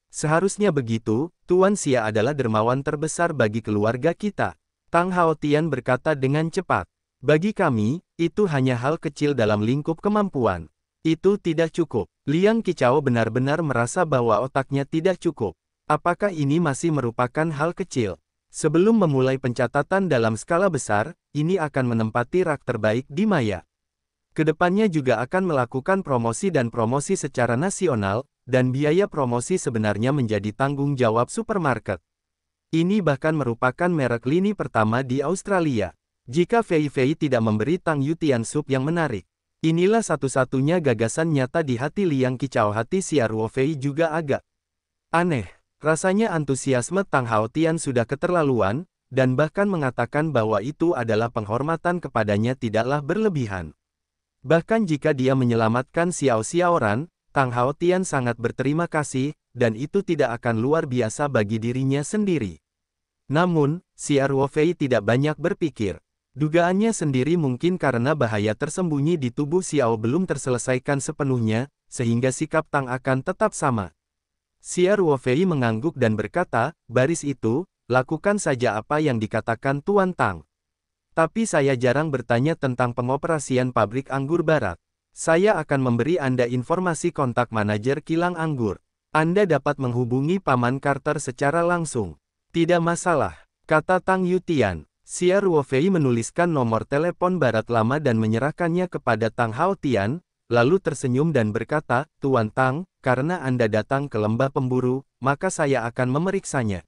Seharusnya begitu, Tuan Xia adalah dermawan terbesar bagi keluarga kita." Tang Haotian berkata dengan cepat, "Bagi kami, itu hanya hal kecil dalam lingkup kemampuan. Itu tidak cukup." Liang Qichao benar-benar merasa bahwa otaknya tidak cukup. Apakah ini masih merupakan hal kecil? Sebelum memulai pencatatan dalam skala besar, ini akan menempati rak terbaik di Maya. Kedepannya juga akan melakukan promosi dan promosi secara nasional, dan biaya promosi sebenarnya menjadi tanggung jawab supermarket. Ini bahkan merupakan merek lini pertama di Australia. Jika Fei Fei tidak memberi Tang Yutian sup yang menarik, inilah satu-satunya gagasan nyata di hati Liang Qichao. Hati Xia Ruofei juga agak aneh. Rasanya antusiasme Tang Haotian sudah keterlaluan, dan bahkan mengatakan bahwa itu adalah penghormatan kepadanya tidaklah berlebihan. Bahkan jika dia menyelamatkan Xiao Xiaoran, Tang Haotian sangat berterima kasih, dan itu tidak akan luar biasa bagi dirinya sendiri. Namun, Xia Ruofei tidak banyak berpikir. Dugaannya sendiri mungkin karena bahaya tersembunyi di tubuh Xiao belum terselesaikan sepenuhnya, sehingga sikap Tang akan tetap sama. Xia Ruofei mengangguk dan berkata, "Baris itu, lakukan saja apa yang dikatakan Tuan Tang. Tapi saya jarang bertanya tentang pengoperasian pabrik anggur barat. Saya akan memberi Anda informasi kontak manajer kilang anggur. Anda dapat menghubungi Paman Carter secara langsung. Tidak masalah, kata Tang Yutian. Xia Ruofei menuliskan nomor telepon barat lama dan menyerahkannya kepada Tang Haotian, lalu tersenyum dan berkata, Tuan Tang, karena Anda datang ke lembah pemburu, maka saya akan memeriksanya.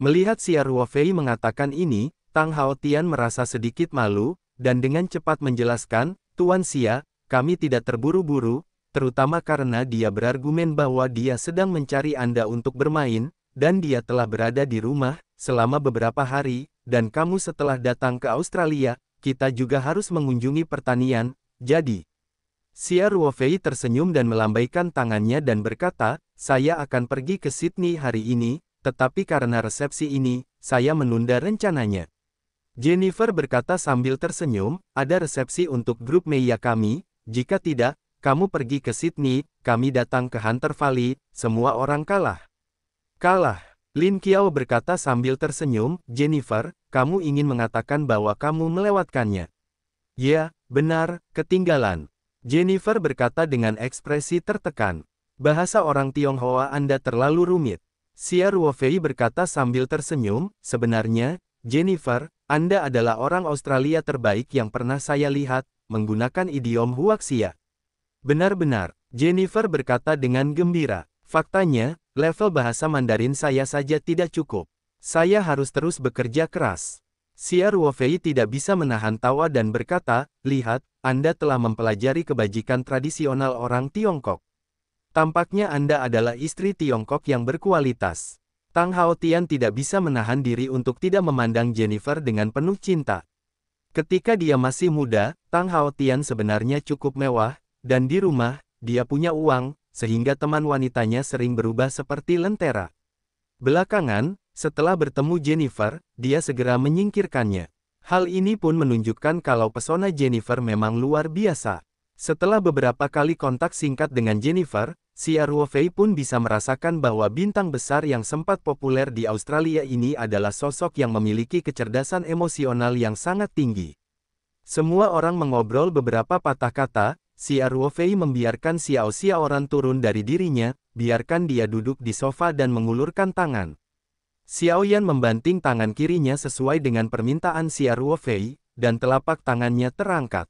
Melihat Xia Ruofei mengatakan ini, Tang Haotian merasa sedikit malu, dan dengan cepat menjelaskan, Tuan Xia, kami tidak terburu-buru, terutama karena dia berargumen bahwa dia sedang mencari Anda untuk bermain, dan dia telah berada di rumah selama beberapa hari, dan kamu setelah datang ke Australia, kita juga harus mengunjungi pertanian, jadi. Xia Ruofei tersenyum dan melambaikan tangannya dan berkata, saya akan pergi ke Sydney hari ini, tetapi karena resepsi ini, saya menunda rencananya. Jennifer berkata sambil tersenyum, ada resepsi untuk grup media kami, jika tidak, kamu pergi ke Sydney, kami datang ke Hunter Valley, semua orang kalah. Kalah. Lin Qiao berkata sambil tersenyum, Jennifer, kamu ingin mengatakan bahwa kamu melewatkannya. Ya, benar, ketinggalan. Jennifer berkata dengan ekspresi tertekan. Bahasa orang Tionghoa Anda terlalu rumit. Xia Ruofei berkata sambil tersenyum, sebenarnya, Jennifer, Anda adalah orang Australia terbaik yang pernah saya lihat, menggunakan idiom Huaxia. Benar-benar, Jennifer berkata dengan gembira. Faktanya, level bahasa Mandarin saya saja tidak cukup. Saya harus terus bekerja keras. Xia Ruofei tidak bisa menahan tawa dan berkata, lihat, Anda telah mempelajari kebajikan tradisional orang Tiongkok. Tampaknya Anda adalah istri Tiongkok yang berkualitas. Tang Haotian tidak bisa menahan diri untuk tidak memandang Jennifer dengan penuh cinta. Ketika dia masih muda, Tang Haotian sebenarnya cukup mewah, dan di rumah, dia punya uang, sehingga teman wanitanya sering berubah seperti lentera. Belakangan, setelah bertemu Jennifer, dia segera menyingkirkannya. Hal ini pun menunjukkan kalau pesona Jennifer memang luar biasa. Setelah beberapa kali kontak singkat dengan Jennifer, Xia Ruofei pun bisa merasakan bahwa bintang besar yang sempat populer di Australia ini adalah sosok yang memiliki kecerdasan emosional yang sangat tinggi. Semua orang mengobrol beberapa patah kata, Xia Ruofei membiarkan Xiao Xiaoran turun dari dirinya, biarkan dia duduk di sofa dan mengulurkan tangan. Xiao Yan membanting tangan kirinya sesuai dengan permintaan Xia Ruofei, dan telapak tangannya terangkat.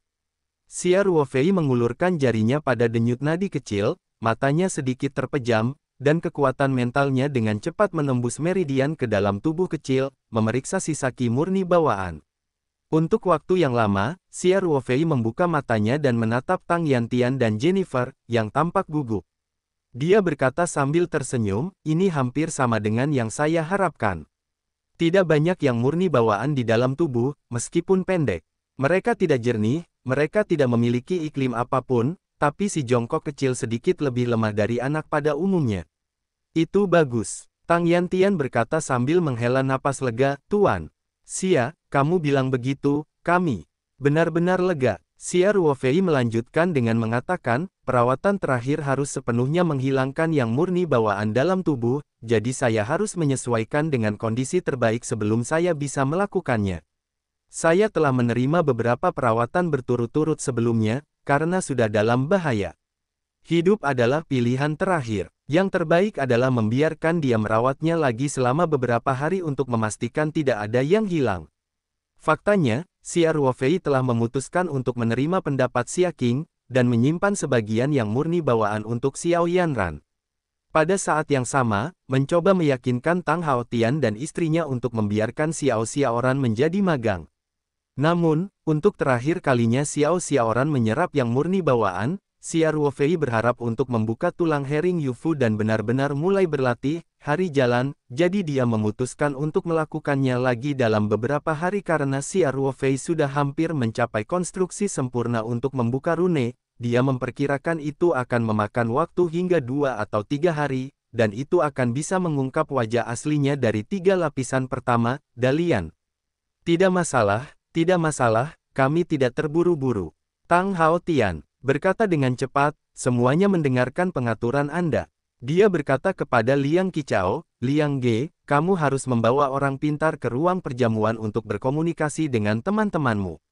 Xia Ruofei mengulurkan jarinya pada denyut nadi kecil, matanya sedikit terpejam, dan kekuatan mentalnya dengan cepat menembus meridian ke dalam tubuh kecil, memeriksa sisa ki murni bawaan. Untuk waktu yang lama, Xia Ruofei membuka matanya dan menatap Tang Yantian dan Jennifer, yang tampak gugup. Dia berkata sambil tersenyum, ini hampir sama dengan yang saya harapkan. Tidak banyak yang murni bawaan di dalam tubuh, meskipun pendek. Mereka tidak jernih, mereka tidak memiliki iklim apapun, tapi si jongkok kecil sedikit lebih lemah dari anak pada umumnya. Itu bagus. Tang Yantian berkata sambil menghela napas lega, Tuan Xia, kamu bilang begitu, kami benar-benar lega. Xia Ruofei melanjutkan dengan mengatakan, perawatan terakhir harus sepenuhnya menghilangkan yang murni bawaan dalam tubuh, jadi saya harus menyesuaikan dengan kondisi terbaik sebelum saya bisa melakukannya. Saya telah menerima beberapa perawatan berturut-turut sebelumnya, karena sudah dalam bahaya. Hidup adalah pilihan terakhir. Yang terbaik adalah membiarkan dia merawatnya lagi selama beberapa hari untuk memastikan tidak ada yang hilang. Faktanya, Xia Ruofei telah memutuskan untuk menerima pendapat Xia Qing, dan menyimpan sebagian yang murni bawaan untuk Xiao Yanran. Pada saat yang sama, mencoba meyakinkan Tang Haotian dan istrinya untuk membiarkan Xiao Xiaoran menjadi magang. Namun, untuk terakhir kalinya Xiao Xiaoran menyerap yang murni bawaan, Xia Ruofei berharap untuk membuka tulang herring Yufu dan benar-benar mulai berlatih, hari jalan, jadi dia memutuskan untuk melakukannya lagi dalam beberapa hari karena Xia Ruofei sudah hampir mencapai konstruksi sempurna untuk membuka rune, dia memperkirakan itu akan memakan waktu hingga 2 atau 3 hari, dan itu akan bisa mengungkap wajah aslinya dari 3 lapisan pertama, Dalian. Tidak masalah, kami tidak terburu-buru. Tang Haotian berkata dengan cepat, semuanya mendengarkan pengaturan Anda. Dia berkata kepada Liang Qichao, Liang Ge, kamu harus membawa orang pintar ke ruang perjamuan untuk berkomunikasi dengan teman-temanmu.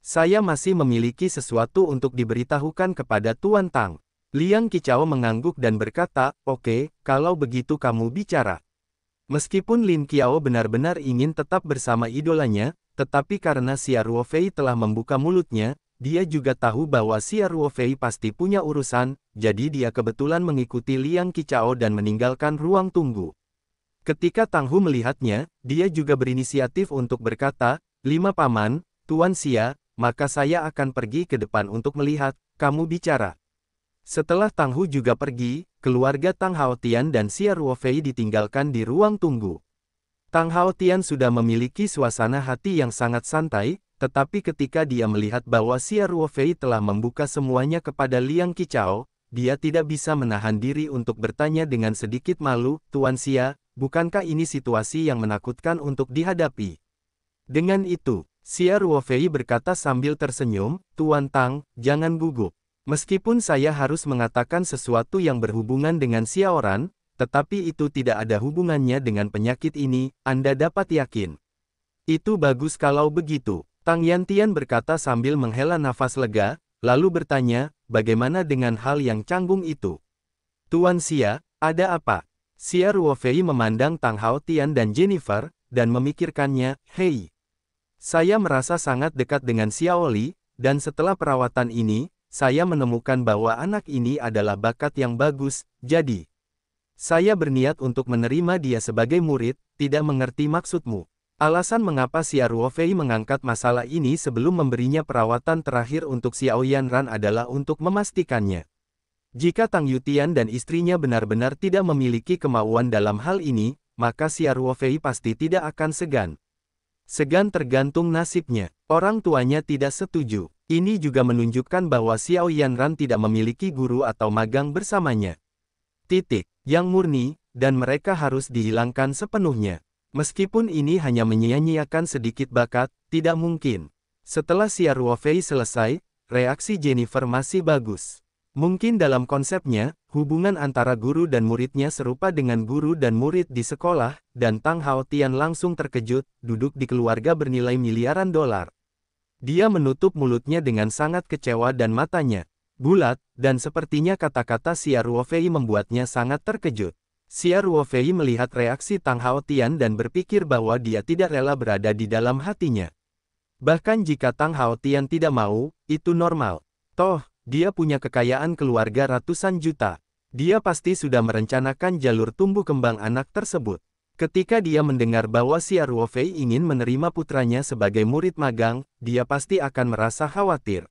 Saya masih memiliki sesuatu untuk diberitahukan kepada Tuan Tang. Liang Qichao mengangguk dan berkata, oke, kalau begitu kamu bicara. Meskipun Lin Qiao benar-benar ingin tetap bersama idolanya, tetapi karena Xia Ruofei telah membuka mulutnya, dia juga tahu bahwa Xia Ruofei pasti punya urusan, jadi dia kebetulan mengikuti Liang Qichao dan meninggalkan ruang tunggu. Ketika Tang Hu melihatnya, dia juga berinisiatif untuk berkata, 5 paman, Tuan Xia, maka saya akan pergi ke depan untuk melihat, kamu bicara. Setelah Tang Hu juga pergi, keluarga Tang Haotian dan Xia Ruofei ditinggalkan di ruang tunggu. Tang Haotian sudah memiliki suasana hati yang sangat santai, tetapi ketika dia melihat bahwa Xia Ruofei telah membuka semuanya kepada Liang Qichao, dia tidak bisa menahan diri untuk bertanya dengan sedikit malu, Tuan Xia, bukankah ini situasi yang menakutkan untuk dihadapi? Dengan itu, Xia Ruofei berkata sambil tersenyum, Tuan Tang, jangan gugup. Meskipun saya harus mengatakan sesuatu yang berhubungan dengan Xiaoran, tetapi itu tidak ada hubungannya dengan penyakit ini, Anda dapat yakin. Itu bagus kalau begitu. Tang Yantian berkata sambil menghela nafas lega, lalu bertanya, bagaimana dengan hal yang canggung itu? Tuan Xia, ada apa? Xia Ruofei memandang Tang Haotian dan Jennifer, dan memikirkannya, hei. Saya merasa sangat dekat dengan Xiao Li, dan setelah perawatan ini, saya menemukan bahwa anak ini adalah bakat yang bagus, jadi saya berniat untuk menerima dia sebagai murid, tidak mengerti maksudmu. Alasan mengapa Xia Ruofei mengangkat masalah ini sebelum memberinya perawatan terakhir untuk Xiao Yanran adalah untuk memastikannya. Jika Tang Yutian dan istrinya benar-benar tidak memiliki kemauan dalam hal ini, maka Xia Ruofei pasti tidak akan segan. Segan tergantung nasibnya. Orang tuanya tidak setuju. Ini juga menunjukkan bahwa Xiao Yanran tidak memiliki guru atau magang bersamanya. Yang murni, dan mereka harus dihilangkan sepenuhnya. Meskipun ini hanya menyia-nyiakan sedikit bakat, tidak mungkin. Setelah Xia Ruofei selesai, reaksi Jennifer masih bagus. Mungkin dalam konsepnya, hubungan antara guru dan muridnya serupa dengan guru dan murid di sekolah, dan Tang Haotian langsung terkejut, duduk di keluarga bernilai miliaran dolar. Dia menutup mulutnya dengan sangat kecewa dan matanya bulat, dan sepertinya kata-kata Xia Ruofei membuatnya sangat terkejut. Xia Ruofei melihat reaksi Tang Haotian dan berpikir bahwa dia tidak rela berada di dalam hatinya. Bahkan jika Tang Haotian tidak mau, itu normal. Toh, dia punya kekayaan keluarga ratusan juta. Dia pasti sudah merencanakan jalur tumbuh kembang anak tersebut. Ketika dia mendengar bahwa Xia Ruofei ingin menerima putranya sebagai murid magang, dia pasti akan merasa khawatir.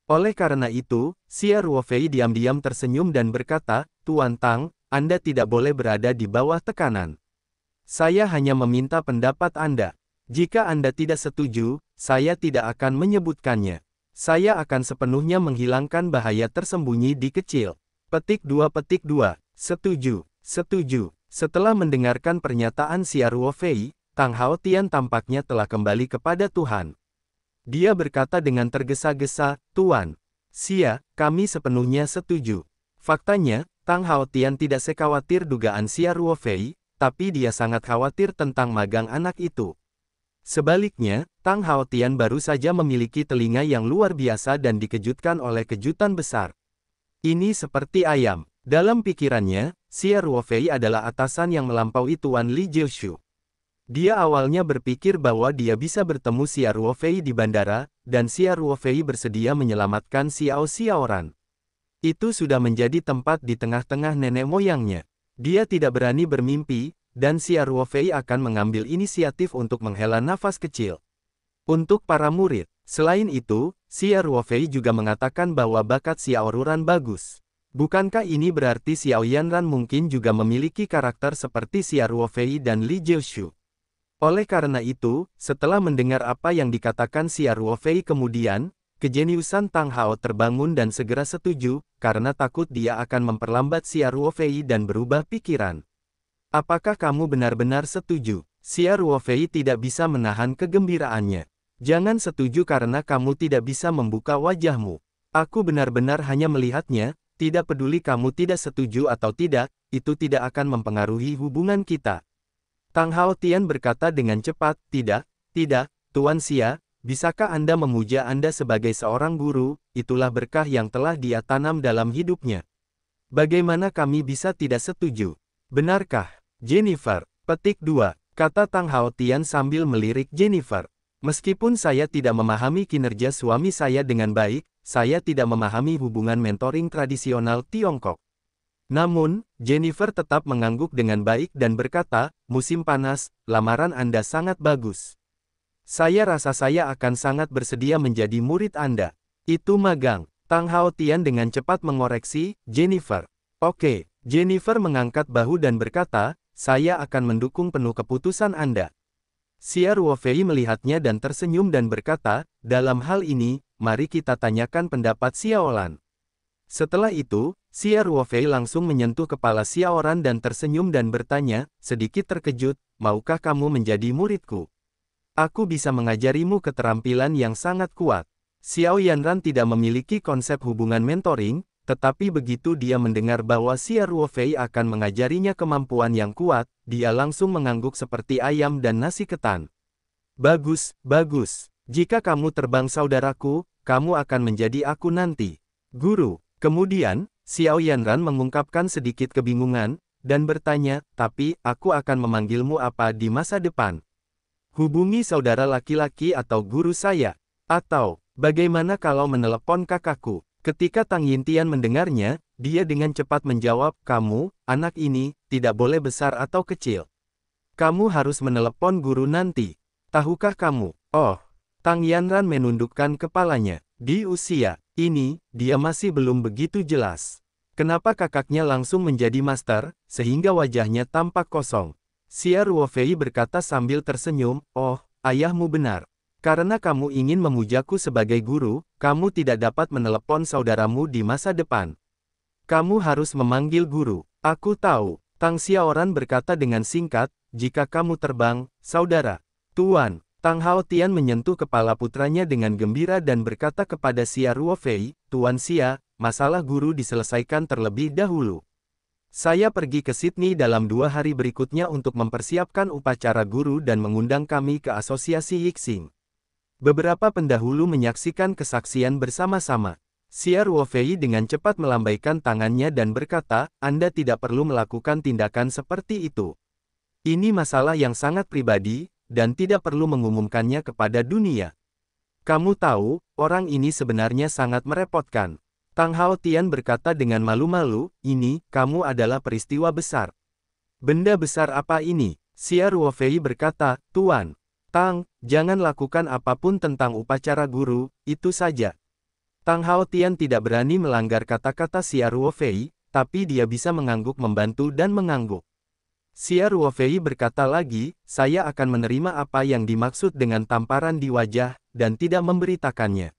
Oleh karena itu, Xia Ruofei diam-diam tersenyum dan berkata, Tuan Tang, Anda tidak boleh berada di bawah tekanan. Saya hanya meminta pendapat Anda. Jika Anda tidak setuju, saya tidak akan menyebutkannya. Saya akan sepenuhnya menghilangkan bahaya tersembunyi di kecil. Petik 2. Setuju. Setelah mendengarkan pernyataan Xia Ruofei, Tang Haotian tampaknya telah kembali kepada Tuhan. Dia berkata dengan tergesa-gesa, Tuan Xia, kami sepenuhnya setuju. Faktanya, Tang Haotian tidak sekhawatir dugaan Xia Ruofei, tapi dia sangat khawatir tentang magang anak itu. Sebaliknya, Tang Haotian baru saja memiliki telinga yang luar biasa dan dikejutkan oleh kejutan besar. Ini seperti ayam. Dalam pikirannya, Xia Ruofei adalah atasan yang melampaui Tuan Li Jiushu. Dia awalnya berpikir bahwa dia bisa bertemu Xia Ruofei di bandara, dan Xia Ruofei bersedia menyelamatkan Xiao Xiaoran. Itu sudah menjadi tempat di tengah-tengah nenek moyangnya. Dia tidak berani bermimpi, dan Xia Ruofei akan mengambil inisiatif untuk menghela nafas kecil. Untuk para murid, selain itu, Xia Ruofei juga mengatakan bahwa bakat Xiaoran bagus. Bukankah ini berarti Xiao Yanran mungkin juga memiliki karakter seperti Xia Ruofei dan Li Jiushu? Oleh karena itu, setelah mendengar apa yang dikatakan Xia Ruofei kemudian, kejeniusan Tang Hao terbangun dan segera setuju, karena takut dia akan memperlambat Xia Ruofei dan berubah pikiran. Apakah kamu benar-benar setuju? Xia Ruofei tidak bisa menahan kegembiraannya. Jangan setuju karena kamu tidak bisa membuka wajahmu. Aku benar-benar hanya melihatnya, Tidak peduli kamu tidak setuju atau tidak, itu tidak akan mempengaruhi hubungan kita. Tang Hao Tian berkata dengan cepat, tidak, Tuan Xia, bisakah Anda memuja Anda sebagai seorang guru, itulah berkah yang telah dia tanam dalam hidupnya. Bagaimana kami bisa tidak setuju? Benarkah, Jennifer? Petik 2, kata Tang Hao Tian sambil melirik Jennifer. Meskipun saya tidak memahami kinerja suami saya dengan baik, saya tidak memahami hubungan mentoring tradisional Tiongkok. Namun, Jennifer tetap mengangguk dengan baik dan berkata, musim panas, lamaran Anda sangat bagus. Saya rasa saya akan sangat bersedia menjadi murid Anda. Itu magang. Tang Hao Tian dengan cepat mengoreksi, Jennifer. Oke, Jennifer mengangkat bahu dan berkata, saya akan mendukung penuh keputusan Anda. Xia Ruofei melihatnya dan tersenyum dan berkata, dalam hal ini, mari kita tanyakan pendapat Xiaolan. Setelah itu, Xia Ruofei langsung menyentuh kepala Xiaoran dan tersenyum dan bertanya, sedikit terkejut, maukah kamu menjadi muridku? Aku bisa mengajarimu keterampilan yang sangat kuat. Xiao Yanran tidak memiliki konsep hubungan mentoring, tetapi begitu dia mendengar bahwa Xia Ruofei akan mengajarinya kemampuan yang kuat, dia langsung mengangguk seperti ayam dan nasi ketan. Bagus, bagus. Jika kamu terbang saudaraku, kamu akan menjadi aku nanti. Guru. Kemudian, Xiao Yanran mengungkapkan sedikit kebingungan, dan bertanya, tapi, aku akan memanggilmu apa di masa depan? Hubungi saudara laki-laki atau guru saya. Atau, bagaimana kalau menelepon kakakku? Ketika Tang Yintian mendengarnya, dia dengan cepat menjawab, kamu, anak ini, tidak boleh besar atau kecil. Kamu harus menelepon guru nanti. Tahukah kamu? Oh, Tang Yanran menundukkan kepalanya. Di usia ini, dia masih belum begitu jelas. Kenapa kakaknya langsung menjadi master, sehingga wajahnya tampak kosong? Xia Ruofei berkata sambil tersenyum, oh, ayahmu benar. Karena kamu ingin memujaku sebagai guru, kamu tidak dapat menelepon saudaramu di masa depan. Kamu harus memanggil guru. Aku tahu. Tang Xiaoran berkata dengan singkat, jika kamu terbang, saudara. Tuan. Tang Hao Tian menyentuh kepala putranya dengan gembira dan berkata kepada Xia Ruofei, Tuan Xia, masalah guru diselesaikan terlebih dahulu. Saya pergi ke Sydney dalam 2 hari berikutnya untuk mempersiapkan upacara guru dan mengundang kami ke asosiasi Yixing. Beberapa pendahulu menyaksikan kesaksian bersama-sama. Xia Ruofei dengan cepat melambaikan tangannya dan berkata, Anda tidak perlu melakukan tindakan seperti itu. Ini masalah yang sangat pribadi, dan tidak perlu mengumumkannya kepada dunia. Kamu tahu, orang ini sebenarnya sangat merepotkan. Tang Hao Tian berkata dengan malu-malu, ini, kamu adalah peristiwa besar. Benda besar apa ini? Xia Ruofei berkata, Tuan. Tang, jangan lakukan apapun tentang upacara guru, itu saja. Tang Hao Tian tidak berani melanggar kata-kata Xia Ruofei, tapi dia bisa mengangguk membantu dan mengangguk. Xia Ruofei berkata lagi, saya akan menerima apa yang dimaksud dengan tamparan di wajah, dan tidak memberitakannya.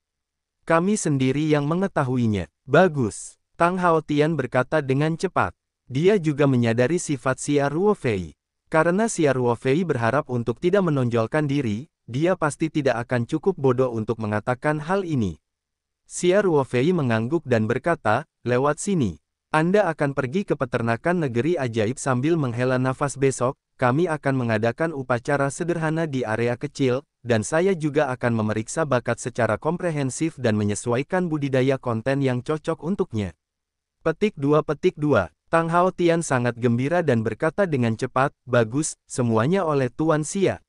Kami sendiri yang mengetahuinya. Bagus. Tang Hao Tian berkata dengan cepat. Dia juga menyadari sifat Xia Ruofei. Karena Xia Ruofei berharap untuk tidak menonjolkan diri, dia pasti tidak akan cukup bodoh untuk mengatakan hal ini. Xia Ruofei mengangguk dan berkata, lewat sini. Anda akan pergi ke peternakan negeri ajaib sambil menghela nafas besok, kami akan mengadakan upacara sederhana di area kecil, dan saya juga akan memeriksa bakat secara komprehensif dan menyesuaikan budidaya konten yang cocok untuknya. Petik 2. Tang Hao Tian sangat gembira dan berkata dengan cepat, bagus, semuanya oleh Tuan Xia.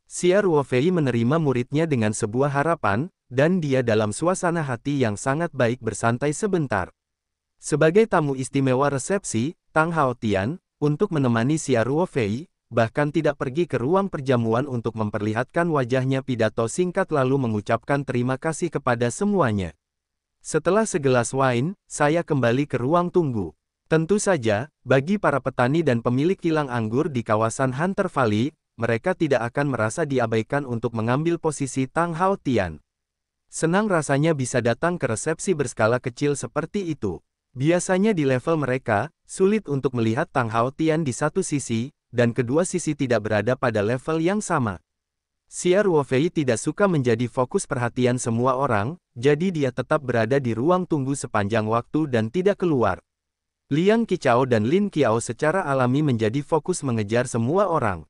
Xia Ruofei menerima muridnya dengan sebuah harapan, dan dia dalam suasana hati yang sangat baik bersantai sebentar. Sebagai tamu istimewa resepsi, Tang Hao Tian, untuk menemani Xia Ruofei, bahkan tidak pergi ke ruang perjamuan untuk memperlihatkan wajahnya pidato singkat lalu mengucapkan terima kasih kepada semuanya. Setelah segelas wine, saya kembali ke ruang tunggu. Tentu saja, bagi para petani dan pemilik kilang anggur di kawasan Hunter Valley, mereka tidak akan merasa diabaikan untuk mengambil posisi Tang Hao Tian. Senang rasanya bisa datang ke resepsi berskala kecil seperti itu. Biasanya di level mereka, sulit untuk melihat Tang Hao Tian di satu sisi, dan kedua sisi tidak berada pada level yang sama. Xia Ruofei tidak suka menjadi fokus perhatian semua orang, jadi dia tetap berada di ruang tunggu sepanjang waktu dan tidak keluar. Liang Qichao dan Lin Qiao secara alami menjadi fokus mengejar semua orang.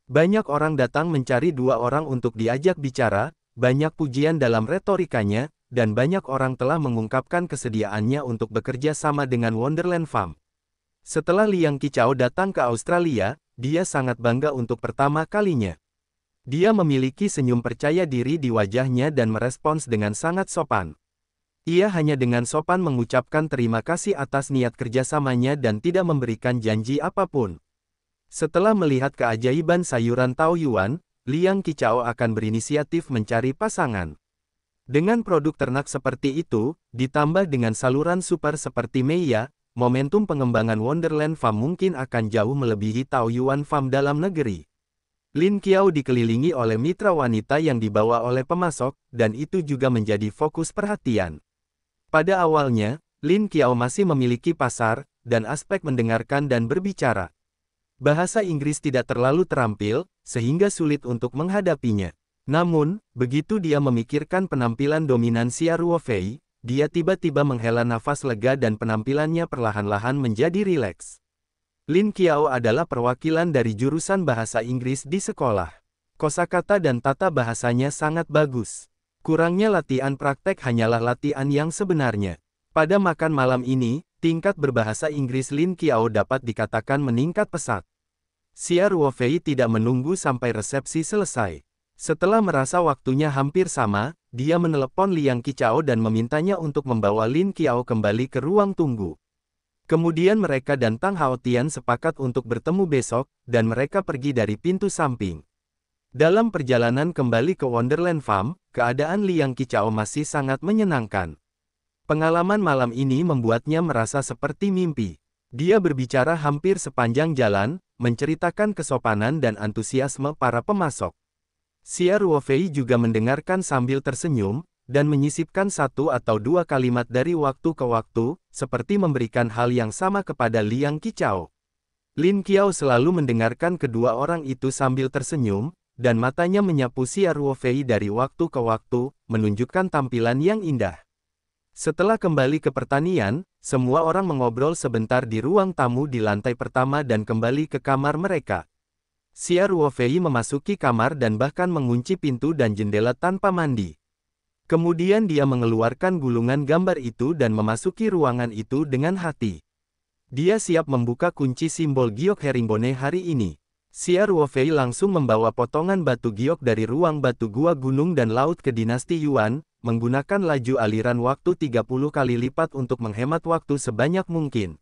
Banyak orang datang mencari dua orang untuk diajak bicara, banyak pujian dalam retorikanya, dan banyak orang telah mengungkapkan kesediaannya untuk bekerja sama dengan Wonderland Farm. Setelah Liang Qichao datang ke Australia, dia sangat bangga untuk pertama kalinya. Dia memiliki senyum percaya diri di wajahnya dan merespons dengan sangat sopan. Ia hanya dengan sopan mengucapkan terima kasih atas niat kerjasamanya dan tidak memberikan janji apapun. Setelah melihat keajaiban sayuran Taoyuan, Liang Qichao akan berinisiatif mencari pasangan. Dengan produk ternak seperti itu, ditambah dengan saluran super seperti Meiya, momentum pengembangan Wonderland Farm mungkin akan jauh melebihi Taoyuan Farm dalam negeri. Lin Qiao dikelilingi oleh mitra wanita yang dibawa oleh pemasok, dan itu juga menjadi fokus perhatian. Pada awalnya, Lin Qiao masih memiliki pasar, dan aspek mendengarkan dan berbicara. Bahasa Inggris tidak terlalu terampil, sehingga sulit untuk menghadapinya. Namun, begitu dia memikirkan penampilan dominan Xia Ruofei, dia tiba-tiba menghela nafas lega dan penampilannya perlahan-lahan menjadi rileks. Lin Qiao adalah perwakilan dari jurusan bahasa Inggris di sekolah. Kosakata dan tata bahasanya sangat bagus. Kurangnya latihan praktek hanyalah latihan yang sebenarnya. Pada makan malam ini, tingkat berbahasa Inggris Lin Qiao dapat dikatakan meningkat pesat. Xia Ruofei tidak menunggu sampai resepsi selesai. Setelah merasa waktunya hampir sama, dia menelepon Liang Qichao dan memintanya untuk membawa Lin Qiao kembali ke ruang tunggu. Kemudian mereka dan Tang Haotian sepakat untuk bertemu besok, dan mereka pergi dari pintu samping. Dalam perjalanan kembali ke Wonderland Farm, keadaan Liang Qichao masih sangat menyenangkan. Pengalaman malam ini membuatnya merasa seperti mimpi. Dia berbicara hampir sepanjang jalan, menceritakan kesopanan dan antusiasme para pemasok. Xia Ruofei juga mendengarkan sambil tersenyum, dan menyisipkan satu atau dua kalimat dari waktu ke waktu, seperti memberikan hal yang sama kepada Liang Qichao. Lin Qiao selalu mendengarkan kedua orang itu sambil tersenyum, dan matanya menyapu Xia Ruofei dari waktu ke waktu, menunjukkan tampilan yang indah. Setelah kembali ke pertanian, semua orang mengobrol sebentar di ruang tamu di lantai pertama dan kembali ke kamar mereka. Xia Ruofei memasuki kamar dan bahkan mengunci pintu dan jendela tanpa mandi. Kemudian dia mengeluarkan gulungan gambar itu dan memasuki ruangan itu dengan hati. Dia siap membuka kunci simbol giok herringbone hari ini. Xia Ruofei langsung membawa potongan batu giok dari ruang batu gua gunung dan laut ke dinasti Yuan, menggunakan laju aliran waktu 30 kali lipat untuk menghemat waktu sebanyak mungkin.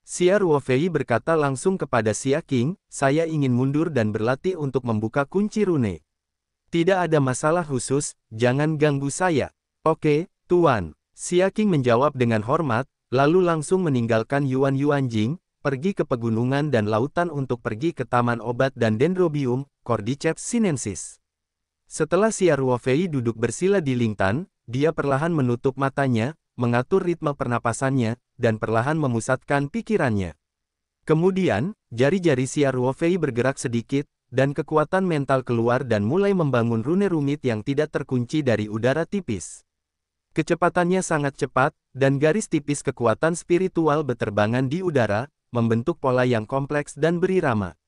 Xia Ruofei berkata langsung kepada Xia Qing, saya ingin mundur dan berlatih untuk membuka kunci rune. Tidak ada masalah khusus, jangan ganggu saya. Oke, Tuan. Xia Qing menjawab dengan hormat, lalu langsung meninggalkan Yuan Yuanjing, pergi ke pegunungan dan lautan untuk pergi ke Taman Obat dan Dendrobium, Cordyceps sinensis. Setelah Xia Ruofei duduk bersila di Lingtan, dia perlahan menutup matanya, mengatur ritme pernapasannya, dan perlahan memusatkan pikirannya. Kemudian, jari-jari Xia Ruofei bergerak sedikit, dan kekuatan mental keluar dan mulai membangun rune rumit yang tidak terkunci dari udara tipis. Kecepatannya sangat cepat, dan garis tipis kekuatan spiritual beterbangan di udara, membentuk pola yang kompleks dan berirama.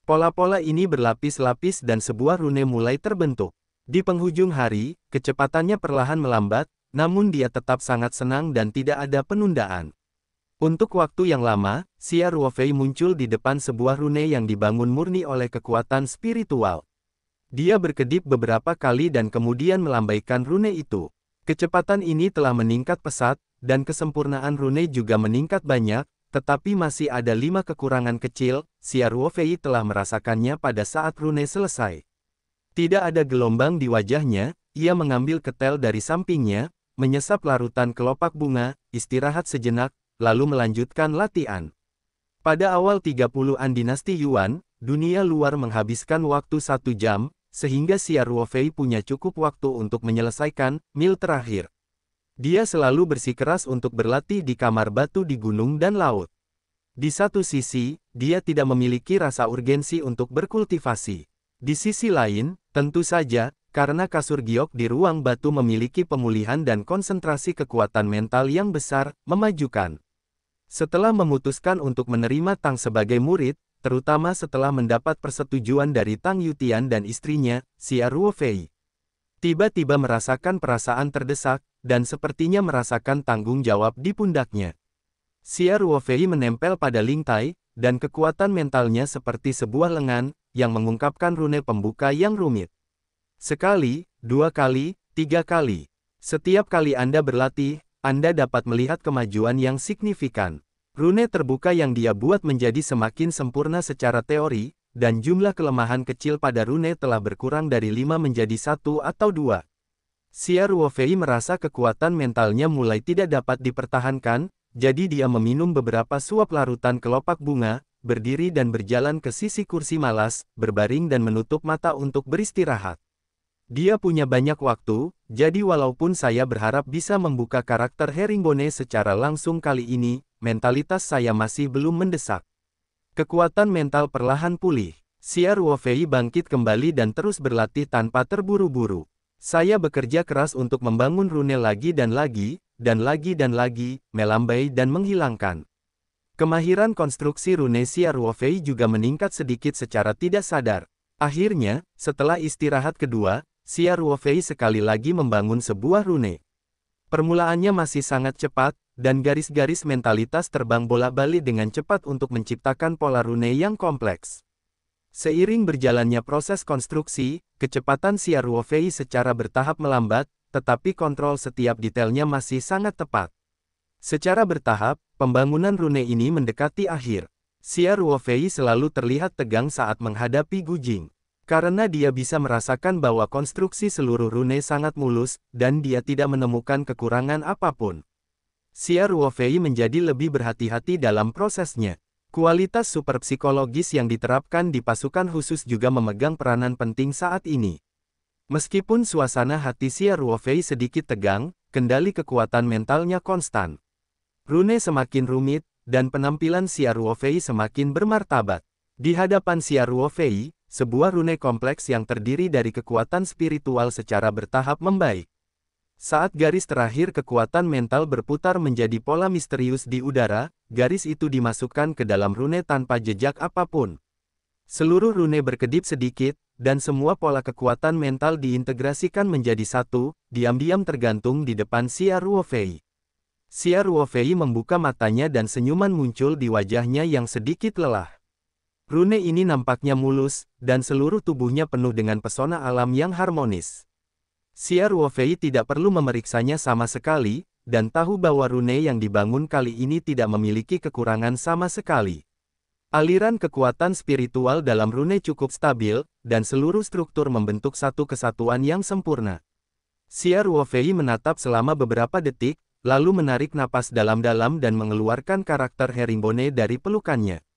Pola-pola ini berlapis-lapis dan sebuah rune mulai terbentuk. Di penghujung hari, kecepatannya perlahan melambat, namun dia tetap sangat senang dan tidak ada penundaan. Untuk waktu yang lama, Xia Ruofei muncul di depan sebuah rune yang dibangun murni oleh kekuatan spiritual. Dia berkedip beberapa kali dan kemudian melambaikan rune itu. Kecepatan ini telah meningkat pesat, dan kesempurnaan rune juga meningkat banyak, tetapi masih ada 5 kekurangan kecil. Xia Ruofei telah merasakannya pada saat rune selesai. Tidak ada gelombang di wajahnya, ia mengambil ketel dari sampingnya, menyesap larutan kelopak bunga, istirahat sejenak, lalu melanjutkan latihan. Pada awal 30-an dinasti Yuan, dunia luar menghabiskan waktu 1 jam, sehingga Xia Ruofei punya cukup waktu untuk menyelesaikan mil terakhir. Dia selalu bersikeras untuk berlatih di kamar batu di gunung dan laut. Di satu sisi, dia tidak memiliki rasa urgensi untuk berkultivasi. Di sisi lain, Tentu saja, karena kasur giok di ruang batu memiliki pemulihan dan konsentrasi kekuatan mental yang besar, memajukan. Setelah memutuskan untuk menerima Tang sebagai murid, terutama setelah mendapat persetujuan dari Tang Yutian dan istrinya, Xia Ruofei tiba-tiba merasakan perasaan terdesak, dan sepertinya merasakan tanggung jawab di pundaknya. Xia Ruofei menempel pada Ling Tai, dan kekuatan mentalnya seperti sebuah lengan, yang mengungkapkan rune pembuka yang rumit. Sekali, dua kali, tiga kali. Setiap kali Anda berlatih, Anda dapat melihat kemajuan yang signifikan. Rune terbuka yang dia buat menjadi semakin sempurna secara teori, dan jumlah kelemahan kecil pada rune telah berkurang dari 5 menjadi 1 atau 2. Xia Ruofei merasa kekuatan mentalnya mulai tidak dapat dipertahankan, jadi dia meminum beberapa suap larutan kelopak bunga, berdiri dan berjalan ke sisi kursi malas, berbaring dan menutup mata untuk beristirahat. Dia punya banyak waktu, jadi walaupun saya berharap bisa membuka karakter Herringbone secara langsung kali ini, mentalitas saya masih belum mendesak. Kekuatan mental perlahan pulih. Xia Ruofei bangkit kembali dan terus berlatih tanpa terburu-buru. Saya bekerja keras untuk membangun rune lagi dan lagi, dan lagi dan lagi, melambai dan menghilangkan. Kemahiran konstruksi rune Xia Ruofei juga meningkat sedikit secara tidak sadar. Akhirnya, setelah istirahat kedua, Xia Ruofei sekali lagi membangun sebuah rune. Permulaannya masih sangat cepat, dan garis-garis mentalitas terbang bolak-balik dengan cepat untuk menciptakan pola rune yang kompleks. Seiring berjalannya proses konstruksi, kecepatan Xia Ruofei secara bertahap melambat, tetapi kontrol setiap detailnya masih sangat tepat. Secara bertahap, pembangunan rune ini mendekati akhir. Xia Ruofei selalu terlihat tegang saat menghadapi Gu Jing. Karena dia bisa merasakan bahwa konstruksi seluruh rune sangat mulus, dan dia tidak menemukan kekurangan apapun. Xia Ruofei menjadi lebih berhati-hati dalam prosesnya. Kualitas super psikologis yang diterapkan di pasukan khusus juga memegang peranan penting saat ini. Meskipun suasana hati Xia Ruofei sedikit tegang, kendali kekuatan mentalnya konstan. Rune semakin rumit, dan penampilan Xia Ruofei semakin bermartabat. Di hadapan Xia Ruofei, sebuah rune kompleks yang terdiri dari kekuatan spiritual secara bertahap membaik. Saat garis terakhir kekuatan mental berputar menjadi pola misterius di udara, garis itu dimasukkan ke dalam rune tanpa jejak apapun. Seluruh rune berkedip sedikit, dan semua pola kekuatan mental diintegrasikan menjadi satu, diam-diam tergantung di depan Xia Ruofei. Xia Ruofei membuka matanya dan senyuman muncul di wajahnya yang sedikit lelah. Rune ini nampaknya mulus, dan seluruh tubuhnya penuh dengan pesona alam yang harmonis. Xia Ruofei tidak perlu memeriksanya sama sekali, dan tahu bahwa rune yang dibangun kali ini tidak memiliki kekurangan sama sekali. Aliran kekuatan spiritual dalam rune cukup stabil, dan seluruh struktur membentuk satu kesatuan yang sempurna. Xia Ruofei menatap selama beberapa detik, lalu menarik napas dalam-dalam dan mengeluarkan karakter Herringbone dari pelukannya.